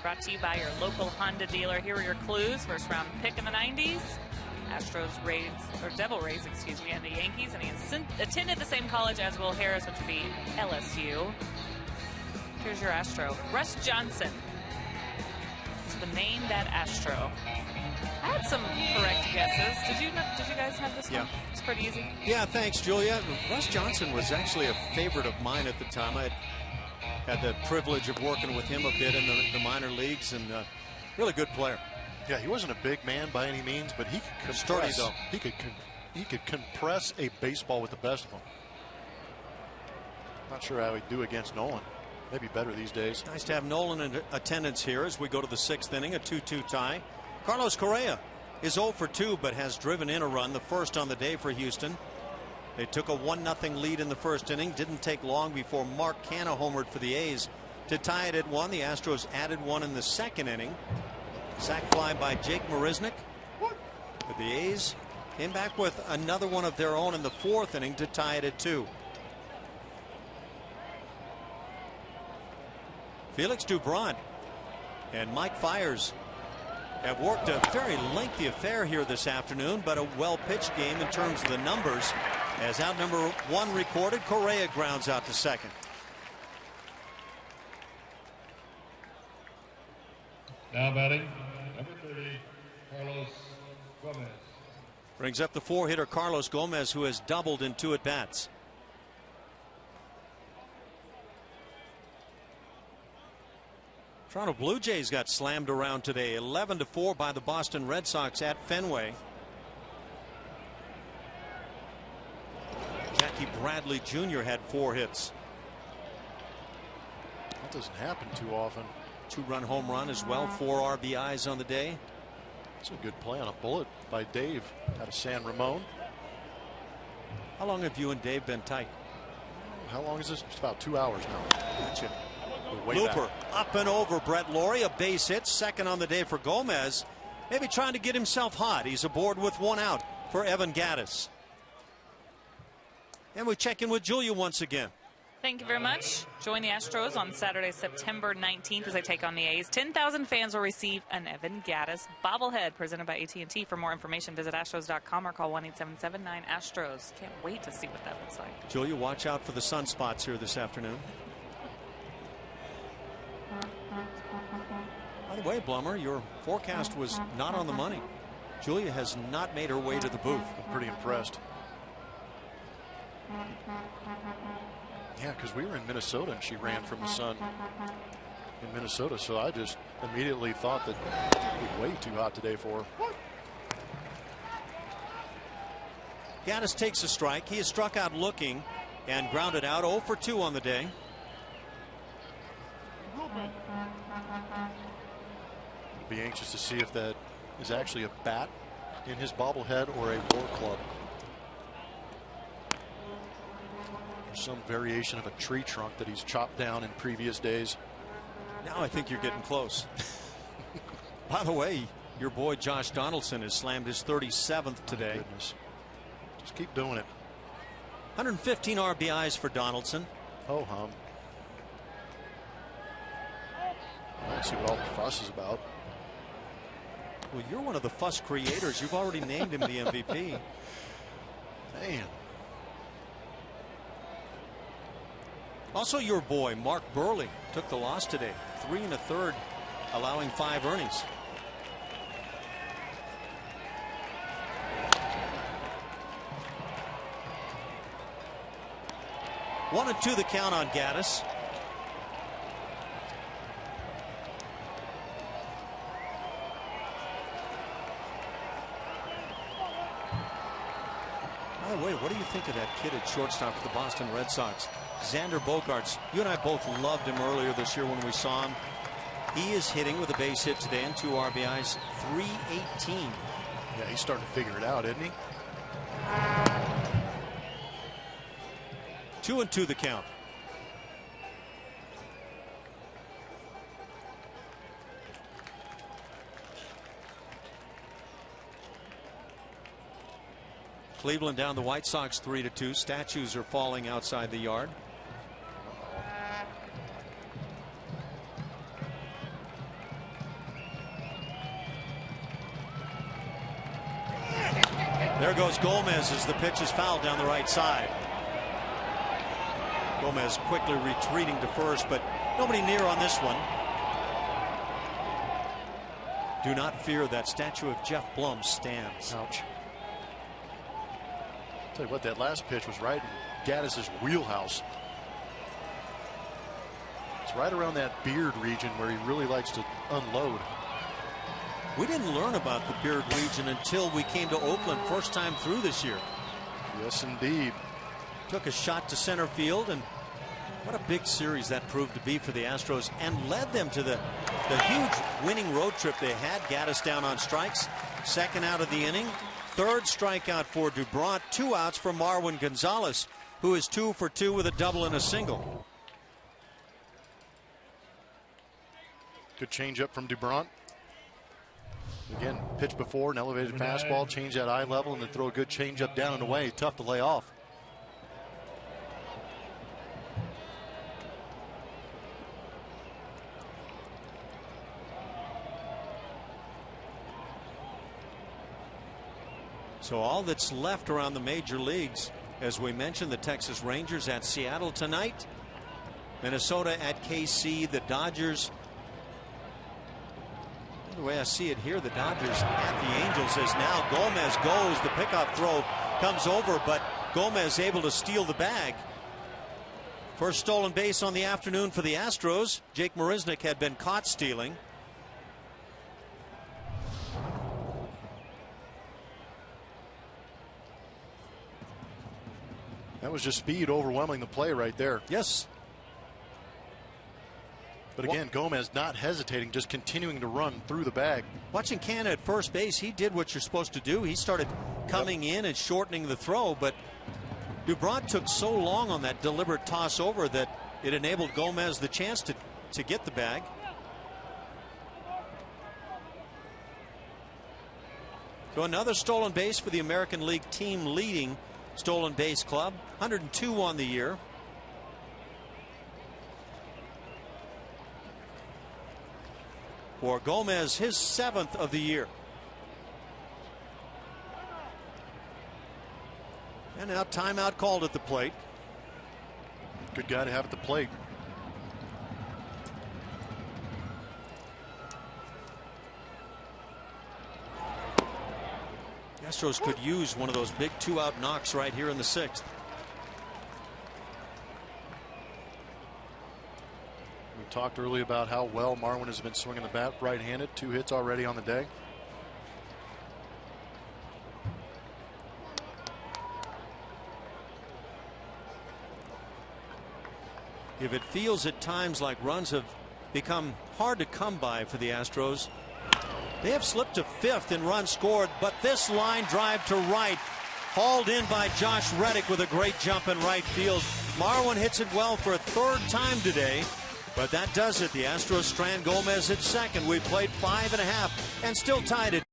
Brought to you by your local Honda dealer. Here are your clues. First round pick in the 90s. Astros, Rays, or Devil Rays, excuse me, and the Yankees. And he attended the same college as Will Harris, which would be LSU. Here's your Astro. Russ Johnson is the name that Astro. I had some correct guesses. Did you guys have this one? It's pretty easy. Yeah, thanks, Julia. Russ Johnson was actually a favorite of mine at the time. I had the privilege of working with him a bit in the minor leagues, and really good player. Yeah, he wasn't a big man by any means, but he could compress. Sturdy, though. He could compress a baseball with the best of them. Not sure how he'd do against Nolan. Maybe better these days. Nice to have Nolan in attendance here as we go to the 6th inning, a 2-2 tie. Carlos Correa is 0 for 2, but has driven in a run, the first on the day for Houston. They took a 1-0 lead in the 1st inning. Didn't take long before Mark Canha homered for the A's to tie it at 1. The Astros added 1 in the 2nd inning. Sac fly by Jake Marisnik. But the A's came back with another one of their own in the 4th inning to tie it at 2. Felix Dubron and Mike Fiers have worked a very lengthy affair here this afternoon, but a well-pitched game in terms of the numbers. As out number 1 recorded, Correa grounds out to second. Now batting, number 30, Carlos Gomez. Brings up the 4-hitter Carlos Gomez, who has doubled in 2 at-bats. Toronto Blue Jays got slammed around today, 11-4 by the Boston Red Sox at Fenway. Jackie Bradley Jr. had 4 hits. That doesn't happen too often. 2-run home run as well, 4 RBIs on the day. It's a good play on a bullet by Dave out of San Ramon. How long have you and Dave been tight? How long is this? It's about 2 hours now. Gotcha. Looper up and over Brett Laurie, a base hit, second on the day for Gomez. Maybe trying to get himself hot. He's aboard with 1 out for Evan Gattis. And we check in with Julia once again. Thank you very much. Join the Astros on Saturday, September 19th as they take on the A's. 10,000 fans will receive an Evan Gattis bobblehead presented by AT&T. For more information, visit Astros.com or call 1-877-9-ASTROS. Can't wait to see what that looks like. Julia, watch out for the sunspots here this afternoon. By the way, Blummer, your forecast was not on the money. Julia has not made her way to the booth. I'm pretty impressed. Yeah, because we were in Minnesota and she ran from the sun in Minnesota, so I just immediately thought that it would be way too hot today for her. Gattis takes a strike. He is struck out looking and grounded out. 0 for 2 on the day. Be anxious to see if that is actually a bat in his bobblehead or a war club. Or some variation of a tree trunk that he's chopped down in previous days. Now I think you're getting close. By the way, your boy Josh Donaldson has slammed his 37th today. My goodness. Just keep doing it. 115 RBIs for Donaldson. Oh, hum. Let's see what all the fuss is about. Well, you're one of the fuss creators. You've already named him the MVP. Man. Also, your boy Mark Burley took the loss today. 3 1/3, allowing 5 earnings. One and 2 the count on Gattis. By the way, what do you think of that kid at shortstop for the Boston Red Sox? Xander Bogaerts. You and I both loved him earlier this year when we saw him. He is hitting with a base hit today and 2 RBIs, .318. Yeah, he's starting to figure it out, isn't he? 2 and 2 the count. Cleveland down the White Sox 3-2. Statues are falling outside the yard. There goes Gomez as the pitch is fouled down the right side. Gomez quickly retreating to first, but nobody near on this one. Do not fear, that statue of Jeff Blum stands. Ouch. Tell you what, that last pitch was right in Gattis' wheelhouse. It's right around that beard region where he really likes to unload. We didn't learn about the beard region until we came to Oakland first time through this year. Yes, indeed. Took a shot to center field, and what a big series that proved to be for the Astros, and led them to the huge winning road trip they had. Gattis down on strikes, second out of the inning. Third strikeout for Dubront. 2 outs for Marwin Gonzalez, who is 2 for 2 with a double and a single. Good changeup from Dubront. Again, pitch before, an elevated fastball, change that eye level, and then throw a good changeup down and away. Tough to lay off. So all that's left around the major leagues, as we mentioned, the Texas Rangers at Seattle tonight, Minnesota at KC, the Dodgers. The way I see it here, the Dodgers at the Angels, as now Gomez goes. The pickoff throw comes over, but Gomez able to steal the bag. First stolen base on the afternoon for the Astros. Jake Marisnick had been caught stealing. That was just speed overwhelming the play right there. Yes. But again, Gomez not hesitating, just continuing to run through the bag. Watching Canha at first base, he did what you're supposed to do. He started coming in and shortening the throw, but Dubron took so long on that deliberate toss over that it enabled Gomez the chance to get the bag. So another stolen base for the American League team leading stolen base club. 102 on the year. For Gomez, his 7th of the year. And now timeout called at the plate. Good guy to have at the plate. The Astros could use one of those big 2-out knocks right here in the 6th. We talked earlier about how well Marwin has been swinging the bat right-handed. 2 hits already on the day. If it feels at times like runs have become hard to come by for the Astros, they have slipped to 5th in runs scored, but this line drive to right, hauled in by Josh Reddick with a great jump in right field. Marwin hits it well for a 3rd time today, but that does it. The Astros strand Gomez at second. We played 5.5 and still tied it.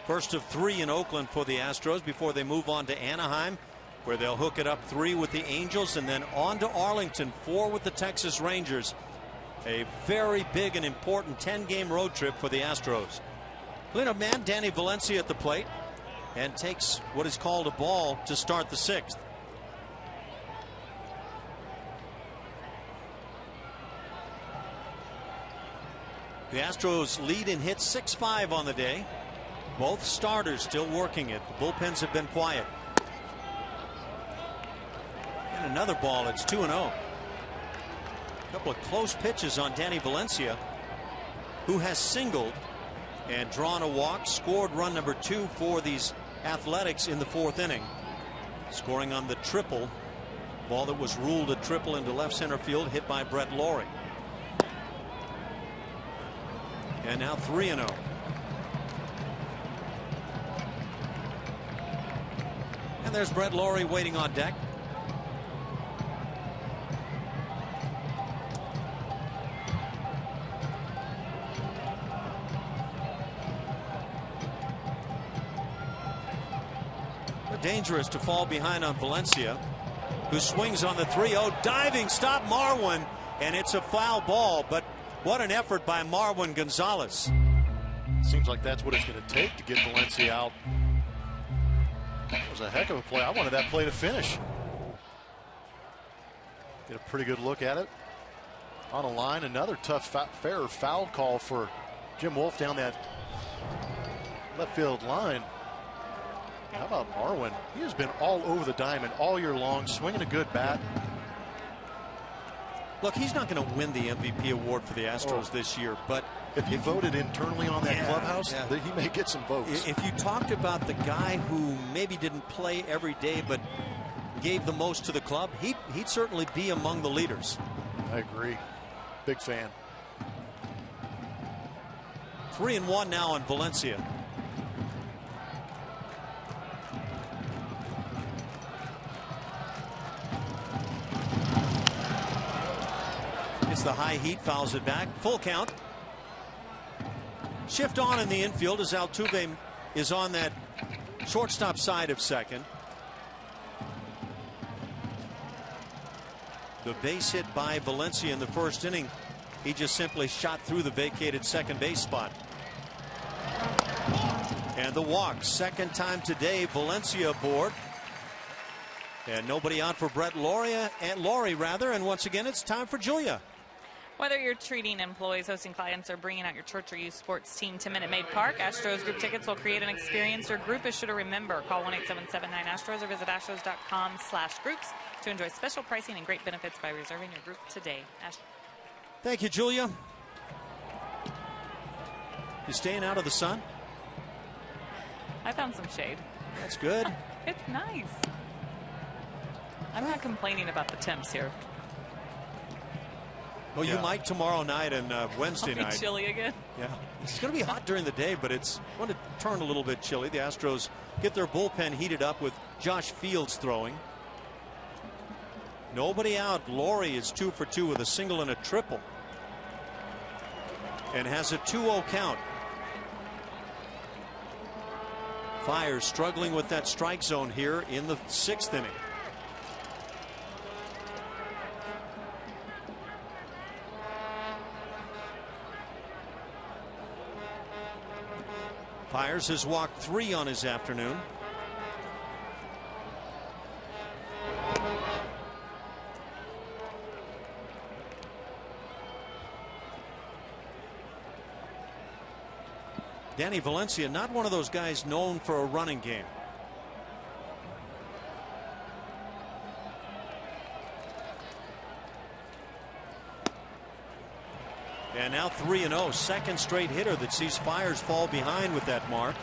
First of 3 in Oakland for the Astros before they move on to Anaheim, where they'll hook it up 3 with the Angels and then on to Arlington, 4 with the Texas Rangers. A very big and important 10-game road trip for the Astros. Cleanup man Danny Valencia at the plate and takes what is called a ball to start the 6th. The Astros lead in hits 6-5 on the day. Both starters still working it. The bullpens have been quiet. And another ball. It's 2-0. A couple of close pitches on Danny Valencia, who has singled and drawn a walk, scored run number 2 for these Athletics in the 4th inning. Scoring on the triple. Ball that was ruled a triple into left center field, hit by Brett Lawrie. And now 3-0. And there's Brett Lawrie waiting on deck. Dangerous to fall behind on Valencia, who swings on the 3-0. Diving stop, Marwin, and it's a foul ball. But what an effort by Marwin Gonzalez. Seems like that's what it's going to take to get Valencia out. That was a heck of a play. I wanted that play to finish. Get a pretty good look at it. On a line, another tough, fair foul call for Jim Wolf down that left field line. How about Marwin? He has been all over the diamond all year long, swinging a good bat. Look, he's not going to win the MVP award for the Astros this year, but if you voted internally on that clubhouse, he may get some votes. If you talked about the guy who maybe didn't play every day but gave the most to the club, he'd certainly be among the leaders. I agree. Big fan. 3-1 now on Valencia. It's the high heat, fouls it back. Full count. Shift on in the infield as Altuve is on that shortstop side of second. The base hit by Valencia in the first inning. He just simply shot through the vacated second base spot. And the walk, second time today, Valencia aboard. And nobody out for Brett Laurie, and once again it's time for Julia. Whether you're treating employees, hosting clients, or bringing out your church or youth sports team to Minute Maid Park, Astros group tickets will create an experience your group is sure to remember. Call 1-877-9-ASTROS or visit astros.com/groups to enjoy special pricing and great benefits by reserving your group today. Thank you, Julia. You staying out of the sun? I found some shade. That's good. It's nice. I'm not complaining about the temps here. Well, you might tomorrow night and Wednesday night. Chilly again. Yeah, it's going to be hot during the day, but it's going to turn a little bit chilly. The Astros get their bullpen heated up with Josh Fields throwing. Nobody out. Laurie is 2 for 2 with a single and a triple, and has a 2-0 count. Fires struggling with that strike zone here in the 6th inning. Fires has walked 3 on his afternoon. Danny Valencia, not one of those guys known for a running game. And now 3-0, second straight hitter that sees Fires fall behind with that mark.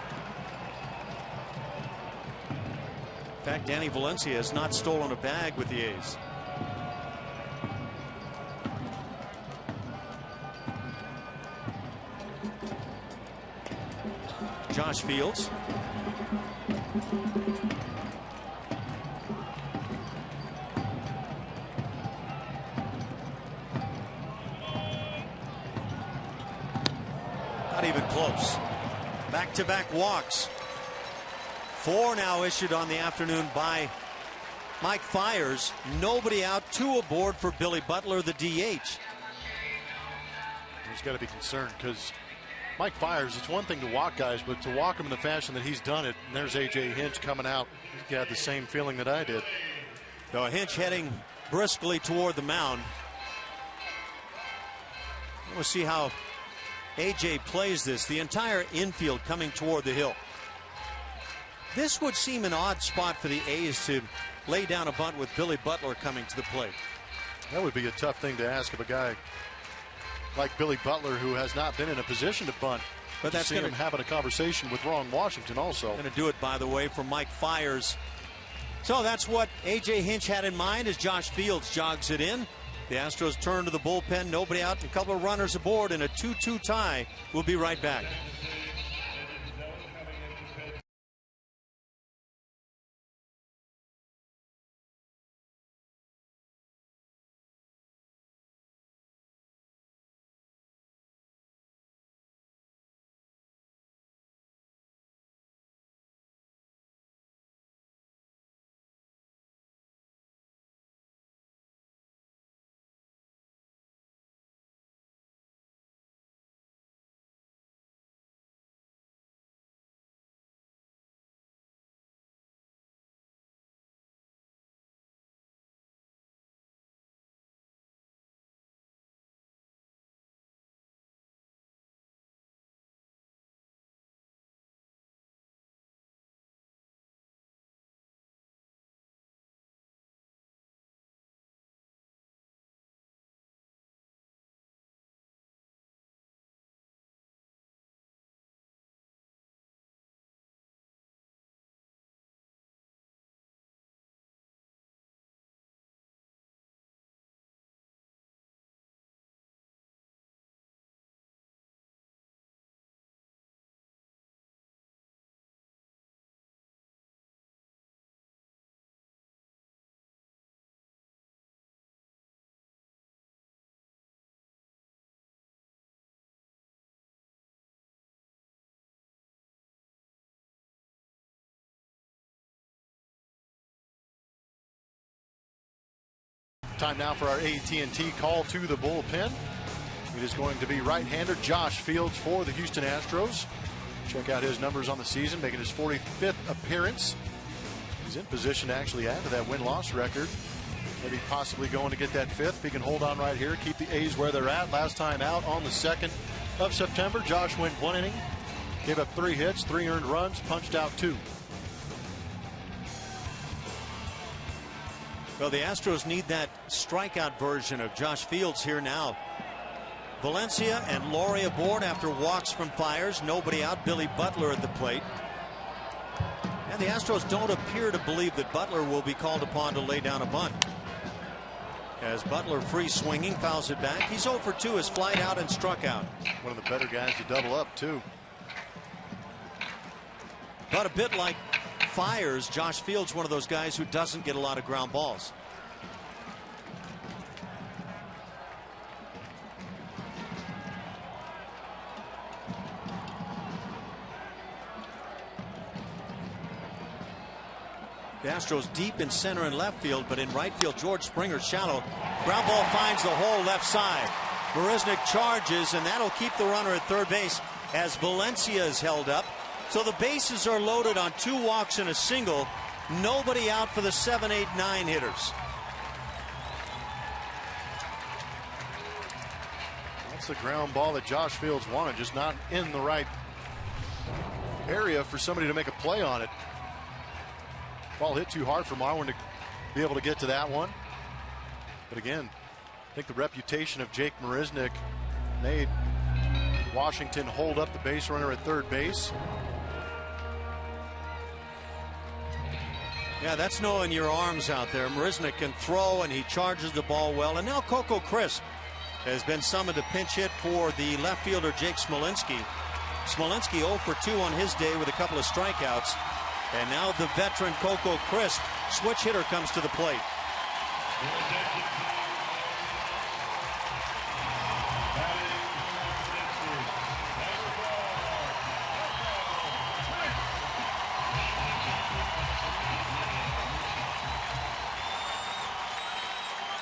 In fact, Danny Valencia has not stolen a bag with the A's. Josh Fields. Not even close. Back-to-back walks. 4 now issued on the afternoon by Mike Fiers. Nobody out. 2 aboard for Billy Butler, the DH. He's got to be concerned because Mike Fiers, it's one thing to walk guys, but to walk them in the fashion that he's done it, and there's A.J. Hinch coming out. He had the same feeling that I did. So Hinch heading briskly toward the mound. We'll see how A.J. plays this. The entire infield coming toward the hill. This would seem an odd spot for the A's to lay down a bunt with Billy Butler coming to the plate. That would be a tough thing to ask of a guy like Billy Butler, who has not been in a position to bunt. But that's him having a conversation with Ron Washington also. Going to do it, by the way, for Mike Fiers. So that's what A.J. Hinch had in mind as Josh Fields jogs it in. The Astros turn to the bullpen, nobody out, a couple of runners aboard, and a 2-2 tie. We'll be right back. Time now for our AT&T call to the bullpen. It is going to be right-hander Josh Fields for the Houston Astros. Check out his numbers on the season, making his 45th appearance. He's in position to actually add to that win-loss record. Maybe possibly going to get that 5th if he can hold on right here, keep the A's where they're at. Last time out on the 2nd of September, Josh went 1 inning, gave up 3 hits, 3 earned runs, punched out 2. Well, the Astros need that strikeout version of Josh Fields here now. Valencia and Laurie aboard after walks from Fiers. Nobody out. Billy Butler at the plate. And the Astros don't appear to believe that Butler will be called upon to lay down a bunt. As Butler free swinging, fouls it back. He's 0 for 2 as flied out and struck out. One of the better guys to double up, too. But a bit like Fiers, Josh Fields, one of those guys who doesn't get a lot of ground balls. The Astros deep in center and left field, but in right field, George Springer shallow. Ground ball finds the hole left side. Marisnick charges, and that'll keep the runner at third base as Valencia is held up. So the bases are loaded on 2 walks and a single. Nobody out for the 7, 8, 9 hitters. That's the ground ball that Josh Fields wanted, just not in the right area for somebody to make a play on it. Ball hit too hard for Marwin to be able to get to that one. But again, I think the reputation of Jake Marisnick made Washington hold up the base runner at third base. Yeah, that's knowing your arms out there. Marisnick can throw, and he charges the ball well. And now Coco Crisp has been summoned to pinch hit for the left fielder Jake Smolinski. Smolinski 0 for 2 on his day with a couple of strikeouts. And now the veteran Coco Crisp, switch hitter, comes to the plate.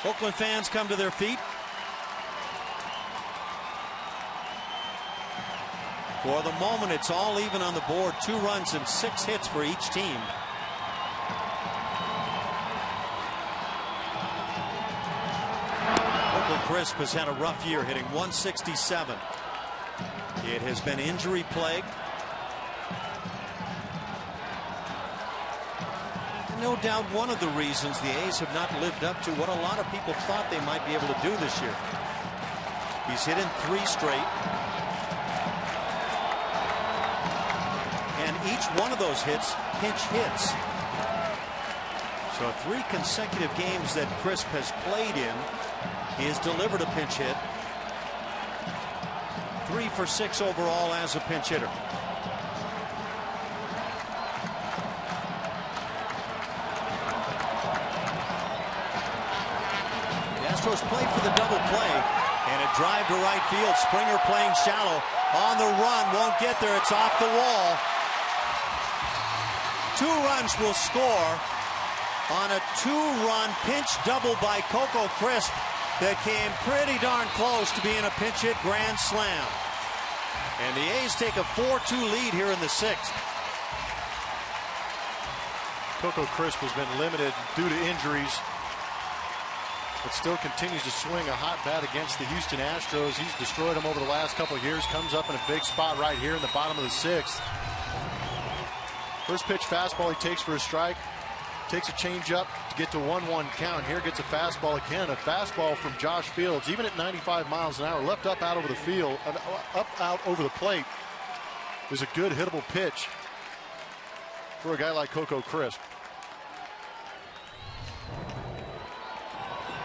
Oakland fans come to their feet. For the moment, it's all even on the board. 2 runs and 6 hits for each team. Oakland Crisp has had a rough year, hitting .167. It has been injury plagued. And no doubt one of the reasons the A's have not lived up to what a lot of people thought they might be able to do this year. He's hit in 3 straight. And each one of those hits, pinch hits. So 3 consecutive games that Crisp has played in, he has delivered a pinch hit. 3 for 6 overall as a pinch hitter. The Astros play for the double play, and a drive to right field. Springer playing shallow on the run, won't get there. It's off the wall. 2 runs will score on a 2-run pinch double by Coco Crisp that came pretty darn close to being a pinch hit grand slam. And the A's take a 4-2 lead here in the 6th. Coco Crisp has been limited due to injuries, but still continues to swing a hot bat against the Houston Astros. He's destroyed them over the last couple of years. Comes up in a big spot right here in the bottom of the 6th. First pitch fastball he takes for a strike. Takes a changeup to get to 1-1 count. Here gets a fastball again. A fastball from Josh Fields, even at 95 miles an hour, left up out over the field, up out over the plate. Is a good hittable pitch for a guy like Coco Crisp.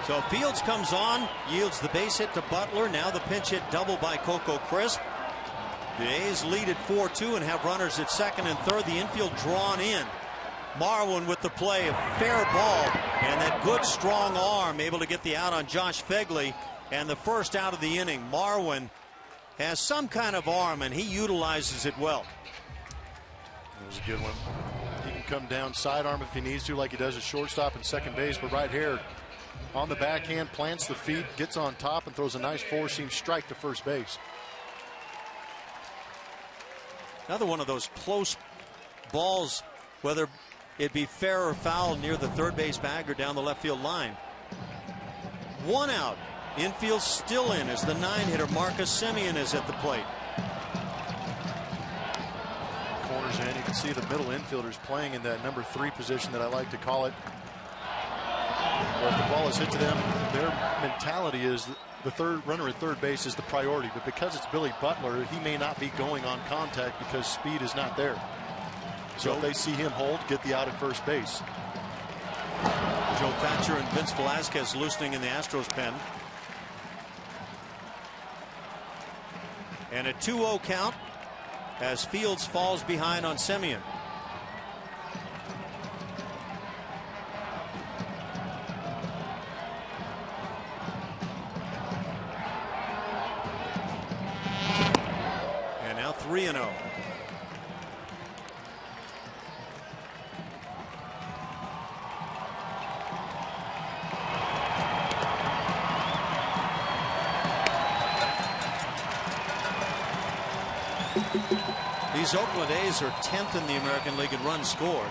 So Fields comes on, yields the base hit to Butler. Now the pinch hit double by Coco Crisp. The A's lead at 4-2 and have runners at second and third. The infield drawn in. Marwin with the play, a fair ball, and that good strong arm able to get the out on Josh Phegley, and the first out of the inning. Marwin has some kind of arm, and he utilizes it well. That was a good one. He can come down sidearm if he needs to, like he does at shortstop and second base, but right here, on the backhand, plants the feet, gets on top, and throws a nice four-seam strike to first base. Another one of those close balls, whether it be fair or foul, near the third base bag or down the left field line. One out. Infield still in as the 9-hitter Marcus Semien is at the plate. Corners in. You can see the middle infielders playing in that number 3 position that I like to call it. Well, if the ball is hit to them, their mentality is the third runner at third base is the priority. But because it's Billy Butler, he may not be going on contact because speed is not there. So if they see him hold, get the out at first base. Joe Thatcher and Vince Velasquez loosening in the Astros pen. And a 2-0 count as Fields falls behind on Semien. And now 3-0. These Oakland A's are 10th in the American League in runs scored.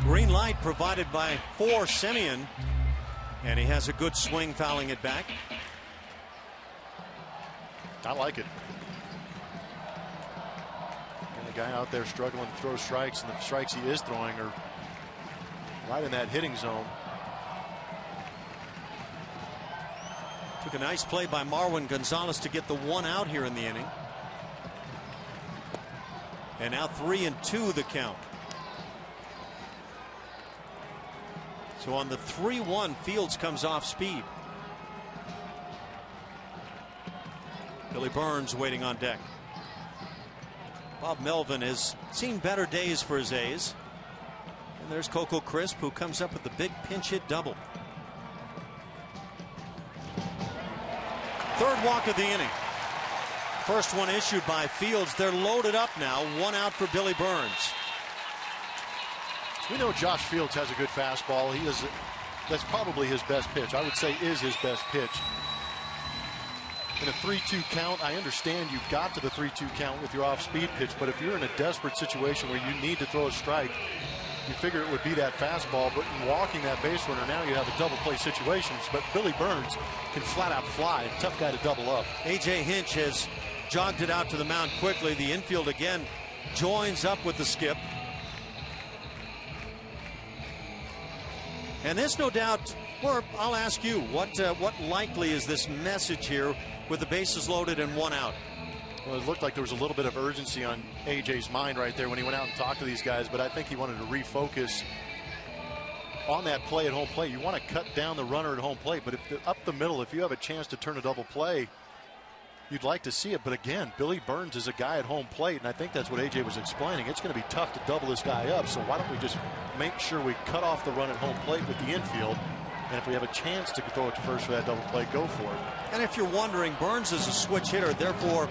Green light provided by Semien, and he has a good swing, fouling it back. I like it. And the guy out there struggling to throw strikes, and the strikes he is throwing are right in that hitting zone. Took a nice play by Marwin Gonzalez to get the 1 out here in the inning. And now 3-2 the count. So on the 3-1, Fields comes off speed. Billy Burns waiting on deck. Bob Melvin has seen better days for his A's. And there's Coco Crisp, who comes up with the big pinch hit double. Third walk of the inning. First one issued by Fields. They're loaded up now. 1 out for Billy Burns. We know Josh Fields has a good fastball. That's probably his best pitch. I would say is his best pitch. In a 3-2 count, I understand you got to the 3-2 count with your off-speed pitch, but if you're in a desperate situation where you need to throw a strike, you figure it would be that fastball. But in walking that base runner, now you have a double play situations. But Billy Burns can flat out fly. Tough guy to double up. A.J. Hinch has jogged it out to the mound quickly. The infield again joins up with the skip. And this, no doubt, or I'll ask you, what likely is this message here with the bases loaded and 1 out? Well, it looked like there was a little bit of urgency on AJ's mind right there when he went out and talked to these guys, but I think he wanted to refocus on that play at home plate. You want to cut down the runner at home plate, but if up the middle, if you have a chance to turn a double play, you'd like to see it. But again, Billy Burns is a guy at home plate, and I think that's what AJ was explaining. It's going to be tough to double this guy up, so why don't we just make sure we cut off the run at home plate with the infield, and if we have a chance to throw it to first for that double play, go for it. And if you're wondering, Burns is a switch hitter, therefore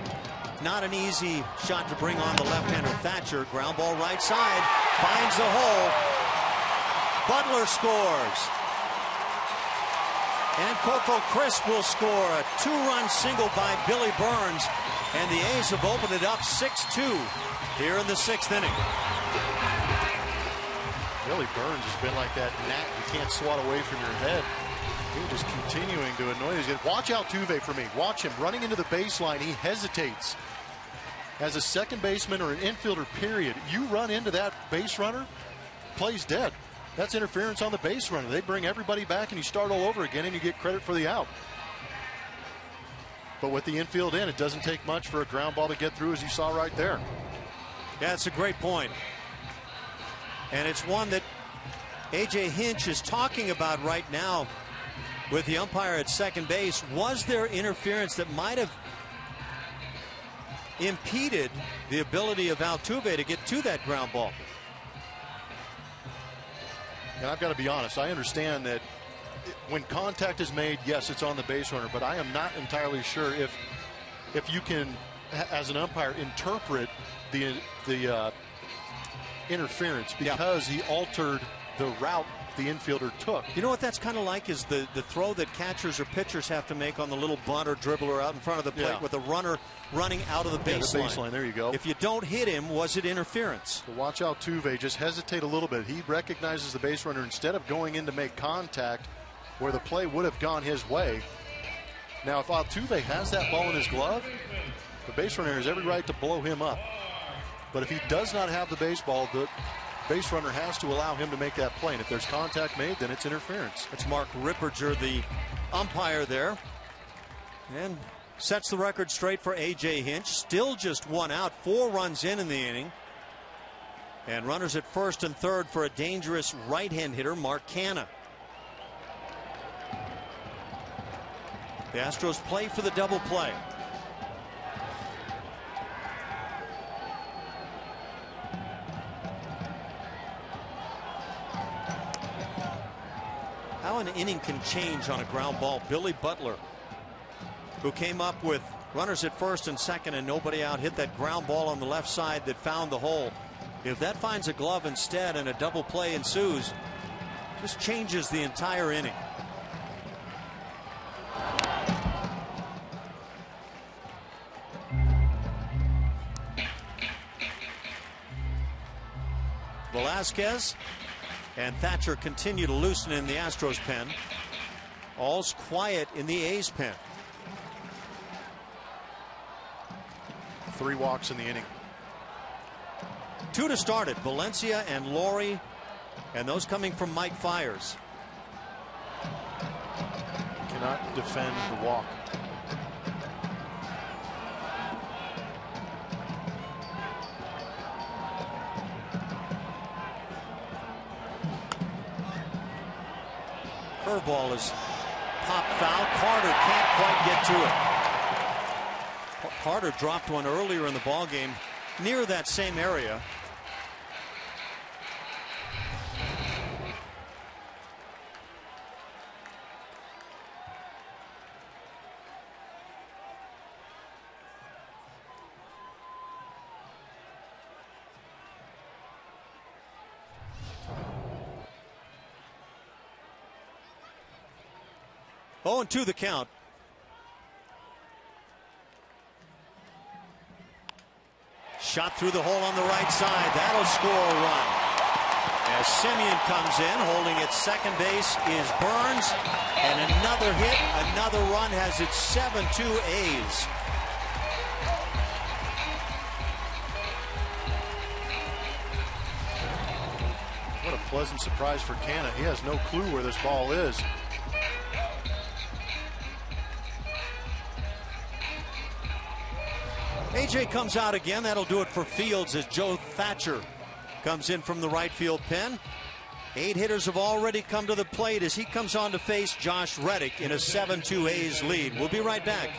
not an easy shot to bring on the left-hander Thatcher. Ground ball right side, finds the hole. Butler scores. And Coco Crisp will score a 2-run single by Billy Burns. And the A's have opened it up 6-2 here in the 6th inning. Billy Burns has been like that gnat you can't swat away from your head. He's just continuing to annoy these guys. Watch Altuve for me. Watch him running into the baseline. He hesitates. As a second baseman or an infielder, period, you run into that base runner, play's dead. That's interference on the base runner. They bring everybody back and you start all over again and you get credit for the out. But with the infield in, it doesn't take much for a ground ball to get through, as you saw right there. Yeah, it's a great point. And it's one that A.J. Hinch is talking about right now with the umpire at second base. Was there interference that might have impeded the ability of Altuve to get to that ground ball? And I've got to be honest, I understand that when contact is made, yes, it's on the base runner, but I am not entirely sure if you can, as an umpire, interpret the interference because he altered the route the infielder took. You know what that's kind of like is the throw that catchers or pitchers have to make on the little bunt or dribbler out in front of the plate with a runner running out of the baseline. The baseline, there you go. If you don't hit him, was it interference? So watch out, Altuve just hesitate a little bit. He recognizes the base runner instead of going in to make contact where the play would have gone his way. Now, if Altuve has that ball in his glove, the base runner has every right to blow him up. But if he does not have the baseball, the base runner has to allow him to make that play. And if there's contact made, then it's interference. It's Mark Ripperger, the umpire there. And sets the record straight for A.J. Hinch. Still just 1 out, 4 runs in the inning. And runners at first and third for a dangerous right-hand hitter, Mark Canha. The Astros play for the double play. How an inning can change on a ground ball. Billy Butler, who came up with runners at first and second and nobody out, hit that ground ball on the left side that found the hole. If that finds a glove instead and a double play ensues, just changes the entire inning. Velasquez and Thatcher continue to loosen in the Astros pen. All's quiet in the A's pen. 3 walks in the inning. 2 to start it. Valencia and Laurie, and those coming from Mike Fiers. Cannot defend the walk. Curveball is popped foul. Carter can't quite get to it. Carter dropped one earlier in the ball game near that same area. Oh, and 2 the count. Shot through the hole on the right side. That'll score a run. As Simeon comes in, holding at second base is Burns. And another hit, another run, has it 7-2 A's. What a pleasant surprise for Canha. He has no clue where this ball is. A.J. comes out again. That'll do it for Fields as Joe Thatcher comes in from the right field pen. 8 hitters have already come to the plate as he comes on to face Josh Reddick in a 7-2 A's lead. We'll be right back.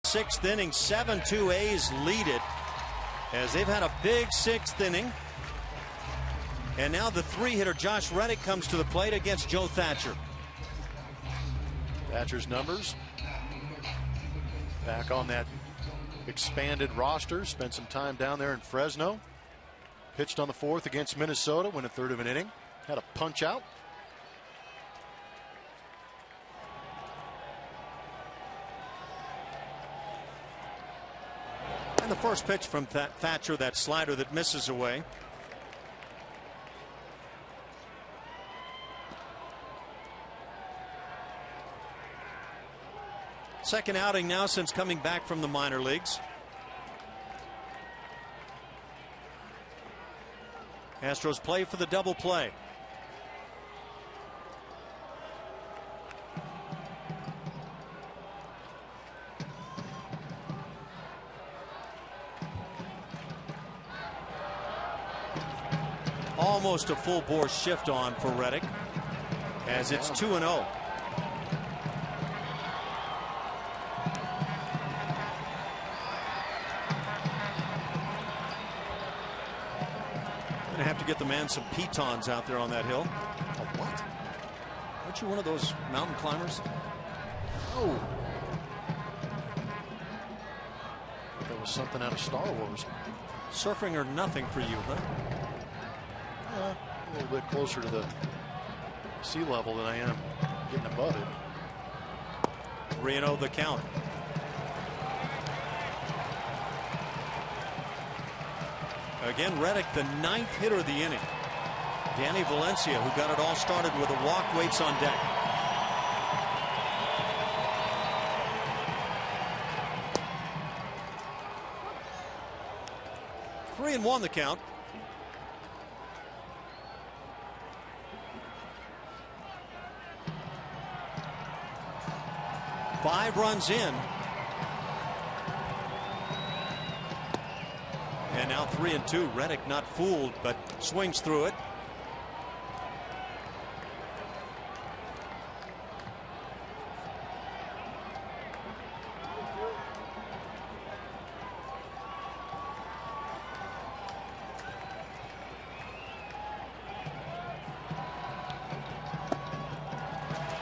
Sixth inning, 7-2 A's lead it as they've had a big sixth inning. And now the three-hitter Josh Reddick comes to the plate against Joe Thatcher. Thatcher's numbers back on that expanded roster. Spent some time down there in Fresno. Pitched on the fourth against Minnesota, went a third of an inning. Had a punch out. And the first pitch from Thatcher, that slider that misses away. Second outing now since coming back from the minor leagues. Astros play for the double play. Almost a full bore shift on for Reddick as it's 2-0. Have to get the man some pitons out there on that hill. A what? Aren't you one of those mountain climbers? Oh. That was something out of Star Wars. Surfing or nothing for you, huh? A little bit closer to the sea level than I am getting above it. 3-0 the count. Again, Reddick, the ninth hitter of the inning. Danny Valencia, who got it all started with a walk, waits on deck. Three and one the count. Five runs in. And now 3-2. Reddick not fooled, but swings through it.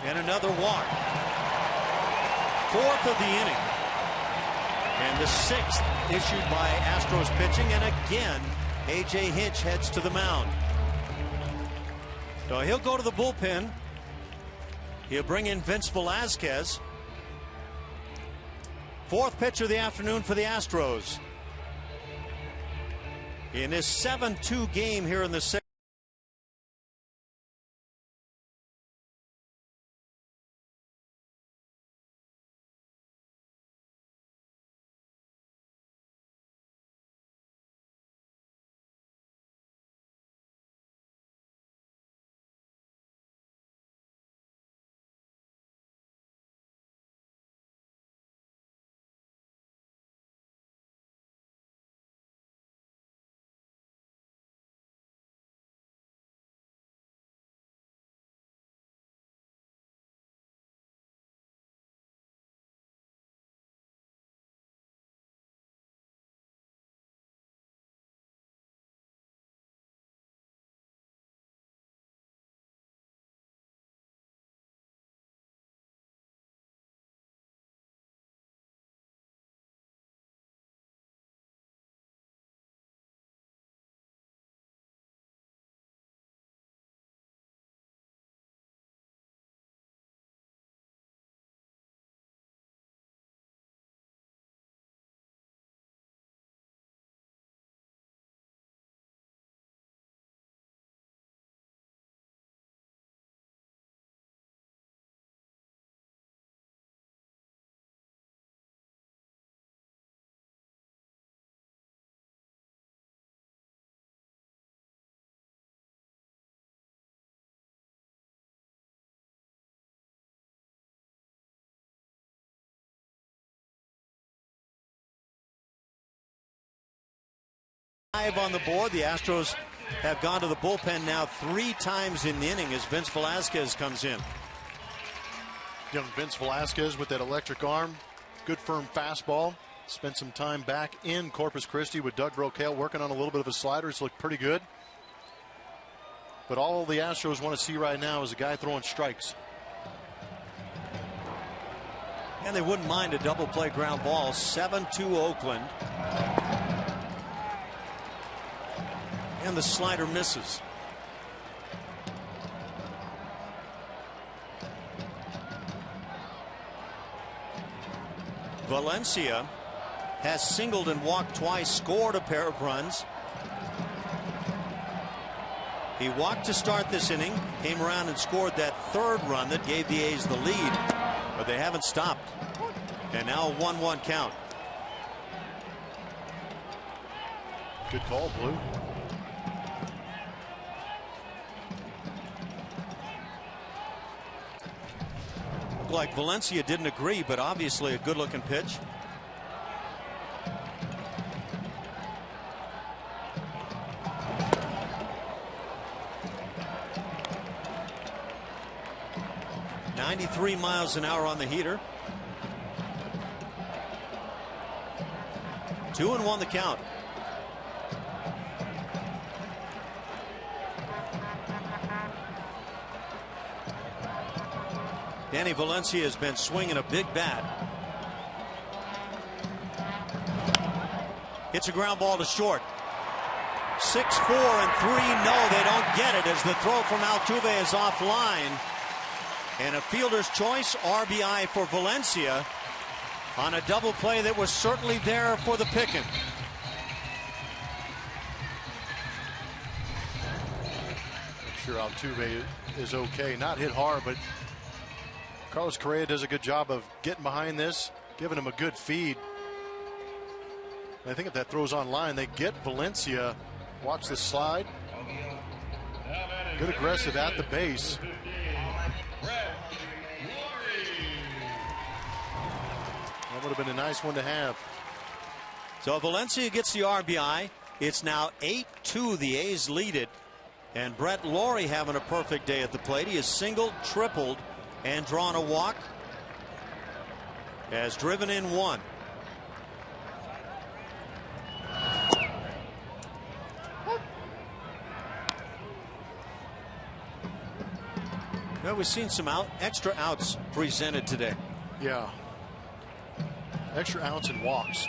And another walk. Fourth of the inning. And the sixth issued by Astros pitching, and again A.J. Hinch heads to the mound. So he'll go to the bullpen. He'll bring in Vince Velasquez. Fourth pitch of the afternoon for the Astros. In this 7-2 game here in the sixth. On the board, the Astros have gone to the bullpen now 3 times in the inning as Vince Velasquez comes in. Young Vince Velasquez with that electric arm Good firm fastball. Spent some time back in Corpus Christi with Doug Brocail working on a little bit of a slider. It's looked pretty good. But all the Astros want to see right now is a guy throwing strikes. And they wouldn't mind a double play ground ball. 7-2 Oakland. And the slider misses. Valencia has singled and walked twice, scored a pair of runs. He walked to start this inning, came around and scored that third run that gave the A's the lead, but they haven't stopped. And now a 1-1 count. Good call, Blue. Looked like Valencia didn't agree, but obviously a good looking pitch. .93 miles an hour on the heater. 2-1 the count. Danny Valencia has been swinging a big bat. Hits a ground ball to short. 6-4 and 3. No, they don't get it as the throw from Altuve is offline. And a fielder's choice RBI for Valencia on a double play that was certainly there for the picking. I'm sure Altuve is okay. Not hit hard, but Carlos Correa does a good job of getting behind this, giving him a good feed. And I think if that throws on line, they get Valencia. Watch the slide. Good aggressive at the base. That would have been a nice one to have. So Valencia gets the RBI. It's now 8-2. The A's lead it. And Brett Lawrie having a perfect day at the plate. He has singled, tripled, and drawn a walk. Has driven in one. Well, we've seen some extra outs presented today. Yeah. Extra outs and walks.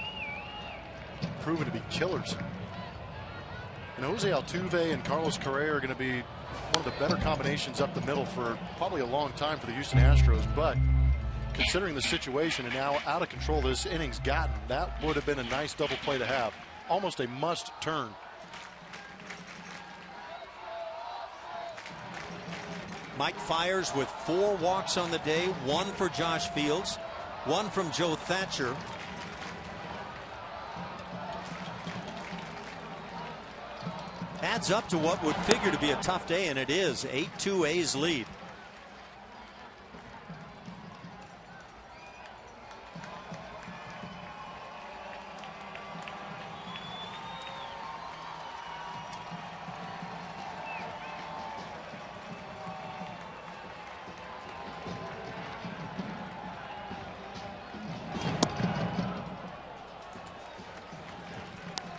Proven to be killers. And Jose Altuve and Carlos Correa are going to be one of the better combinations up the middle for probably a long time for the Houston Astros. But considering the situation and now out of control this inning's gotten, that would have been a nice double play to have. Almost a must turn. Mike Fiers with 4 walks on the day, 1 for Josh Fields, 1 from Joe Thatcher. Adds up to what would figure to be a tough day, and it is. 8-2 A's lead.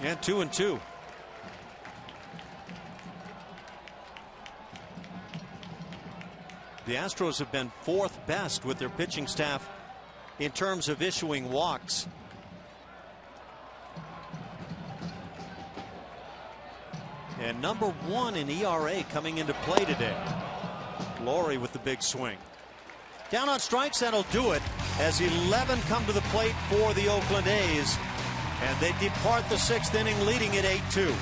And 2-2. The Astros have been 4th best with their pitching staff in terms of issuing walks. And number 1 in ERA coming into play today. Lawrie with the big swing. Down on strikes, that'll do it as 11 come to the plate for the Oakland A's. And they depart the 6th inning leading at 8-2.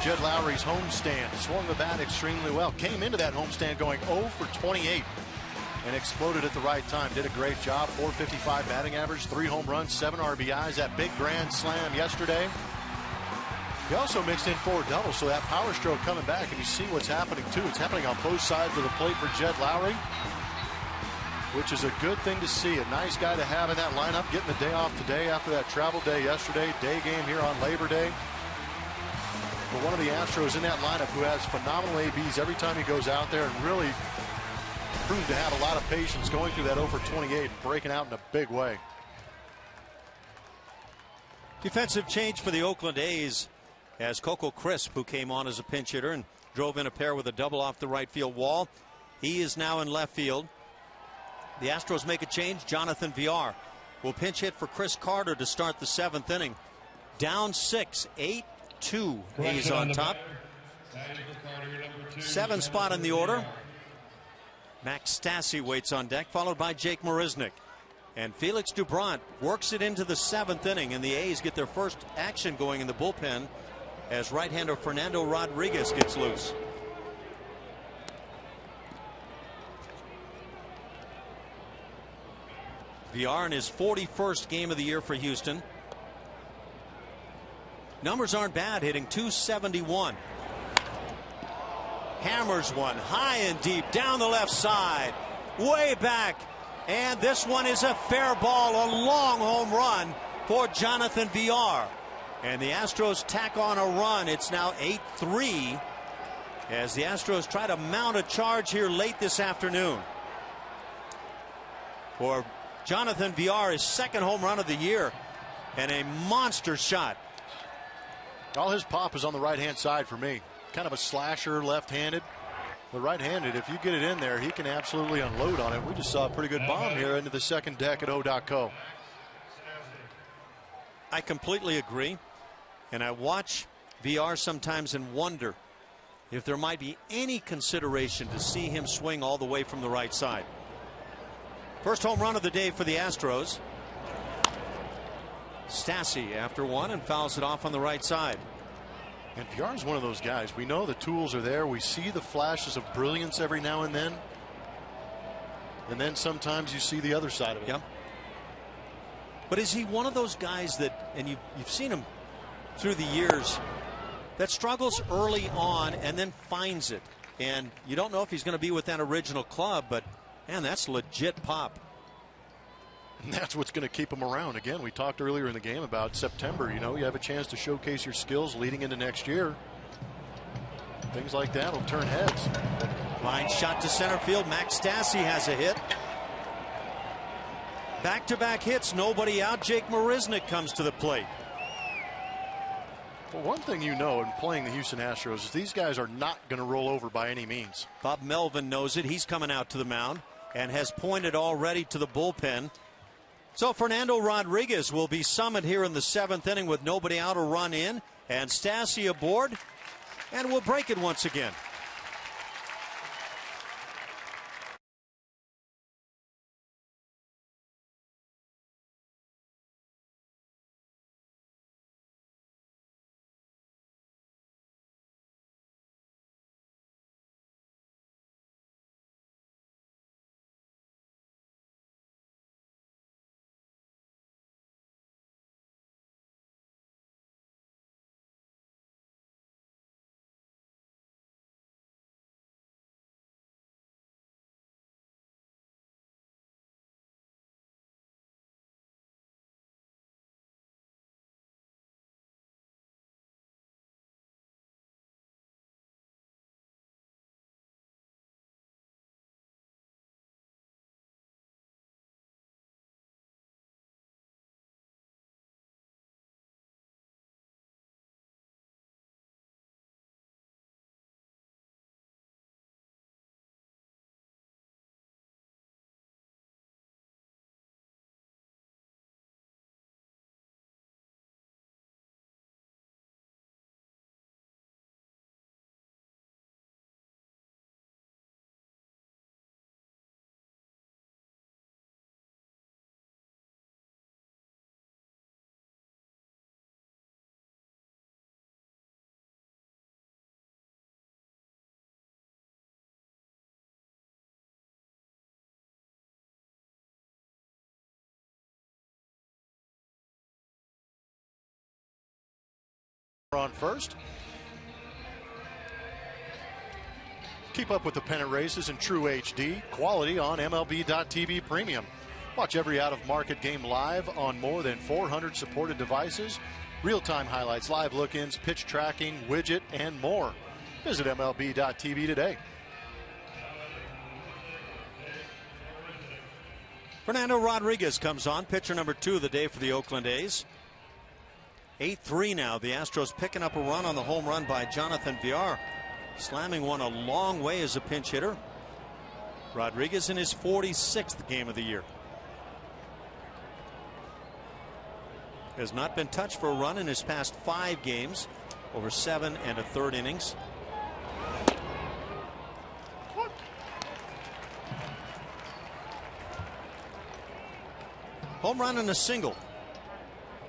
Jed Lowry's homestand. Swung the bat extremely well. Came into that homestand going 0 for 28 and exploded at the right time. Did a great job. .455 batting average, 3 home runs, 7 RBIs. That big grand slam yesterday. He also mixed in 4 doubles, so that power stroke coming back, and you see what's happening too. It's happening on both sides of the plate for Jed Lowry, which is a good thing to see. A nice guy to have in that lineup, getting the day off today after that travel day yesterday. Day game here on Labor Day. But one of the Astros in that lineup who has phenomenal ABs every time he goes out there, and really proved to have a lot of patience going through that 0 for 28 and breaking out in a big way. Defensive change for the Oakland A's as Coco Crisp, who came on as a pinch hitter and drove in a pair with a double off the right field wall. He is now in left field. The Astros make a change. Jonathan Villar will pinch hit for Chris Carter to start the 7th inning. Down 6, 8-2. A's on top. 7th spot in the order. Max Stassi waits on deck, followed by Jake Marisnick. And Felix Doubront works it into the 7th inning, and the A's get their first action going in the bullpen as right-hander Fernando Rodriguez gets loose. Villar in his 41st game of the year for Houston. Numbers aren't bad, hitting .271. Hammers one high and deep down the left side, way back, and this one is a fair ball, a long home run for Jonathan Villar. And the Astros tack on a run. It's now 8-3 as the Astros try to mount a charge here late this afternoon. For Jonathan Villar, his 2nd home run of the year, and a monster shot. All his pop is on the right-hand side for me. Kind of a slasher, left-handed. The right-handed, if you get it in there, he can absolutely unload on it. We just saw a pretty good bomb here into the second deck at HOU.co. I completely agree. And I watch Villar sometimes and wonder if there might be any consideration to see him swing all the way from the right side. First home run of the day for the Astros. Stassi after one and fouls it off on the right side. And Villar is one of those guys. We know the tools are there. We see the flashes of brilliance every now and then. And then sometimes you see the other side of it. Yep. But is he one of those guys that, and you've seen him through the years, that struggles early on and then finds it? And you don't know if he's going to be with that original club, but man, that's legit pop. And that's what's going to keep him around. Again, we talked earlier in the game about September. You know, you have a chance to showcase your skills leading into next year. Things like that will turn heads. Line shot to center field. Max Stassi has a hit. Back-to-back hits, nobody out. Jake Marisnick comes to the plate. Well, one thing you know in playing the Houston Astros is these guys are not going to roll over by any means. Bob Melvin knows it. He's coming out to the mound and has pointed already to the bullpen. So Fernando Rodriguez will be summoned here in the 7th inning with nobody out, a run in, and Stassi aboard, and we'll break it once again. on first. Keep up with the pennant races in true HD quality on MLB.TV Premium. Watch every out-of-market game live on more than 400 supported devices. Real-time highlights, live look-ins, pitch tracking, widget, and more. Visit MLB.TV today. Fernando Rodriguez comes on, pitcher number 2 of the day for the Oakland A's. 8-3 now. The Astros picking up a run on the home run by Jonathan Villar, slamming one a long way as a pinch hitter. Rodriguez in his 46th game of the year. Has not been touched for a run in his past 5 games, over 7 1/3 innings. Home run and a single.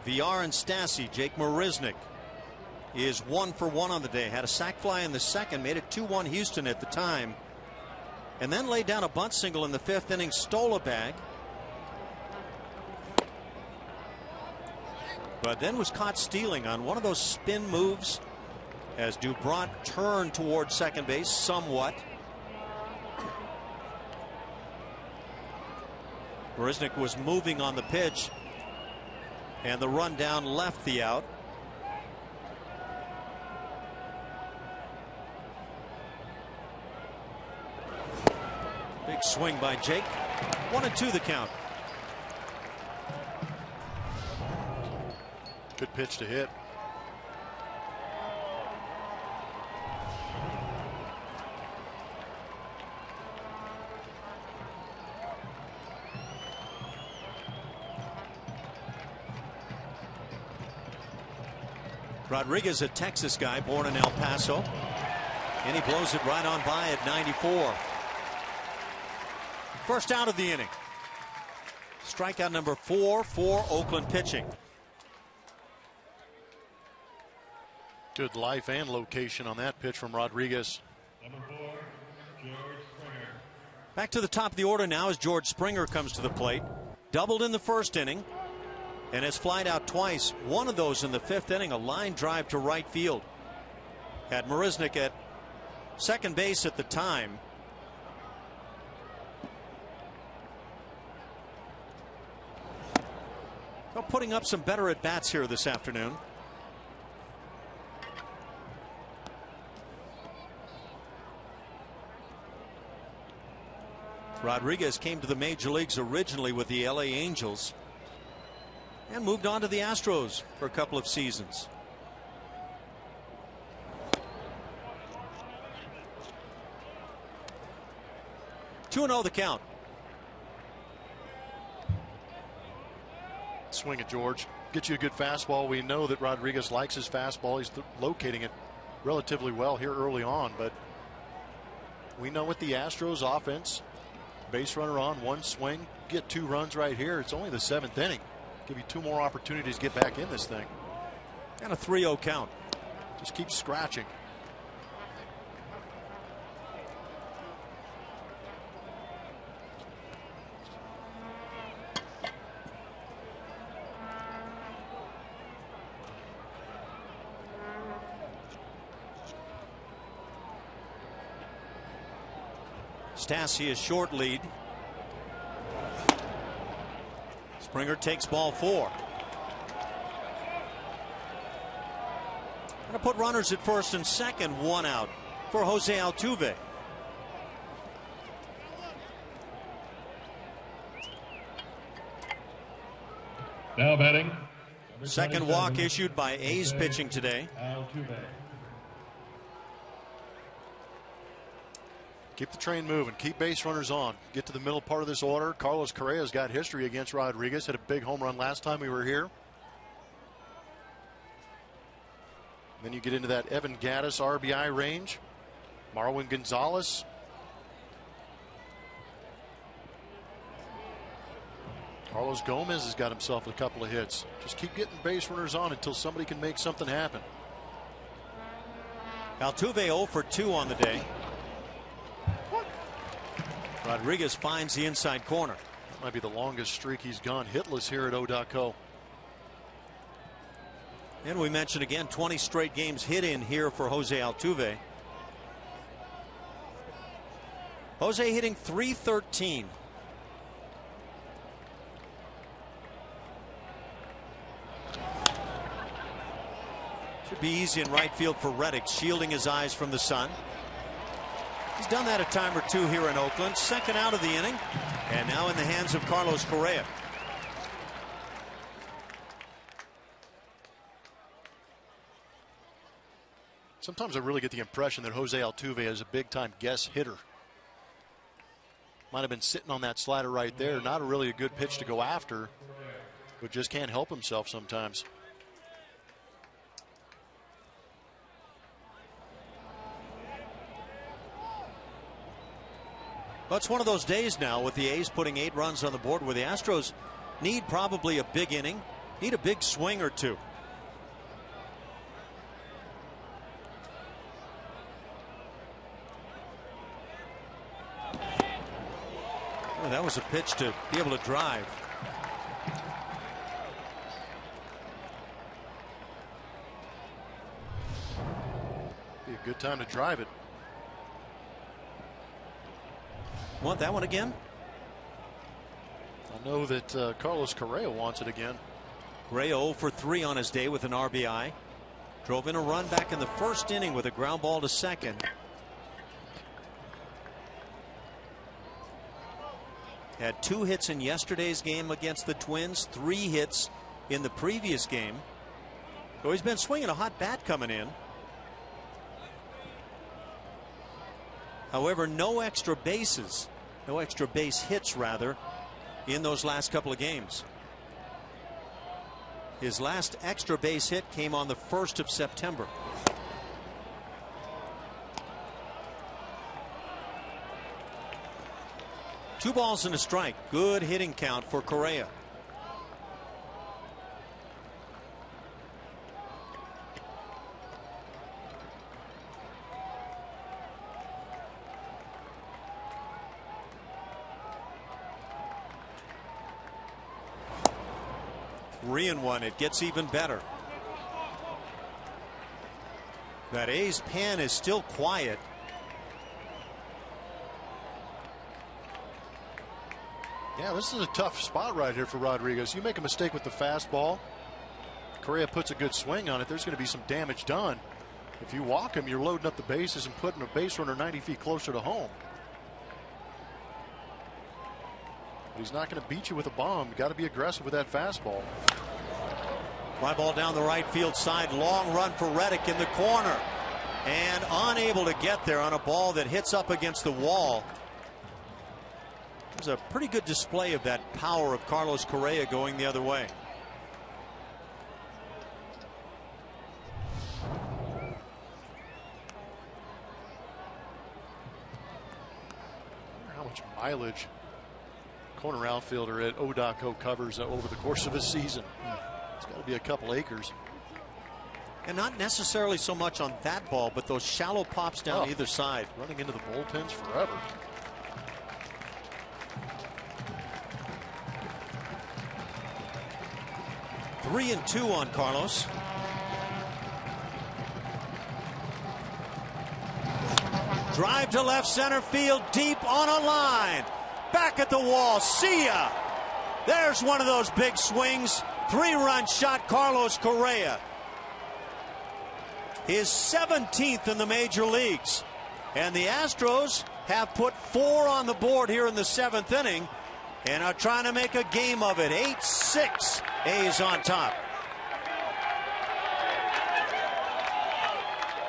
Villar and Stassi. Jake Marisnick is 1 for 1 on the day. Had a sac fly in the second, made it 2-1 Houston at the time, and then laid down a bunt single in the 5th inning, stole a bag, but then was caught stealing on one of those spin moves as Dubrat turned toward second base somewhat. Marisnick was moving on the pitch, and the run down left the out. Big swing by Jake. 1-2 the count. Good pitch to hit. Rodriguez, a Texas guy, born in El Paso, and he blows it right on by at 94. First out of the inning. Strikeout number 4 for Oakland pitching. Good life and location on that pitch from Rodriguez. Number 4, George Springer. Back to the top of the order now as George Springer comes to the plate. Doubled in the first inning and has flied out twice. One of those in the 5th inning, a line drive to right field. Had Marisnick at second base at the time. Well, putting up some better at bats here this afternoon. Rodriguez came to the major leagues originally with the LA Angels and moved on to the Astros for a couple of seasons. Two 2-0 the count. Swing it, George. Get you a good fastball. We know that Rodriguez likes his fastball. He's locating it relatively well here early on, but we know with the Astros offense, base runner on, one swing, get 2 runs right here. It's only the 7th inning. Give you 2 more opportunities to get back in this thing. And a 3-0 count. Just keep scratching. Stassi a short lead. Springer takes ball 4. Going to put runners at first and second, 1 out for Jose Altuve. Now batting. Second walk issued by A's pitching today. Altuve. Keep the train moving. Keep base runners on. Get to the middle part of this order. Carlos Correa's got history against Rodriguez. Had a big home run last time we were here. Then you get into that Evan Gattis RBI range. Marwin Gonzalez. Carlos Gomez has got himself a couple of hits. Just keep getting base runners on until somebody can make something happen. Altuve 0 for 2 on the day. Rodriguez finds the inside corner. That might be the longest streak he's gone hitless here at O.co. And we mentioned again 20 straight games hit in here for Jose Altuve. Jose hitting .313. Should be easy in right field for Reddick, shielding his eyes from the sun. He's done that a time or two here in Oakland. Second out of the inning, and now in the hands of Carlos Correa. Sometimes I really get the impression that Jose Altuve is a big-time guess hitter. Might have been sitting on that slider right there. Not really a good pitch to go after, but just can't help himself sometimes. Well, it's one of those days now with the A's putting 8 runs on the board where the Astros need probably a big inning, need a big swing or two. Well, that was a pitch to be able to drive. Be a good time to drive it. Want that one again? I know that Carlos Correa wants it again. Correa 0 for 3 on his day with an RBI. Drove in a run back in the first inning with a ground ball to second. Had 2 hits in yesterday's game against the Twins, 3 hits in the previous game. So he's been swinging a hot bat coming in. However, no extra bases, no extra base hits rather, in those last couple of games. His last extra base hit came on the 1st of September. Two balls and a strike. Good hitting count for Correa. Three and one. It gets even better. That A's pen is still quiet. Yeah, this is a tough spot right here for Rodriguez. You make a mistake with the fastball, Correa puts a good swing on it, there's going to be some damage done. If you walk him, you're loading up the bases and putting a base runner 90 feet closer to home. He's not going to beat you with a bomb. You got to be aggressive with that fastball. Fly ball down the right field side. Long run for Reddick in the corner. And unable to get there on a ball that hits up against the wall. It was a pretty good display of that power of Carlos Correa going the other way. How much mileage corner outfielder at OAK covers over the course of a season. It's got to be a couple acres. And not necessarily so much on that ball, but those shallow pops down either side. Running into the bullpens forever. Three and two on Carlos. Drive to left center field, deep on a line. Back at the wall. See ya. There's one of those big swings. 3-run shot, Carlos Correa. His 17th in the major leagues. And the Astros have put 4 on the board here in the 7th inning and are trying to make a game of it. 8-6. A's on top.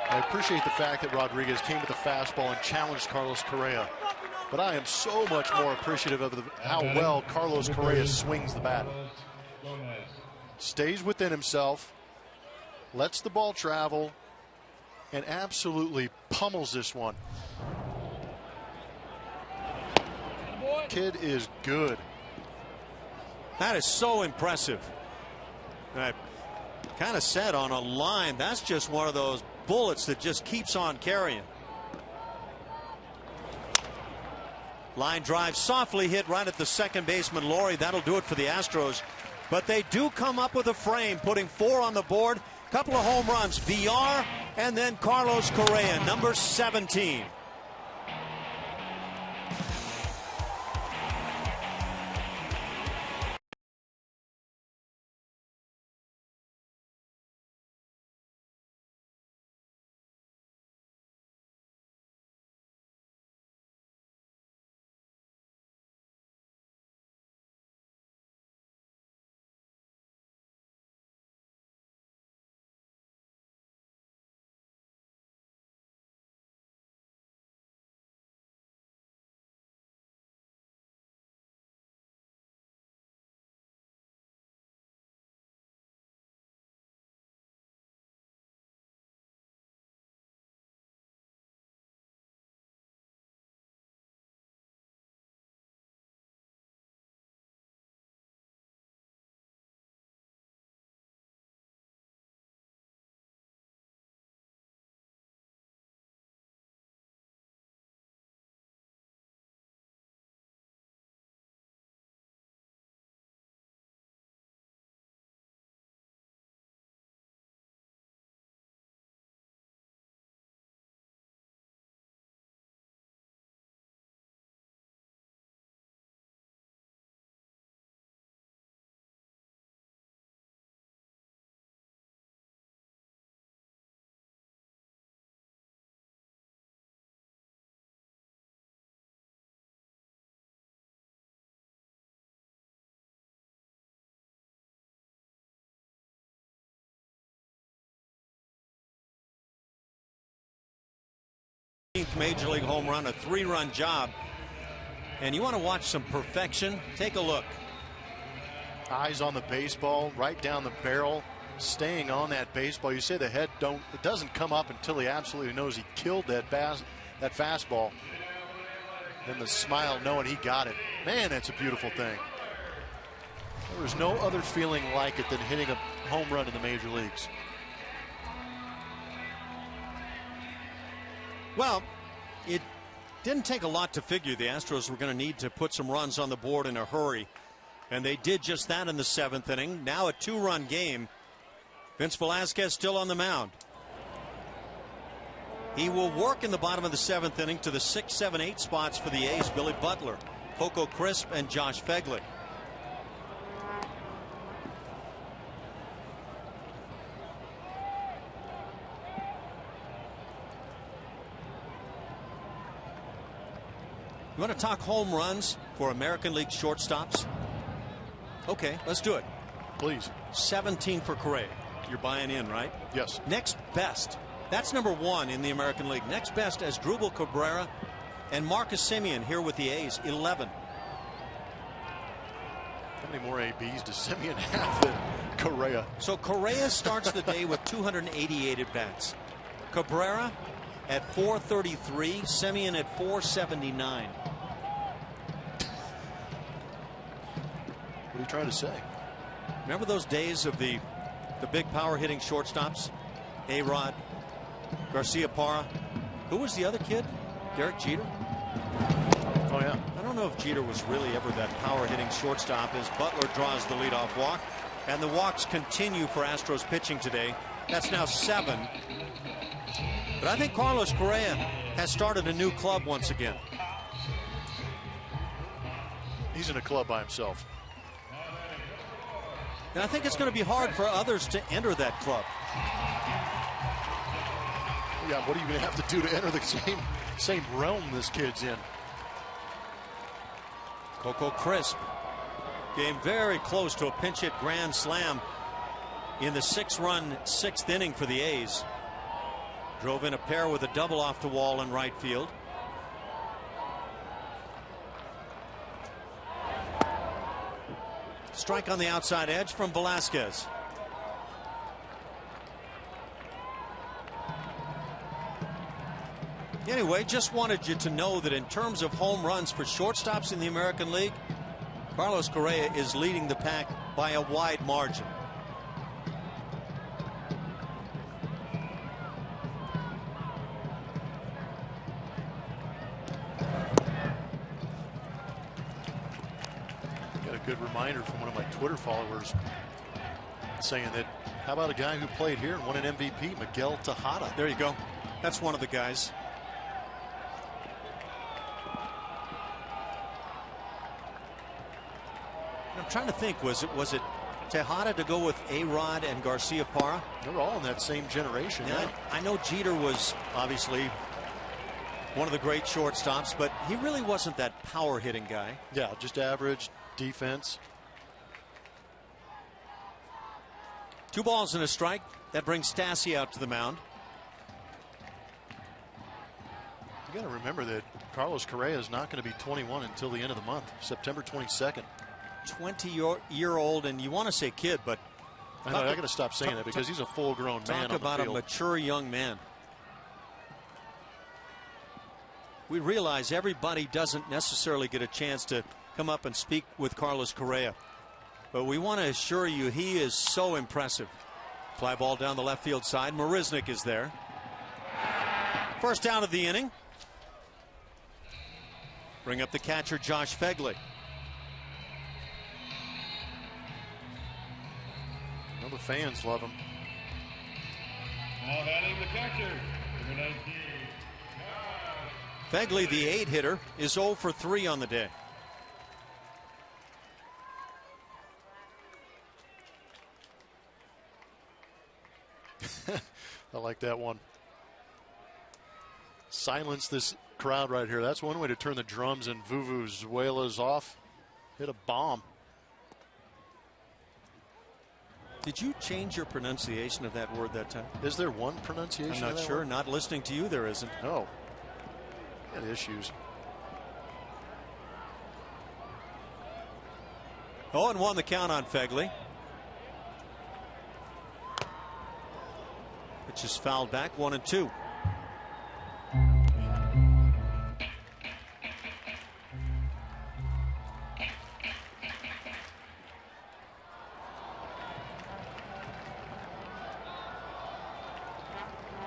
I appreciate the fact that Rodriguez came to the fastball and challenged Carlos Correa. But I am so much more appreciative of how well Carlos Correa swings the bat. Stays within himself, lets the ball travel, and absolutely pummels this one. Kid is good. That is so impressive. I kind of said on a line, that's just one of those bullets that just keeps on carrying. Line drive softly hit right at the second baseman Laurie. That'll do it for the Astros. But they do come up with a frame, putting 4 on the board. Couple of home runs, VR and then Carlos Correa, number 17. Major League home run, a 3-run job. And you want to watch some perfection? Take a look. Eyes on the baseball, right down the barrel, staying on that baseball. You say the head it doesn't come up until he absolutely knows he killed that fastball. Then the smile knowing he got it. Man, that's a beautiful thing. There was no other feeling like it than hitting a home run in the major leagues. Well, it didn't take a lot to figure the Astros were going to need to put some runs on the board in a hurry. And they did just that in the 7th inning. Now a 2-run game. Vince Velasquez still on the mound. He will work in the bottom of the 7th inning to the 6, 7, 8 spots for the A's. Billy Butler, Coco Crisp, and Josh Phegley. You want to talk home runs for American League shortstops? Okay, let's do it. Please. 17 for Correa. You're buying in, right? Yes. Next best. That's number 1 in the American League. Next best as Drupal Cabrera and Marcus Semien here with the A's, 11. How many more ABs does Semien have than Correa? So Correa starts the day with 288 at-bats. Cabrera at 433, Semien at 479. What are you trying to say? Remember those days of the big power hitting shortstops? A-Rod, Garcia Parra. Who was the other kid? Derek Jeter? Oh, yeah. I don't know if Jeter was really ever that power hitting shortstop as Butler draws the leadoff walk. And the walks continue for Astros pitching today. That's now 7. But I think Carlos Correa has started a new club once again. He's in a club by himself. And I think it's going to be hard for others to enter that club. Yeah, what are you going to have to do to enter the same realm this kid's in? Coco Crisp came very close to a pinch hit grand slam in the 6-run 6th inning for the A's. Drove in a pair with a double off the wall in right field. Strike on the outside edge from Velasquez. Anyway, just wanted you to know that in terms of home runs for shortstops in the American League, Carlos Correa is leading the pack by a wide margin. Got a good reminder from one of my Twitter followers saying that How about a guy who played here and won an MVP, Miguel Tejada? There you go. That's one of the guys. I'm trying to think, was it Tejada to go with A-Rod and Garcia Parra? They're all in that same generation. Yeah, I know Jeter was obviously one of the great shortstops, but he really wasn't that power hitting guy. Yeah, just average defense. 2 balls and a strike. That brings Stassi out to the mound. You got to remember that Carlos Correa is not going to be 21 until the end of the month, September 22nd. 20-year-old, and you want to say kid, but I got to stop saying that because he's a full-grown man. Talk about a mature young man. We realize everybody doesn't necessarily get a chance to come up and speak with Carlos Correa, but we want to assure you he is so impressive. Fly ball down the left field side. Marisnik is there. First down of the inning. Bring up the catcher, Josh Phegley. Well, the fans love him. Now batting the catcher, number 19. Phegley, the 8-hitter, is 0 for 3 on the day. I like that one. Silence this crowd right here. That's one way to turn the drums and vuvuzelas off. Hit a bomb. Did you change your pronunciation of that word that time? Is there one pronunciation? I'm not sure. Word? Not listening to you, there isn't. No. Got issues. 0-1 the count on Phegley. Pitch is fouled back, 1-2.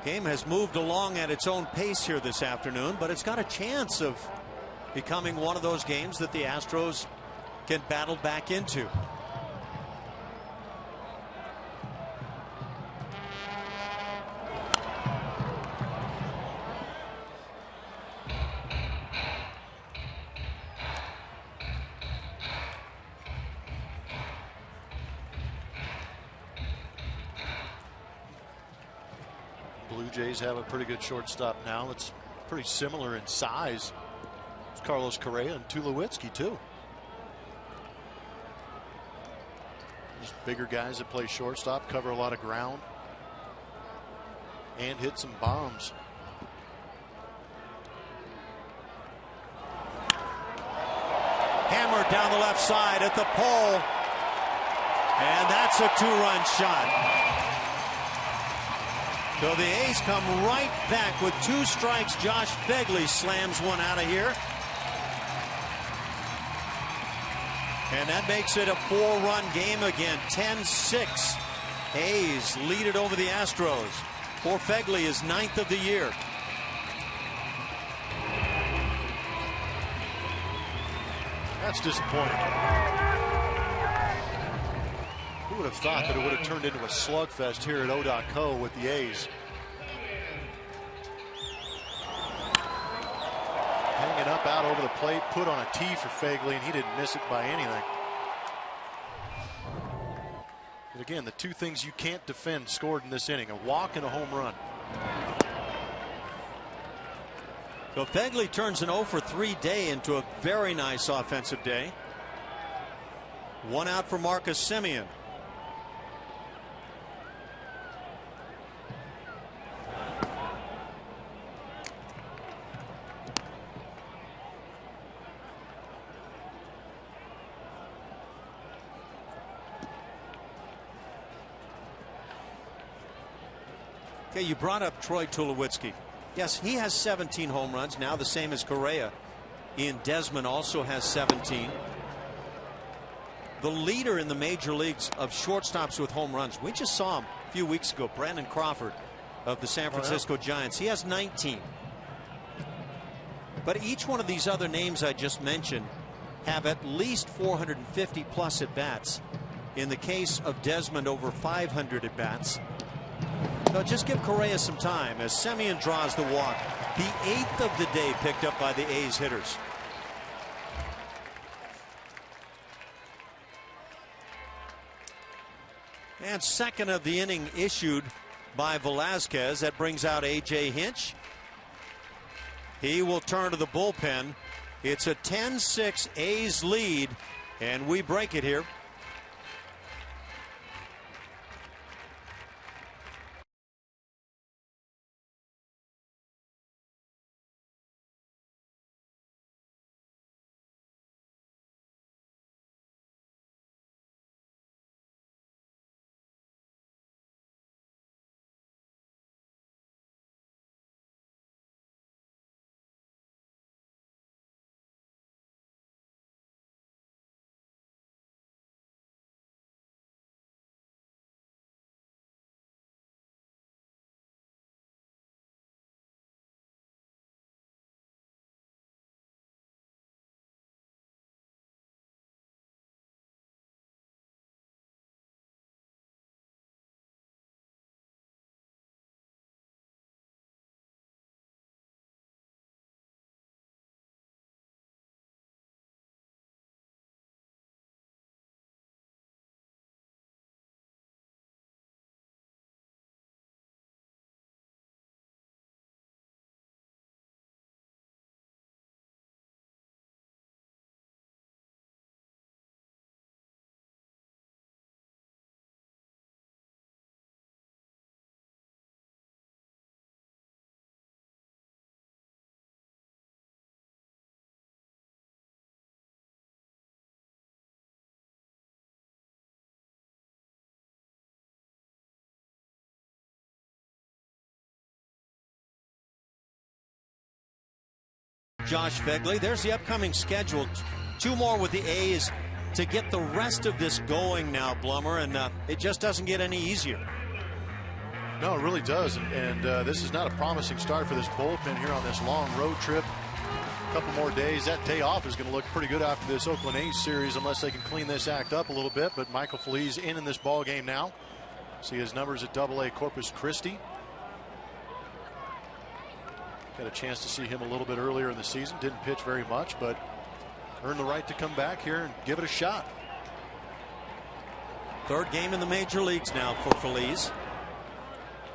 Game has moved along at its own pace here this afternoon, but it's got a chance of becoming one of those games that the Astros can battle back into. Blue Jays have a pretty good shortstop now. It's pretty similar in size. It's Carlos Correa and Tulowitzki too. Just bigger guys that play shortstop, cover a lot of ground, and hit some bombs. Hammered down the left side at the pole, and that's a 2-run shot. So the A's come right back with 2 strikes. Josh Phegley slams one out of here. And that makes it a 4-run game again. 10-6. A's lead it over the Astros. For Phegley is 9th of the year. That's disappointing. Who would have thought that it would have turned into a slugfest here at OAK with the A's? Hanging up out over the plate, put on a tee for Phegley, and he didn't miss it by anything. But again, the 2 things you can't defend scored in this inning: a walk and a home run. So Phegley turns an 0 for 3 day into a very nice offensive day. 1 out for Marcus Semien. Okay, you brought up Troy Tulowitzki. Yes, he has 17 home runs, now the same as Correa. Ian Desmond also has 17. The leader in the major leagues of shortstops with home runs, we just saw him a few weeks ago, Brandon Crawford of the San Francisco Giants. He has 19. But each one of these other names I just mentioned have at least 450 plus at bats. In the case of Desmond, over 500 at bats. So just give Correa some time as Semien draws the walk. The 8th of the day picked up by the A's hitters. And second of the inning issued by Velasquez. That brings out A.J. Hinch. He will turn to the bullpen. It's a 10-6 A's lead, and we break it here. Josh Begley. There's the upcoming schedule. 2 more with the A's to get the rest of this going now, Blummer, and it just doesn't get any easier. No, it really does. And this is not a promising start for this bullpen here on this long road trip. A couple more days. That day off is going to look pretty good after this Oakland A's series, unless they can clean this act up a little bit. But Michael Feliz in this ball game now. See his numbers at AA Corpus Christi. Got a chance to see him a little bit earlier in the season. Didn't pitch very much, but earned the right to come back here and give it a shot. 3rd game in the major leagues now for Feliz.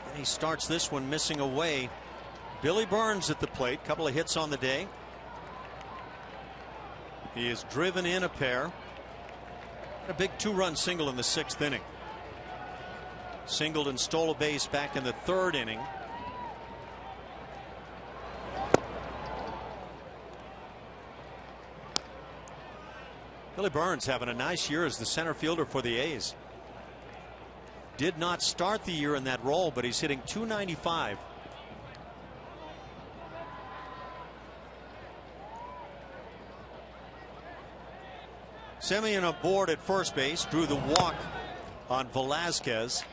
And he starts this one missing away. Billy Burns at the plate. Couple of hits on the day. He has driven in a pair. A big 2-run single in the 6th inning. Singled and stole a base back in the 3rd inning. Billy Burns having a nice year as the center fielder for the A's. Did not start the year in that role, but he's hitting .295. Semien aboard at first base, drew the walk on Velasquez.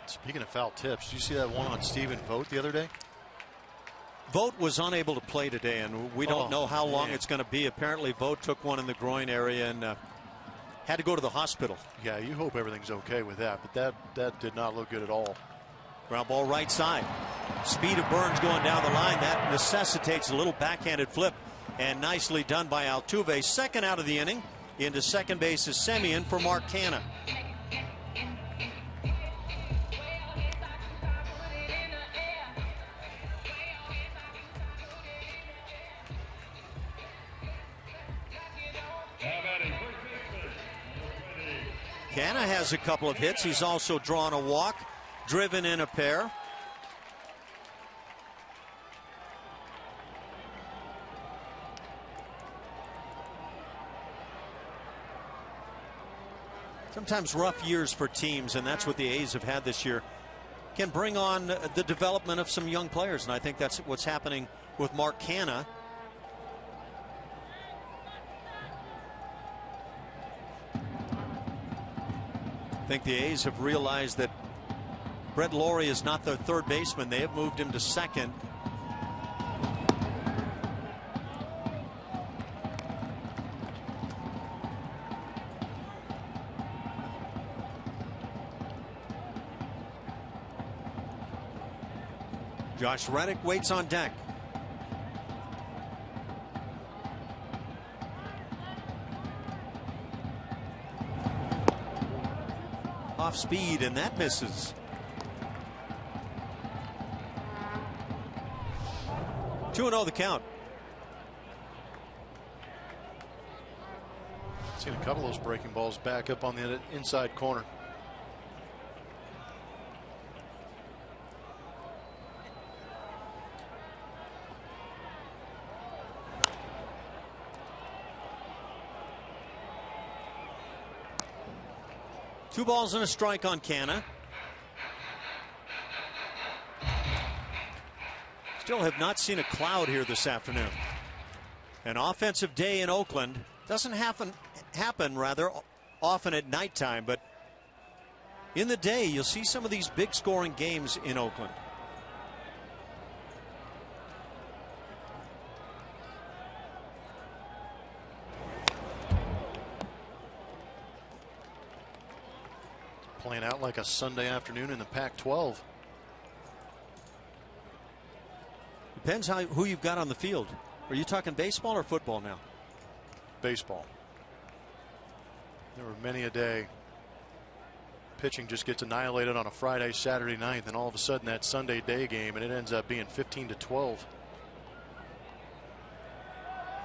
Speaking of foul tips, did you see that one on Stephen Vogt the other day? Vogt was unable to play today, and we don't know how long it's going to be. Apparently, Vogt took one in the groin area and had to go to the hospital. Yeah, you hope everything's okay with that, but that did not look good at all. Ground ball right side. Speed of Burns going down the line. That necessitates a little backhanded flip, and nicely done by Altuve. Second out of the inning. Into second base is Semien for Mark Canha. Canha has a couple of hits. He's also drawn a walk, driven in a pair. Sometimes rough years for teams, and that's what the A's have had this year. Can bring on the development of some young players, and I think that's what's happening with Mark Canha. I think the A's have realized that Brett Laurie is not their third baseman. They have moved him to second. Josh Reddick waits on deck. Off speed, and that misses. 2-0 the count. Seen a couple of those breaking balls back up on the inside corner. Two balls and a strike on Canha. Still have not seen a cloud here this afternoon. An offensive day in Oakland doesn't happen rather often at nighttime, but in the day you'll see some of these big scoring games in Oakland. Playing out like a Sunday afternoon in the Pac-12. Depends who you've got on the field. Are you talking baseball or football now? Baseball. There were many a day pitching just gets annihilated on a Friday, Saturday night, then all of a sudden that Sunday day game, and it ends up being 15-12.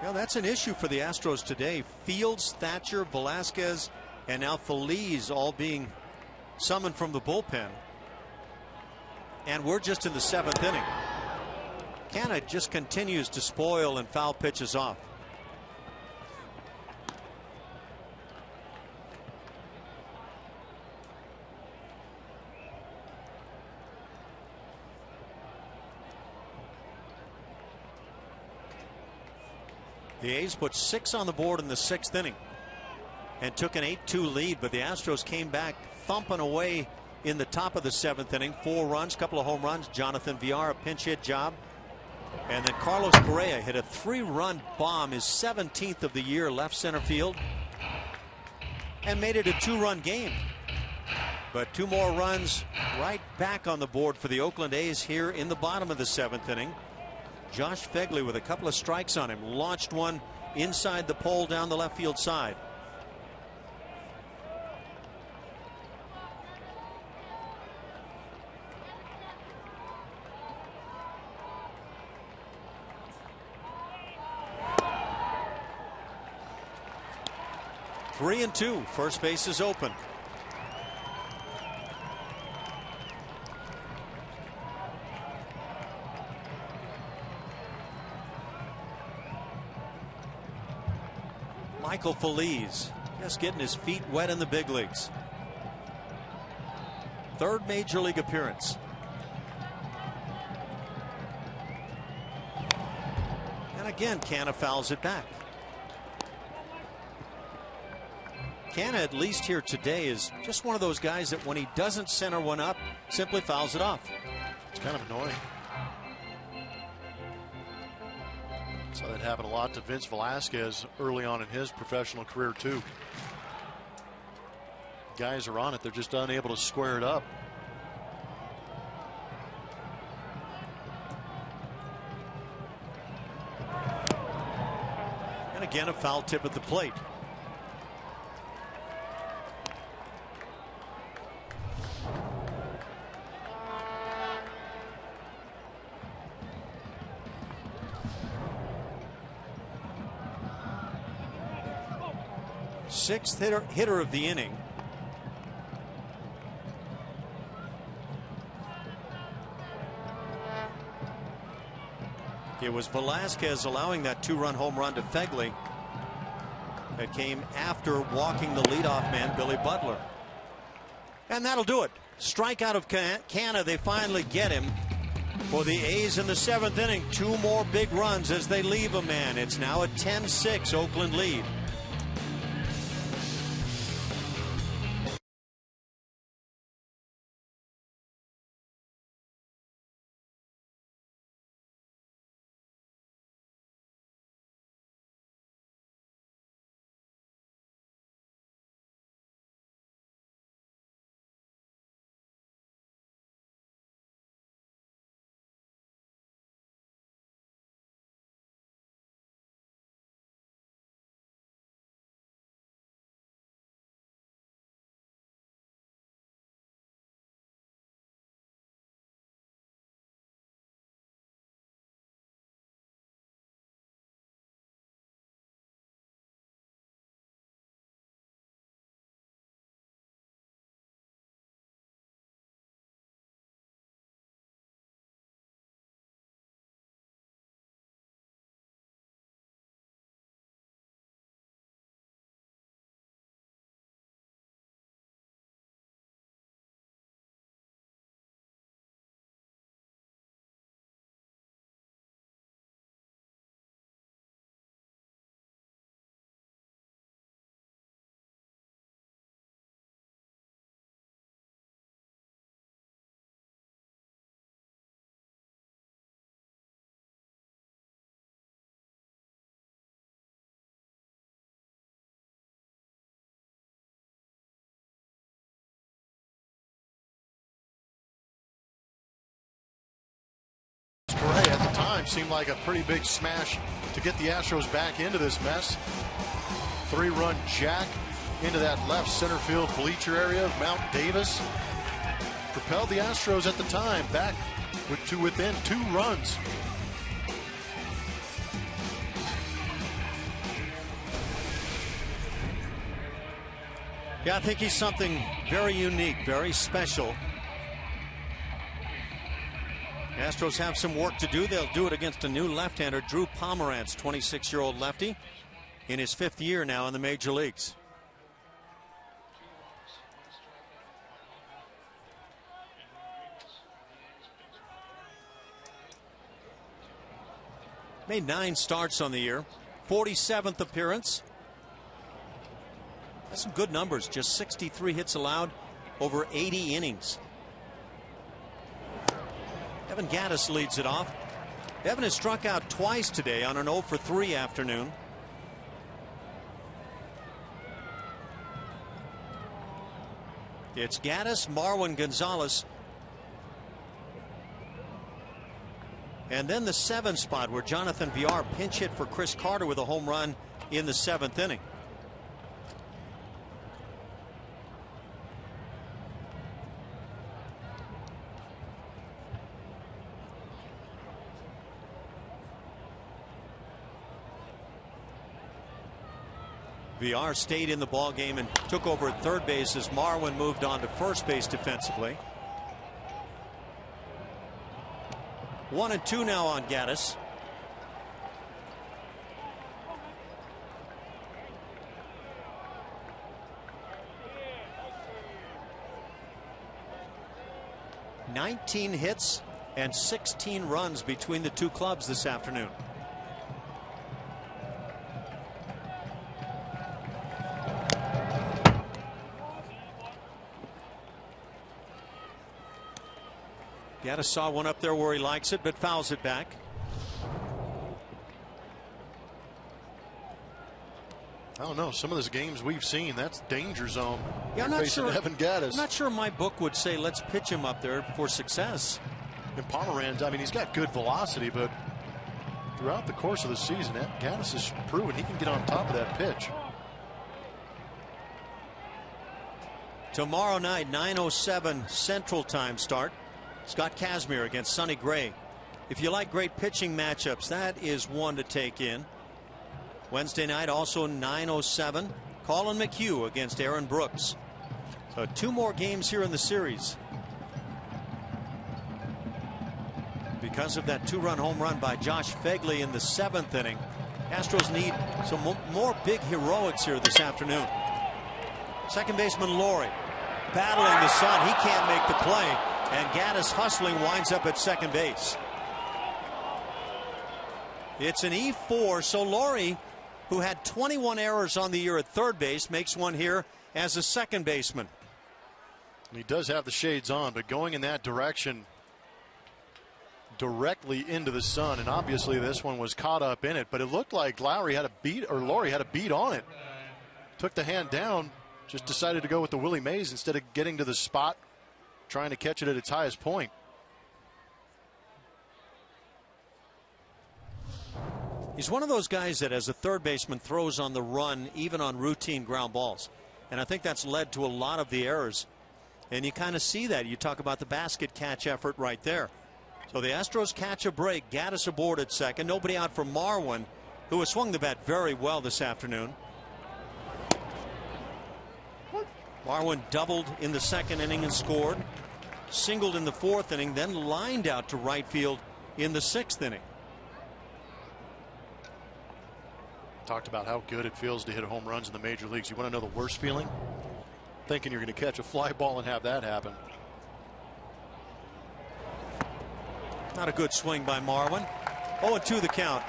Yeah, that's an issue for the Astros today. Fields, Thatcher, Velasquez, and now Phillies all being summoned from the bullpen. And we're just in the 7th inning. Canha just continues to spoil and foul pitches off. The A's put 6 on the board in the 6th inning and took an 8-2 lead, but the Astros came back thumping away in the top of the 7th inning. 4 runs, couple of home runs. Jonathan Villar, a pinch hit job. And then Carlos Correa hit a 3-run bomb, his 17th of the year, left center field, and made it a 2-run game. But 2 more runs right back on the board for the Oakland A's here in the bottom of the 7th inning. Josh Phegley with a couple of strikes on him, launched one inside the pole down the left field side. Three and 2. First base is open. Michael Feliz just getting his feet wet in the big leagues. 3rd major league appearance. And again, Canha fouls it back. Canha, at least here today, is just one of those guys that when he doesn't center one up, simply fouls it off. It's kind of annoying. So that happened a lot to Vince Velasquez early on in his professional career too. Guys are on it, they're just unable to square it up. And again, a foul tip at the plate. Sixth hitter of the inning. It was Velasquez allowing that 2-run home run to Phegley that came after walking the leadoff man, Billy Butler. And that'll do it. Strikeout of Canha. They finally get him. For the A's in the 7th inning, 2 more big runs as they leave a man. It's now a 10-6 Oakland lead. time seemed like a pretty big smash to get the Astros back into this mess. 3-run jack into that left center field bleacher area of Mount Davis propelled the Astros at the time back to within 2 runs. Yeah, I think he's something very unique, very special. Astros have some work to do. They'll do it against a new left-hander, Drew Pomeranz, 26-year-old lefty, in his 5th year now in the major leagues. Made 9 starts on the year, 47th appearance. That's some good numbers. Just 63 hits allowed over 80 innings. Evan Gattis leads it off. Evan has struck out twice today on an 0 for 3 afternoon. It's Gattis, Marwin Gonzalez, and then the 7th spot where Jonathan Villar pinch hit for Chris Carter with a home run in the 7th inning. Villar stayed in the ball game and took over at third base as Marwin moved on to first base defensively. 1-2 now on Gattis. "19 hits and 16 runs between the two clubs this afternoon." Gattis saw one up there where he likes it, but fouls it back. I don't know. Some of those games we've seen, that's danger zone. Yeah, I'm not sure. Evan Gattis. I'm not sure my book would say let's pitch him up there for success. And Pomeranz, I mean, he's got good velocity, but throughout the course of the season, Gattis has proven he can get on top of that pitch. Tomorrow night, 9:07 Central Time start. Scott Kazmir against Sonny Gray. If you like great pitching matchups, that is one to take in. Wednesday night, also 9:07, Colin McHugh against Aaron Brooks. So 2 more games here in the series. Because of that 2-run home run by Josh Phegley in the 7th inning, Astros need some more big heroics here this afternoon. Second baseman Laurie battling the sun. He can't make the play. And Gattis hustling winds up at second base. It's an E4, so Laurie, who had 21 errors on the year at third base, makes one here as a second baseman. He does have the shades on, but going in that direction directly into the sun, and obviously this one was caught up in it, but it looked like Laurie had a beat on it. Took the hand down, just decided to go with the Willie Mays instead of getting to the spot, trying to catch it at its highest point. He's one of those guys that as a third baseman throws on the run even on routine ground balls, and I think that's led to a lot of the errors, and you kind of see that. You talk about the basket catch effort right there. So the Astros catch a break. Gattis aboard at second. Nobody out for Marwin, who has swung the bat very well this afternoon. Marwin doubled in the 2nd inning and scored. Singled in the 4th inning, then lined out to right field in the 6th inning. Talked about how good it feels to hit home runs in the major leagues. You want to know the worst feeling? Thinking you're going to catch a fly ball and have that happen. Not a good swing by Marwin. 0-2 the count.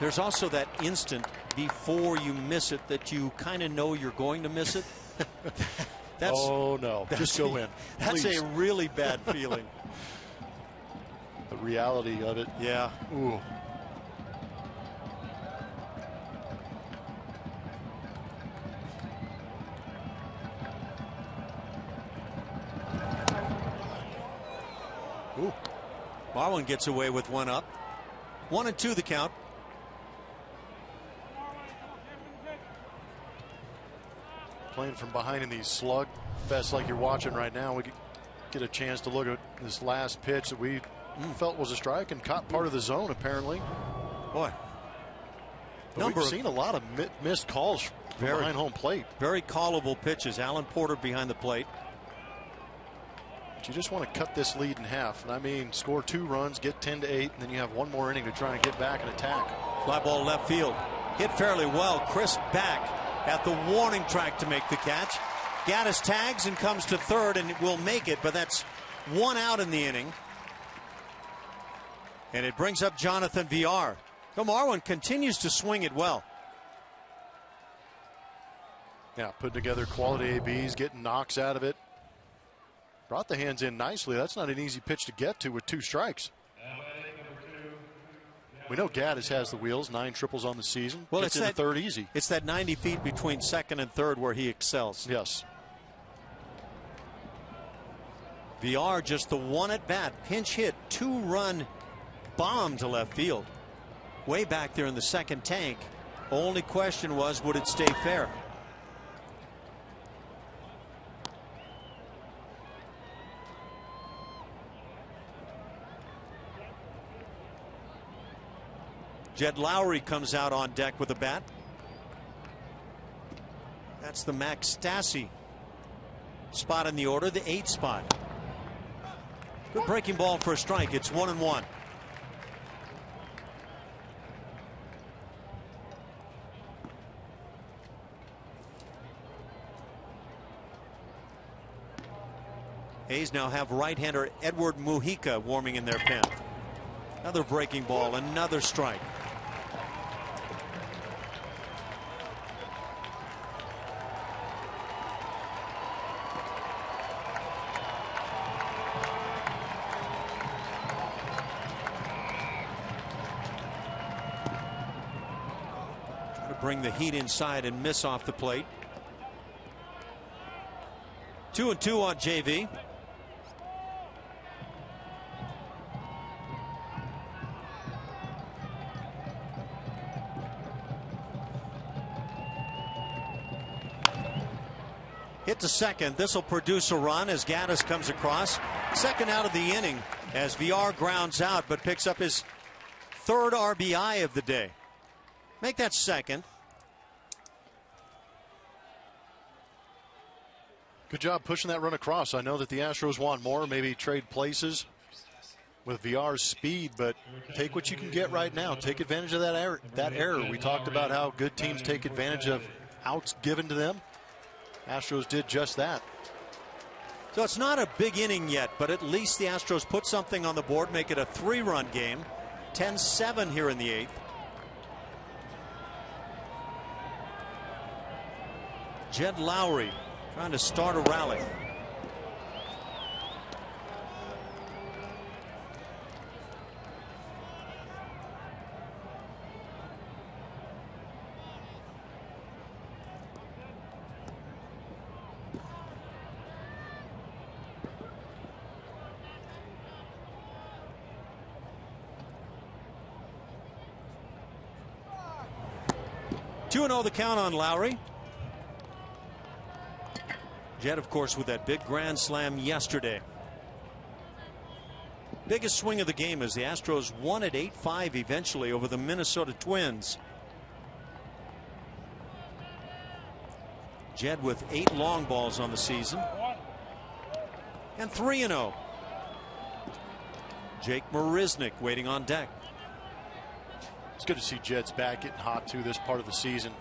There's also that instant before you miss it that you kind of know you're going to miss it. Oh no, just go in. That's a really bad feeling. The reality of it. Yeah. Ooh. Marlins gets away with one up. 1-2 the count. Playing from behind in these slug fests like you're watching right now, we get a chance to look at this last pitch that we felt was a strike and caught part of the zone apparently. Boy, we've seen a lot of missed calls from behind home plate. Very callable pitches. Alan Porter behind the plate. But you just want to cut this lead in half. And I mean, score 2 runs, get 10-8, and then you have one more inning to try and get back and attack. Fly ball left field. Hit fairly well. Chris back at the warning track to make the catch. Gaddis tags and comes to third and will make it, but that's 1 out in the inning. And it brings up Jonathan Villar. So Marwin continues to swing it well. Yeah, putting together quality ABs, getting knocks out of it. Brought the hands in nicely. That's not an easy pitch to get to with 2 strikes. We know Gaddis has the wheels, 9 triples on the season. Well, it's in the third easy. It's that 90 feet between second and third where he excels. Yes. Villar just the 1 at bat, pinch hit, 2-run bomb to left field. Way back there in the second tank. Only question was, would it stay fair? Jed Lowry comes out on deck with a bat. That's the Max Stassi spot in the order, the 8th spot. Good breaking ball for a strike. It's 1-1. A's now have right-hander Edward Mujica warming in their pen. Another breaking ball, another strike. Try to bring the heat inside and miss off the plate. 2-2 on JV. Hit to second. This will produce a run as Gaddis comes across. Second out of the inning as Villar grounds out but picks up his 3rd RBI of the day. Make that second. Good job pushing that run across. I know that the Astros want more, maybe trade places with Villar's speed, but take what you can get right now. Take advantage of that error. We talked about how good teams take advantage of outs given to them. Astros did just that. So it's not a big inning yet, but at least the Astros put something on the board, make it a 3-run game. 10-7 here in the 8th. Jed Lowry trying to start a rally. Two 2-0 the count on Lowry. Jed, of course, with that big grand slam yesterday. Biggest swing of the game as the Astros won at 8-5 eventually over the Minnesota Twins. Jed with 8 long balls on the season. And 3-0. Jake Marisnick waiting on deck. It's good to see Jed's back getting hot too this part of the season.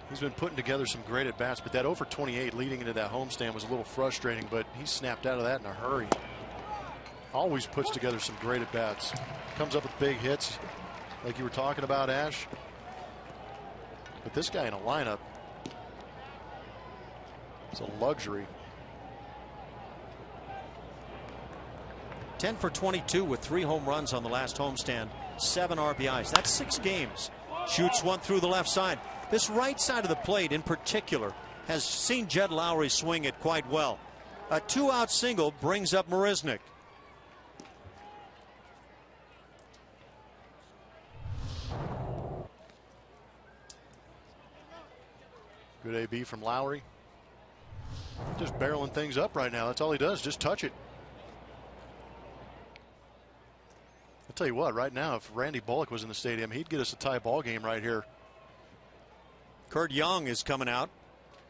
He's been putting together some great at bats, but that over 28 leading into that homestand was a little frustrating, but he snapped out of that in a hurry. Always puts together some great at bats. Comes up with big hits like you were talking about, Ash. But this guy in a lineup, it's a luxury. 10 for 22 with 3 home runs on the last homestand, 7 RBIs. That's 6 games. Shoots one through the left side. This right side of the plate in particular has seen Jed Lowry swing it quite well. A 2-out single brings up Marisnick. Good AB from Lowry. Just barreling things up right now. That's all he does, just touch it. I'll tell you what, right now, if Randy Bullock was in the stadium, he'd get us a tie ball game right here. Kurt Young is coming out.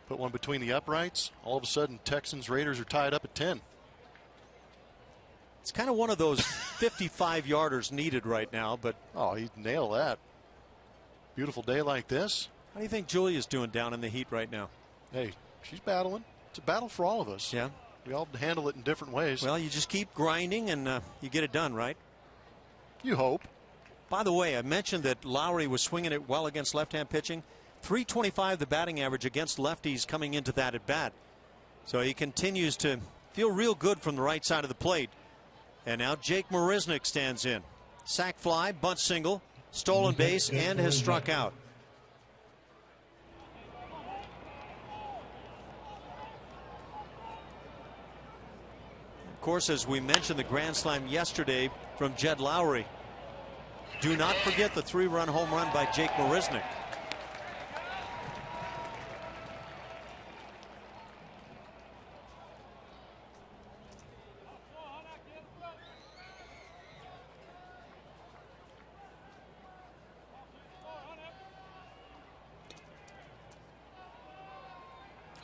Put one between the uprights. All of a sudden, Texans Raiders are tied up at 10. It's kind of one of those 55-yarders needed right now, but oh, he nailed that. Beautiful day like this. How do you think Julia's doing down in the heat right now? Hey, she's battling. It's a battle for all of us. Yeah. We all handle it in different ways. Well, you just keep grinding and you get it done, right? You hope. By the way, I mentioned that Lowry was swinging it well against left-hand pitching. .325 the batting average against lefties coming into that at bat. So he continues to feel real good from the right side of the plate. And now Jake Marisnick stands in. Sac fly, bunt single, stolen base, and has struck out. Of course, as we mentioned, the grand slam yesterday from Jed Lowry. Do not forget the 3-run home run by Jake Marisnick.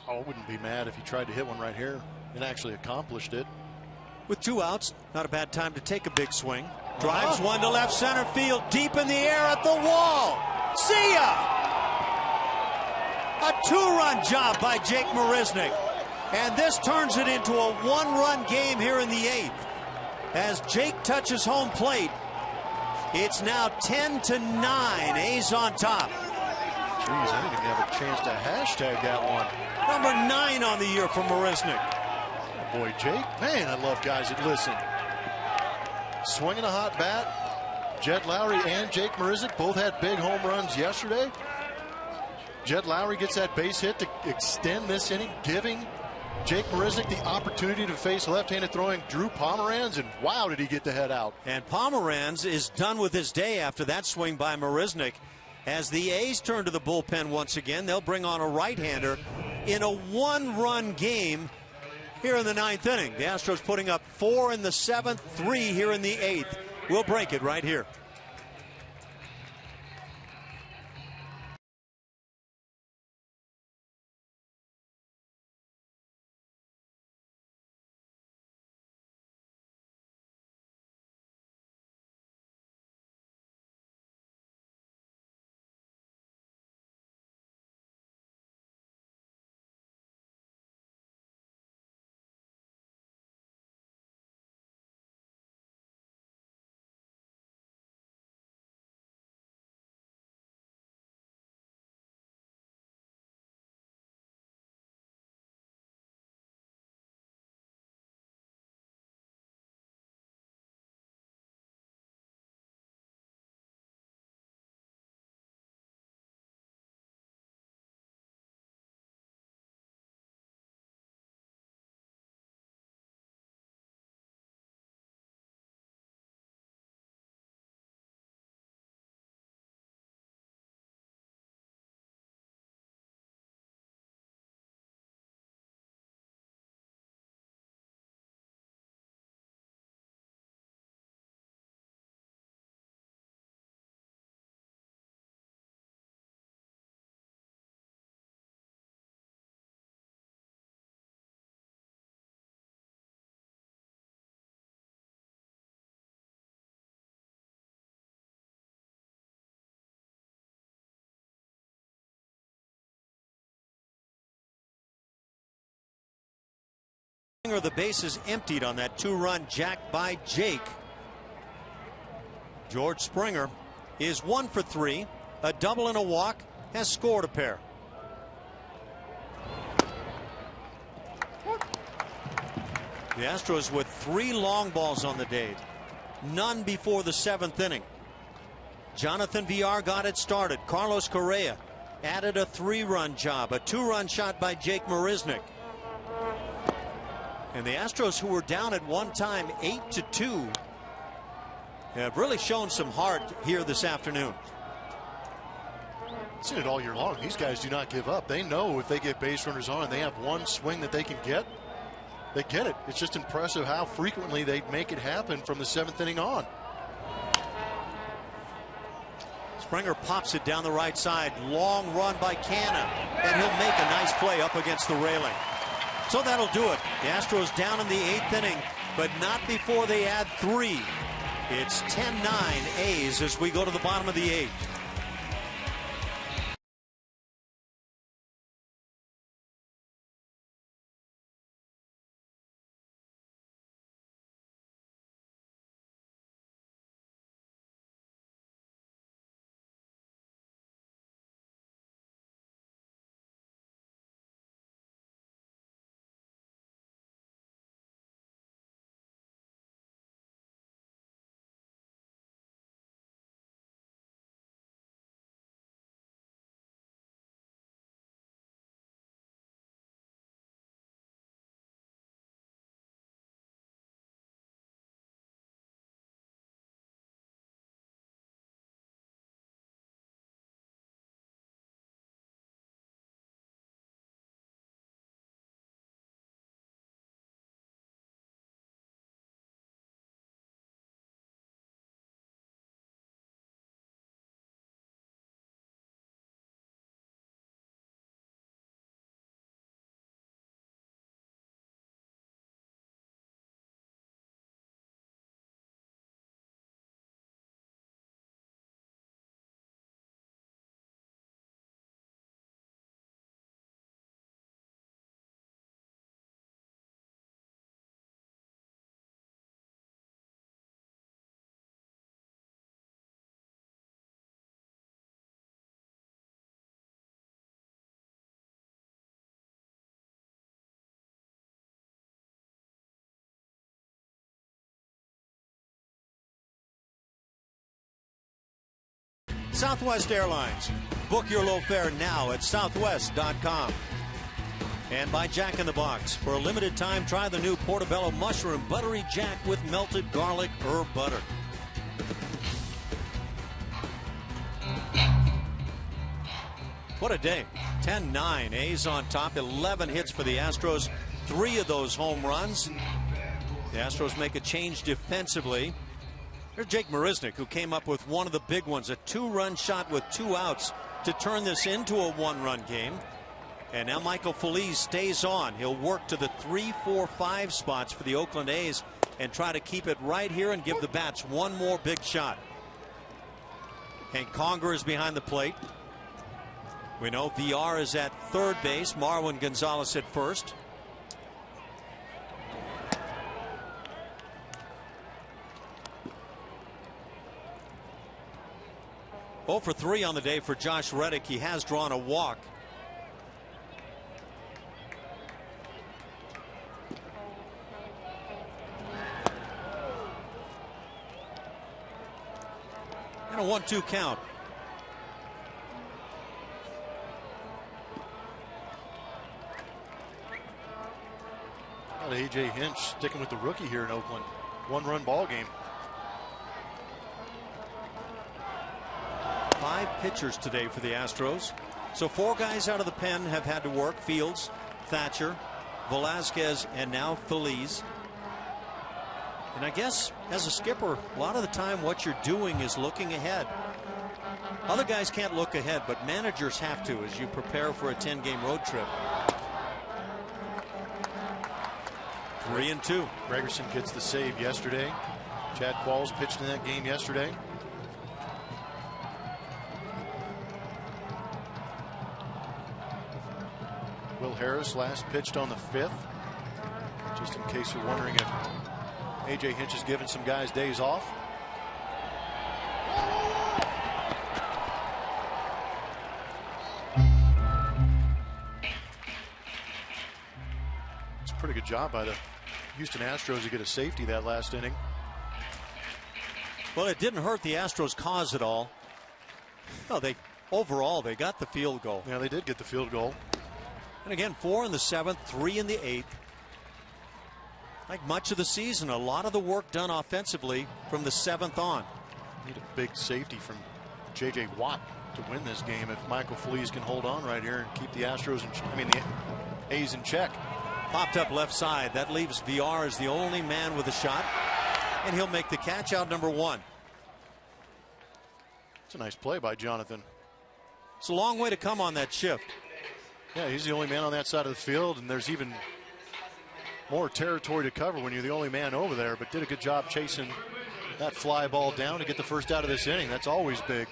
I wouldn't be mad if he tried to hit one right here and actually accomplished it. With 2 outs, not a bad time to take a big swing. Drives one to left center field, deep in the air at the wall. See ya! A 2-run job by Jake Marisnick. And this turns it into a 1-run game here in the 8th. As Jake touches home plate, it's now 10-9. A's on top. Jeez, I didn't even have a chance to hashtag that one. Number 9 on the year for Marisnick. Oh boy, Jake. Man, I love guys that listen. Swinging a hot bat. Jed Lowry and Jake Marisnick both had big home runs yesterday. Jed Lowry gets that base hit to extend this inning, giving Jake Marisnick the opportunity to face left-handed throwing Drew Pomeranz, and wow, did he get the head out. And Pomeranz is done with his day after that swing by Marisnick. As the A's turn to the bullpen once again, they'll bring on a right-hander in a 1-run game here in the 9th inning. The Astros putting up 4 in the 7th, 3 here in the 8th. We'll break it right here. The bases emptied on that 2-run jack by Jake. George Springer is 1 for 3, a double and a walk, has scored a pair. The Astros with 3 long balls on the day, none before the 7th inning. Jonathan Villar got it started. Carlos Correa added a 3-run job, a 2-run shot by Jake Marisnick. And the Astros, who were down at one time 8-2, have really shown some heart here this afternoon. I've seen it all year long. These guys do not give up. They know if they get base runners on and they have one swing that they can get, they get it. It's just impressive how frequently they make it happen from the 7th inning on. Springer pops it down the right side. Long run by Canna, and he'll make a nice play up against the railing. So that'll do it. The Astros down in the 8th inning, but not before they add 3. It's 10-9 A's as we go to the bottom of the 8th. Southwest Airlines. Book your low fare now at southwest.com. And by Jack in the Box. For a limited time, try the new Portobello Mushroom Buttery Jack with melted garlic herb butter. What a day. 10-9. A's on top. 11 hits for the Astros. 3 of those home runs. The Astros make a change defensively. There's Jake Marisnick, who came up with one of the big ones, a 2-run shot with 2 outs to turn this into a 1-run game. And now Michael Feliz stays on. He'll work to the 3, 4, 5 spots for the Oakland A's and try to keep it right here and give the bats one more big shot. Hank Conger is behind the plate. We know VR is at third base. Marwin Gonzalez at first. Oh for 3 on the day for Josh Reddick. He has drawn a walk. And a 1-2 count. Got A.J. Hinch sticking with the rookie here in Oakland. 1-run ball game. 5 pitchers today for the Astros. So 4 guys out of the pen have had to work. Fields, Thatcher, Velasquez, and now Feliz. And I guess as a skipper, a lot of the time what you're doing is looking ahead. Other guys can't look ahead, but managers have to as you prepare for a 10-game road trip. 3-2. Gregerson gets the save yesterday. Chad Qualls pitched in that game yesterday. Will Harris last pitched on the 5th. Just in case you're wondering if A.J. Hinch has given some guys days off. It's a pretty good job by the Houston Astros to get a safety that last inning. Well, it didn't hurt the Astros' cause at all. No, overall they got the field goal. Yeah, they did get the field goal. And again, 4 in the 7th, 3 in the 8th. Like much of the season, a lot of the work done offensively from the 7th on. Need a big safety from J.J. Watt. to win this game if Michael Feliz can hold on right here and keep the Astros the A's in check. Popped up left side. That leaves VR as the only man with a shot, and he'll make the catch out number 1. It's a nice play by Jonathan. It's a long way to come on that shift. Yeah, he's the only man on that side of the field, and there's even more territory to cover when you're the only man over there, but did a good job chasing that fly ball down to get the first out of this inning. That's always big.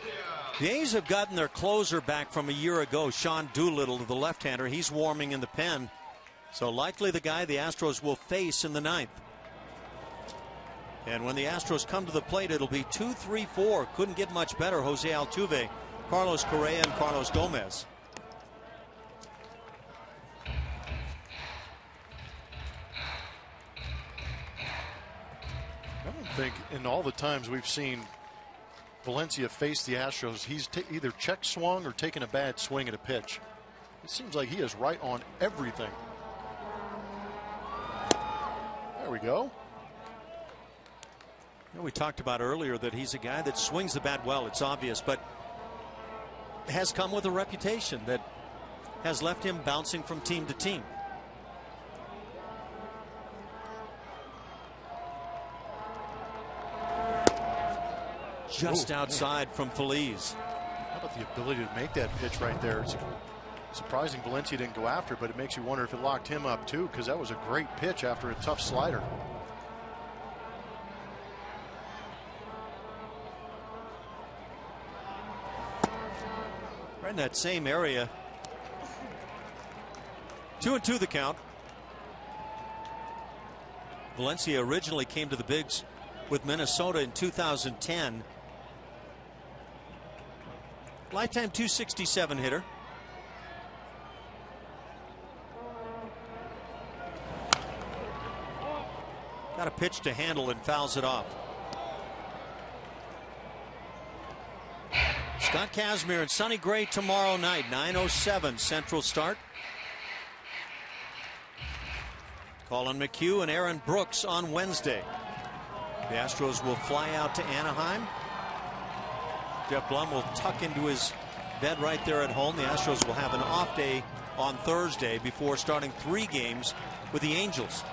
The A's have gotten their closer back from a year ago, Sean Doolittle, the left-hander. He's warming in the pen, so likely the guy the Astros will face in the 9th. And when the Astros come to the plate, it'll be 2-3-4. Couldn't get much better. Jose Altuve, Carlos Correa, and Carlos Gomez. I don't think in all the times we've seen Valencia face the Astros, he's either check swung or taken a bad swing at a pitch. It seems like he is right on everything. There we go. You know, we talked about earlier that he's a guy that swings the bat well. It's obvious, but has come with a reputation that has left him bouncing from team to team. Just outside from Feliz. How about the ability to make that pitch right there? It's surprising Valencia didn't go after, but it makes you wonder if it locked him up too, because that was a great pitch after a tough slider. Right in that same area. 2-2 the count. Valencia originally came to the bigs with Minnesota in 2010. Lifetime 267 hitter. Got a pitch to handle and fouls it off. Scott Kazmir and Sonny Gray tomorrow night, 9:07 Central start. Colin McHugh and Aaron Brooks on Wednesday. The Astros will fly out to Anaheim. Jeff Blum will tuck into his bed right there at home. The Astros will have an off day on Thursday before starting 3 games with the Angels.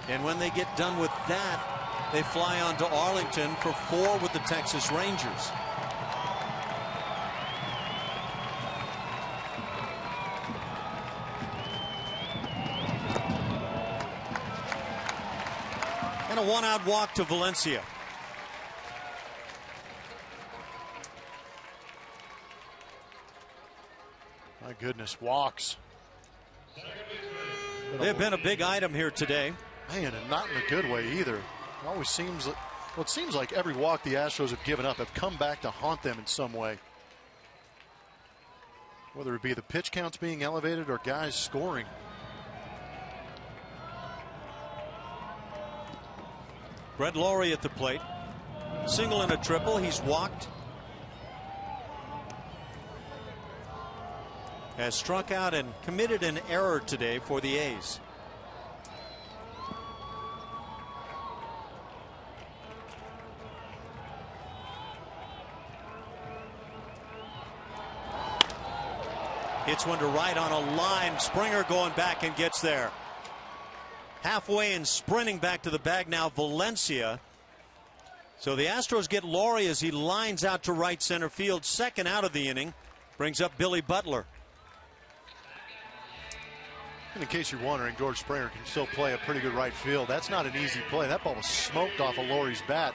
And when they get done with that, they fly on to Arlington for 4 with the Texas Rangers. And a 1-out walk to Valencia. My goodness, walks. They've been a big item here today. Man, and not in a good way either. It always seems like, well, it seems like every walk the Astros have given up have come back to haunt them in some way. Whether it be the pitch counts being elevated or guys scoring. Brett Lawrie at the plate. Single and a triple. He's walked. Has struck out and committed an error today for the A's. Hits one to right on a line. Springer going back and gets there. Halfway and sprinting back to the bag now, Valencia. So the Astros get Lawrie as he lines out to right center field. Second out of the inning. Brings up Billy Butler. And in case you're wondering, George Springer can still play a pretty good right field. That's not an easy play. That ball was smoked off of Laurie's bat.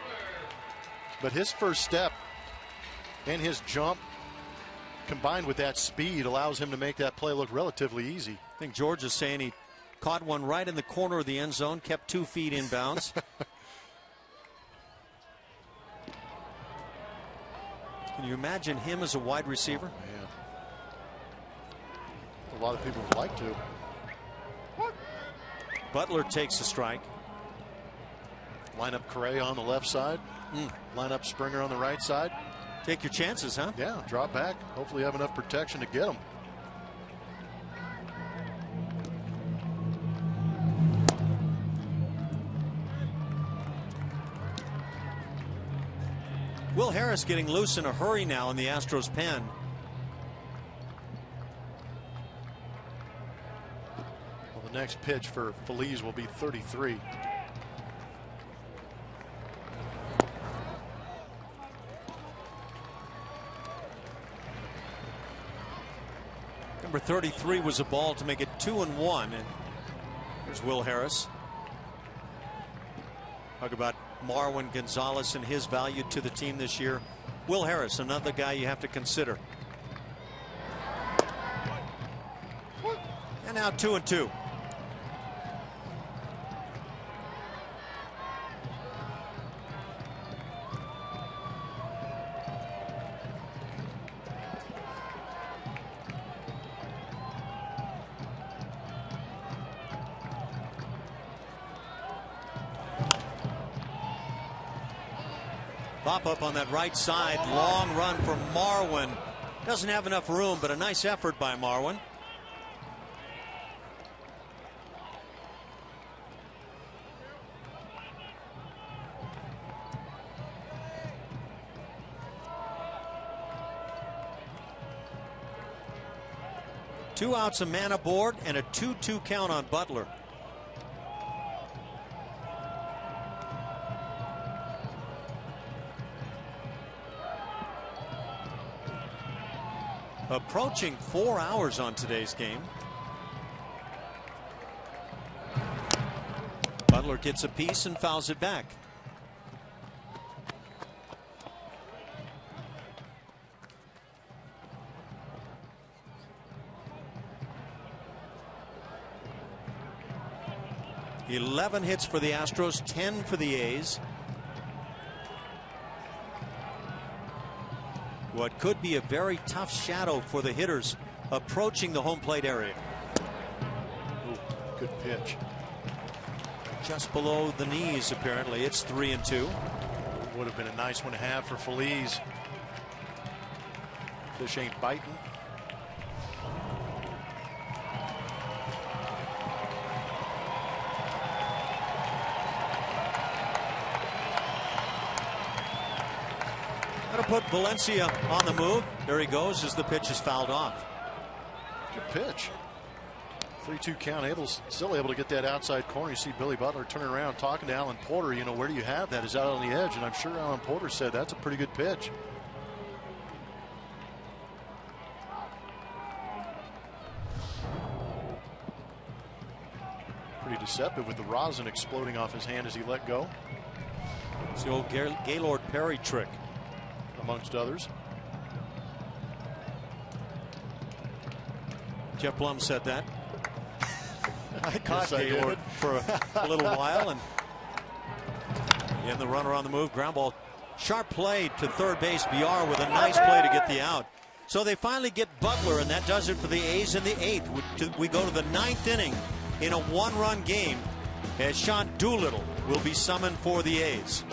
But his first step and his jump combined with that speed allows him to make that play look relatively easy. I think George is saying he caught one right in the corner of the end zone, kept 2 feet inbounds. Can you imagine him as a wide receiver? Man. A lot of people would like to. Butler takes a strike. Line up Correa on the left side. Line up Springer on the right side. Take your chances, huh? Yeah, drop back. Hopefully you have enough protection to get him. Will Harris getting loose in a hurry now in the Astros pen. Well, the next pitch for Phillies will be 33. Number 33 was a ball to make it 2-1. And here's Will Harris. Talk about Marwin Gonzalez and his value to the team this year. Will Harris, another guy you have to consider. And now 2-2. Pop up on that right side. Long run for Marwin. Doesn't have enough room, but a nice effort by Marwin. Two outs, a man aboard, and a 2-2 count on Butler. Approaching 4 hours on today's game. Butler gets a piece and fouls it back. Eleven hits for the Astros, 10 for the A's. What could be a very tough shadow for the hitters approaching the home plate area. Ooh, good pitch. Just below the knees, apparently. It's 3-2. Would have been a nice one to have for Phillies. Fish ain't biting. Got to put Valencia on the move. There he goes as the pitch is fouled off. Good pitch. 3-2 count. Still able to get that outside corner. You see Billy Butler turning around talking to Alan Porter. You know, where do you have that? Is out on the edge, and I'm sure Alan Porter said that's a pretty good pitch. Pretty deceptive with the rosin exploding off his hand as he let go. It's the old Gaylord Perry trick, amongst others. Jeff Blum said that. I caught Yes, Gaylord for a little while, and the runner on the move, ground ball, sharp play to third base. BR with a nice play to get the out. So they finally get Butler, and that does it for the A's in the 8th. We go to the 9th inning in a one-run game as Sean Doolittle will be summoned for the A's.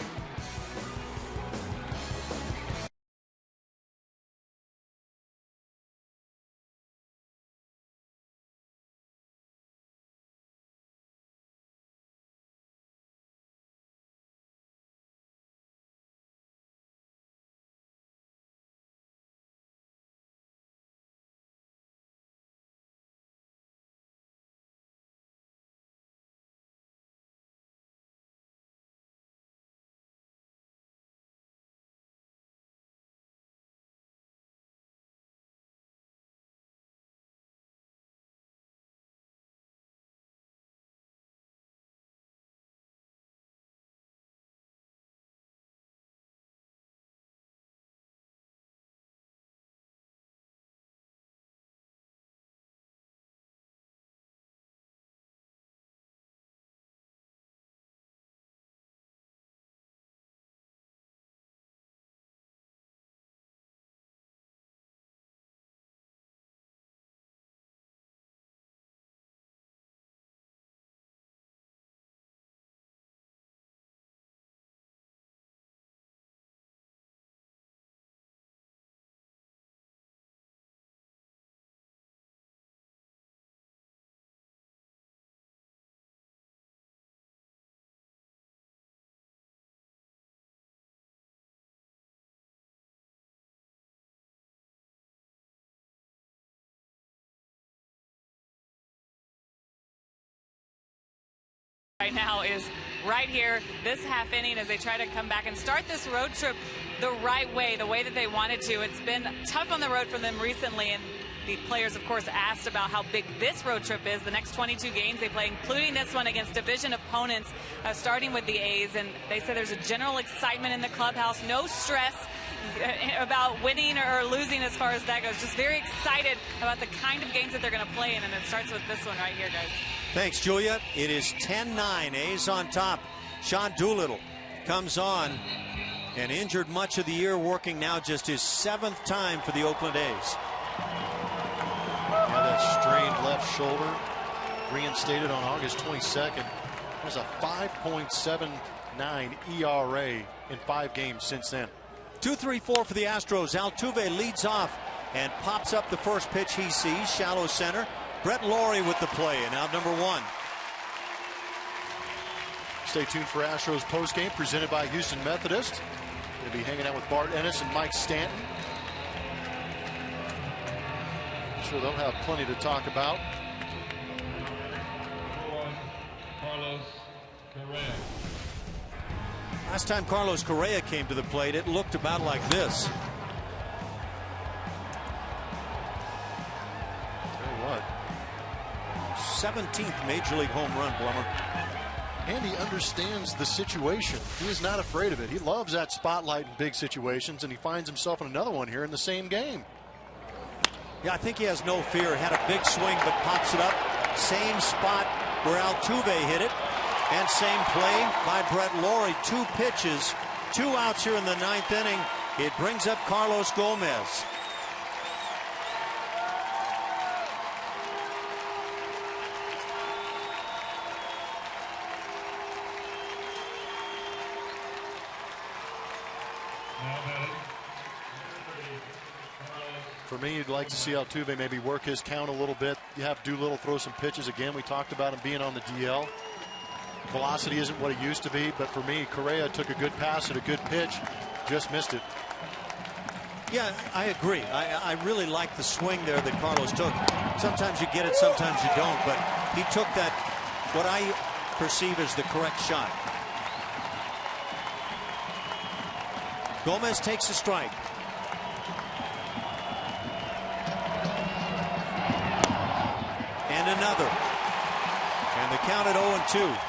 right now is right here, this half inning, as they try to come back and start this road trip the right way, the way that they wanted to. It's been tough on the road for them recently, and the players, of course, asked about how big this road trip is. The next 22 games they play, including this one against division opponents, starting with the A's. And they say there's a general excitement in the clubhouse, no stress about winning or losing as far as that goes. Just very excited about the kind of games that they're going to play in, and it starts with this one right here, guys. Thanks, Julia. It is 10-9. A's on top. Sean Doolittle comes on and injured much of the year, working now just his 7th time for the Oakland A's. Yeah, that strained left shoulder reinstated on August 22nd. There's a 5.79 ERA in 5 games since then. 2-3-4 for the Astros. Altuve leads off and pops up the first pitch he sees. Shallow center. Brett Lawrie with the play, and out number 1. Stay tuned for Astros postgame presented by Houston Methodist. Going to be hanging out with Bart Ennis and Mike Stanton. I'm sure they'll have plenty to talk about. Carlos Correa. Last time Carlos Correa came to the plate, it looked about like this. Tell you what, 17th Major League home run, Blummer. and he understands the situation. He is not afraid of it. He loves that spotlight in big situations, and he finds himself in another one here in the same game. Yeah, I think he has no fear. Had a big swing, but pops it up. Same spot where Altuve hit it. And same play by Brett Lawrie. 2 pitches, 2 outs here in the 9th inning. It brings up Carlos Gomez. For me, you'd like to see Altuve maybe work his count a little bit. You have Doolittle throw some pitches again. We talked about him being on the DL. Velocity isn't what it used to be, but for me, Correa took a good pass at a good pitch, just missed it. Yeah, I agree. I really like the swing there that Carlos took. Sometimes you get it, sometimes you don't, but he took that, what I perceive as the correct shot. Gomez takes a strike. And another. And the count at 0-2.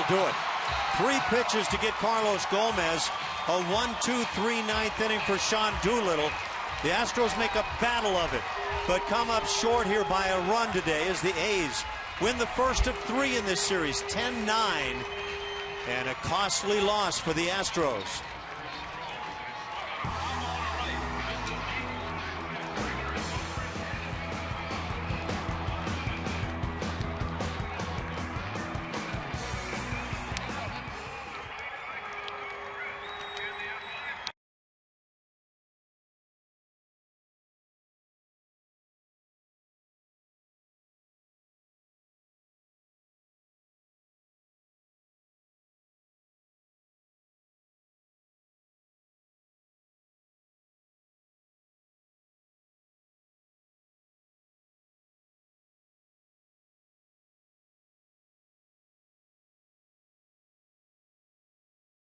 Do it. 3 pitches to get Carlos Gomez. A 1-2-3 9th inning for Sean Doolittle. The Astros make a battle of it, but come up short here by a run today as the A's win the first of 3 in this series, 10-9, and a costly loss for the Astros.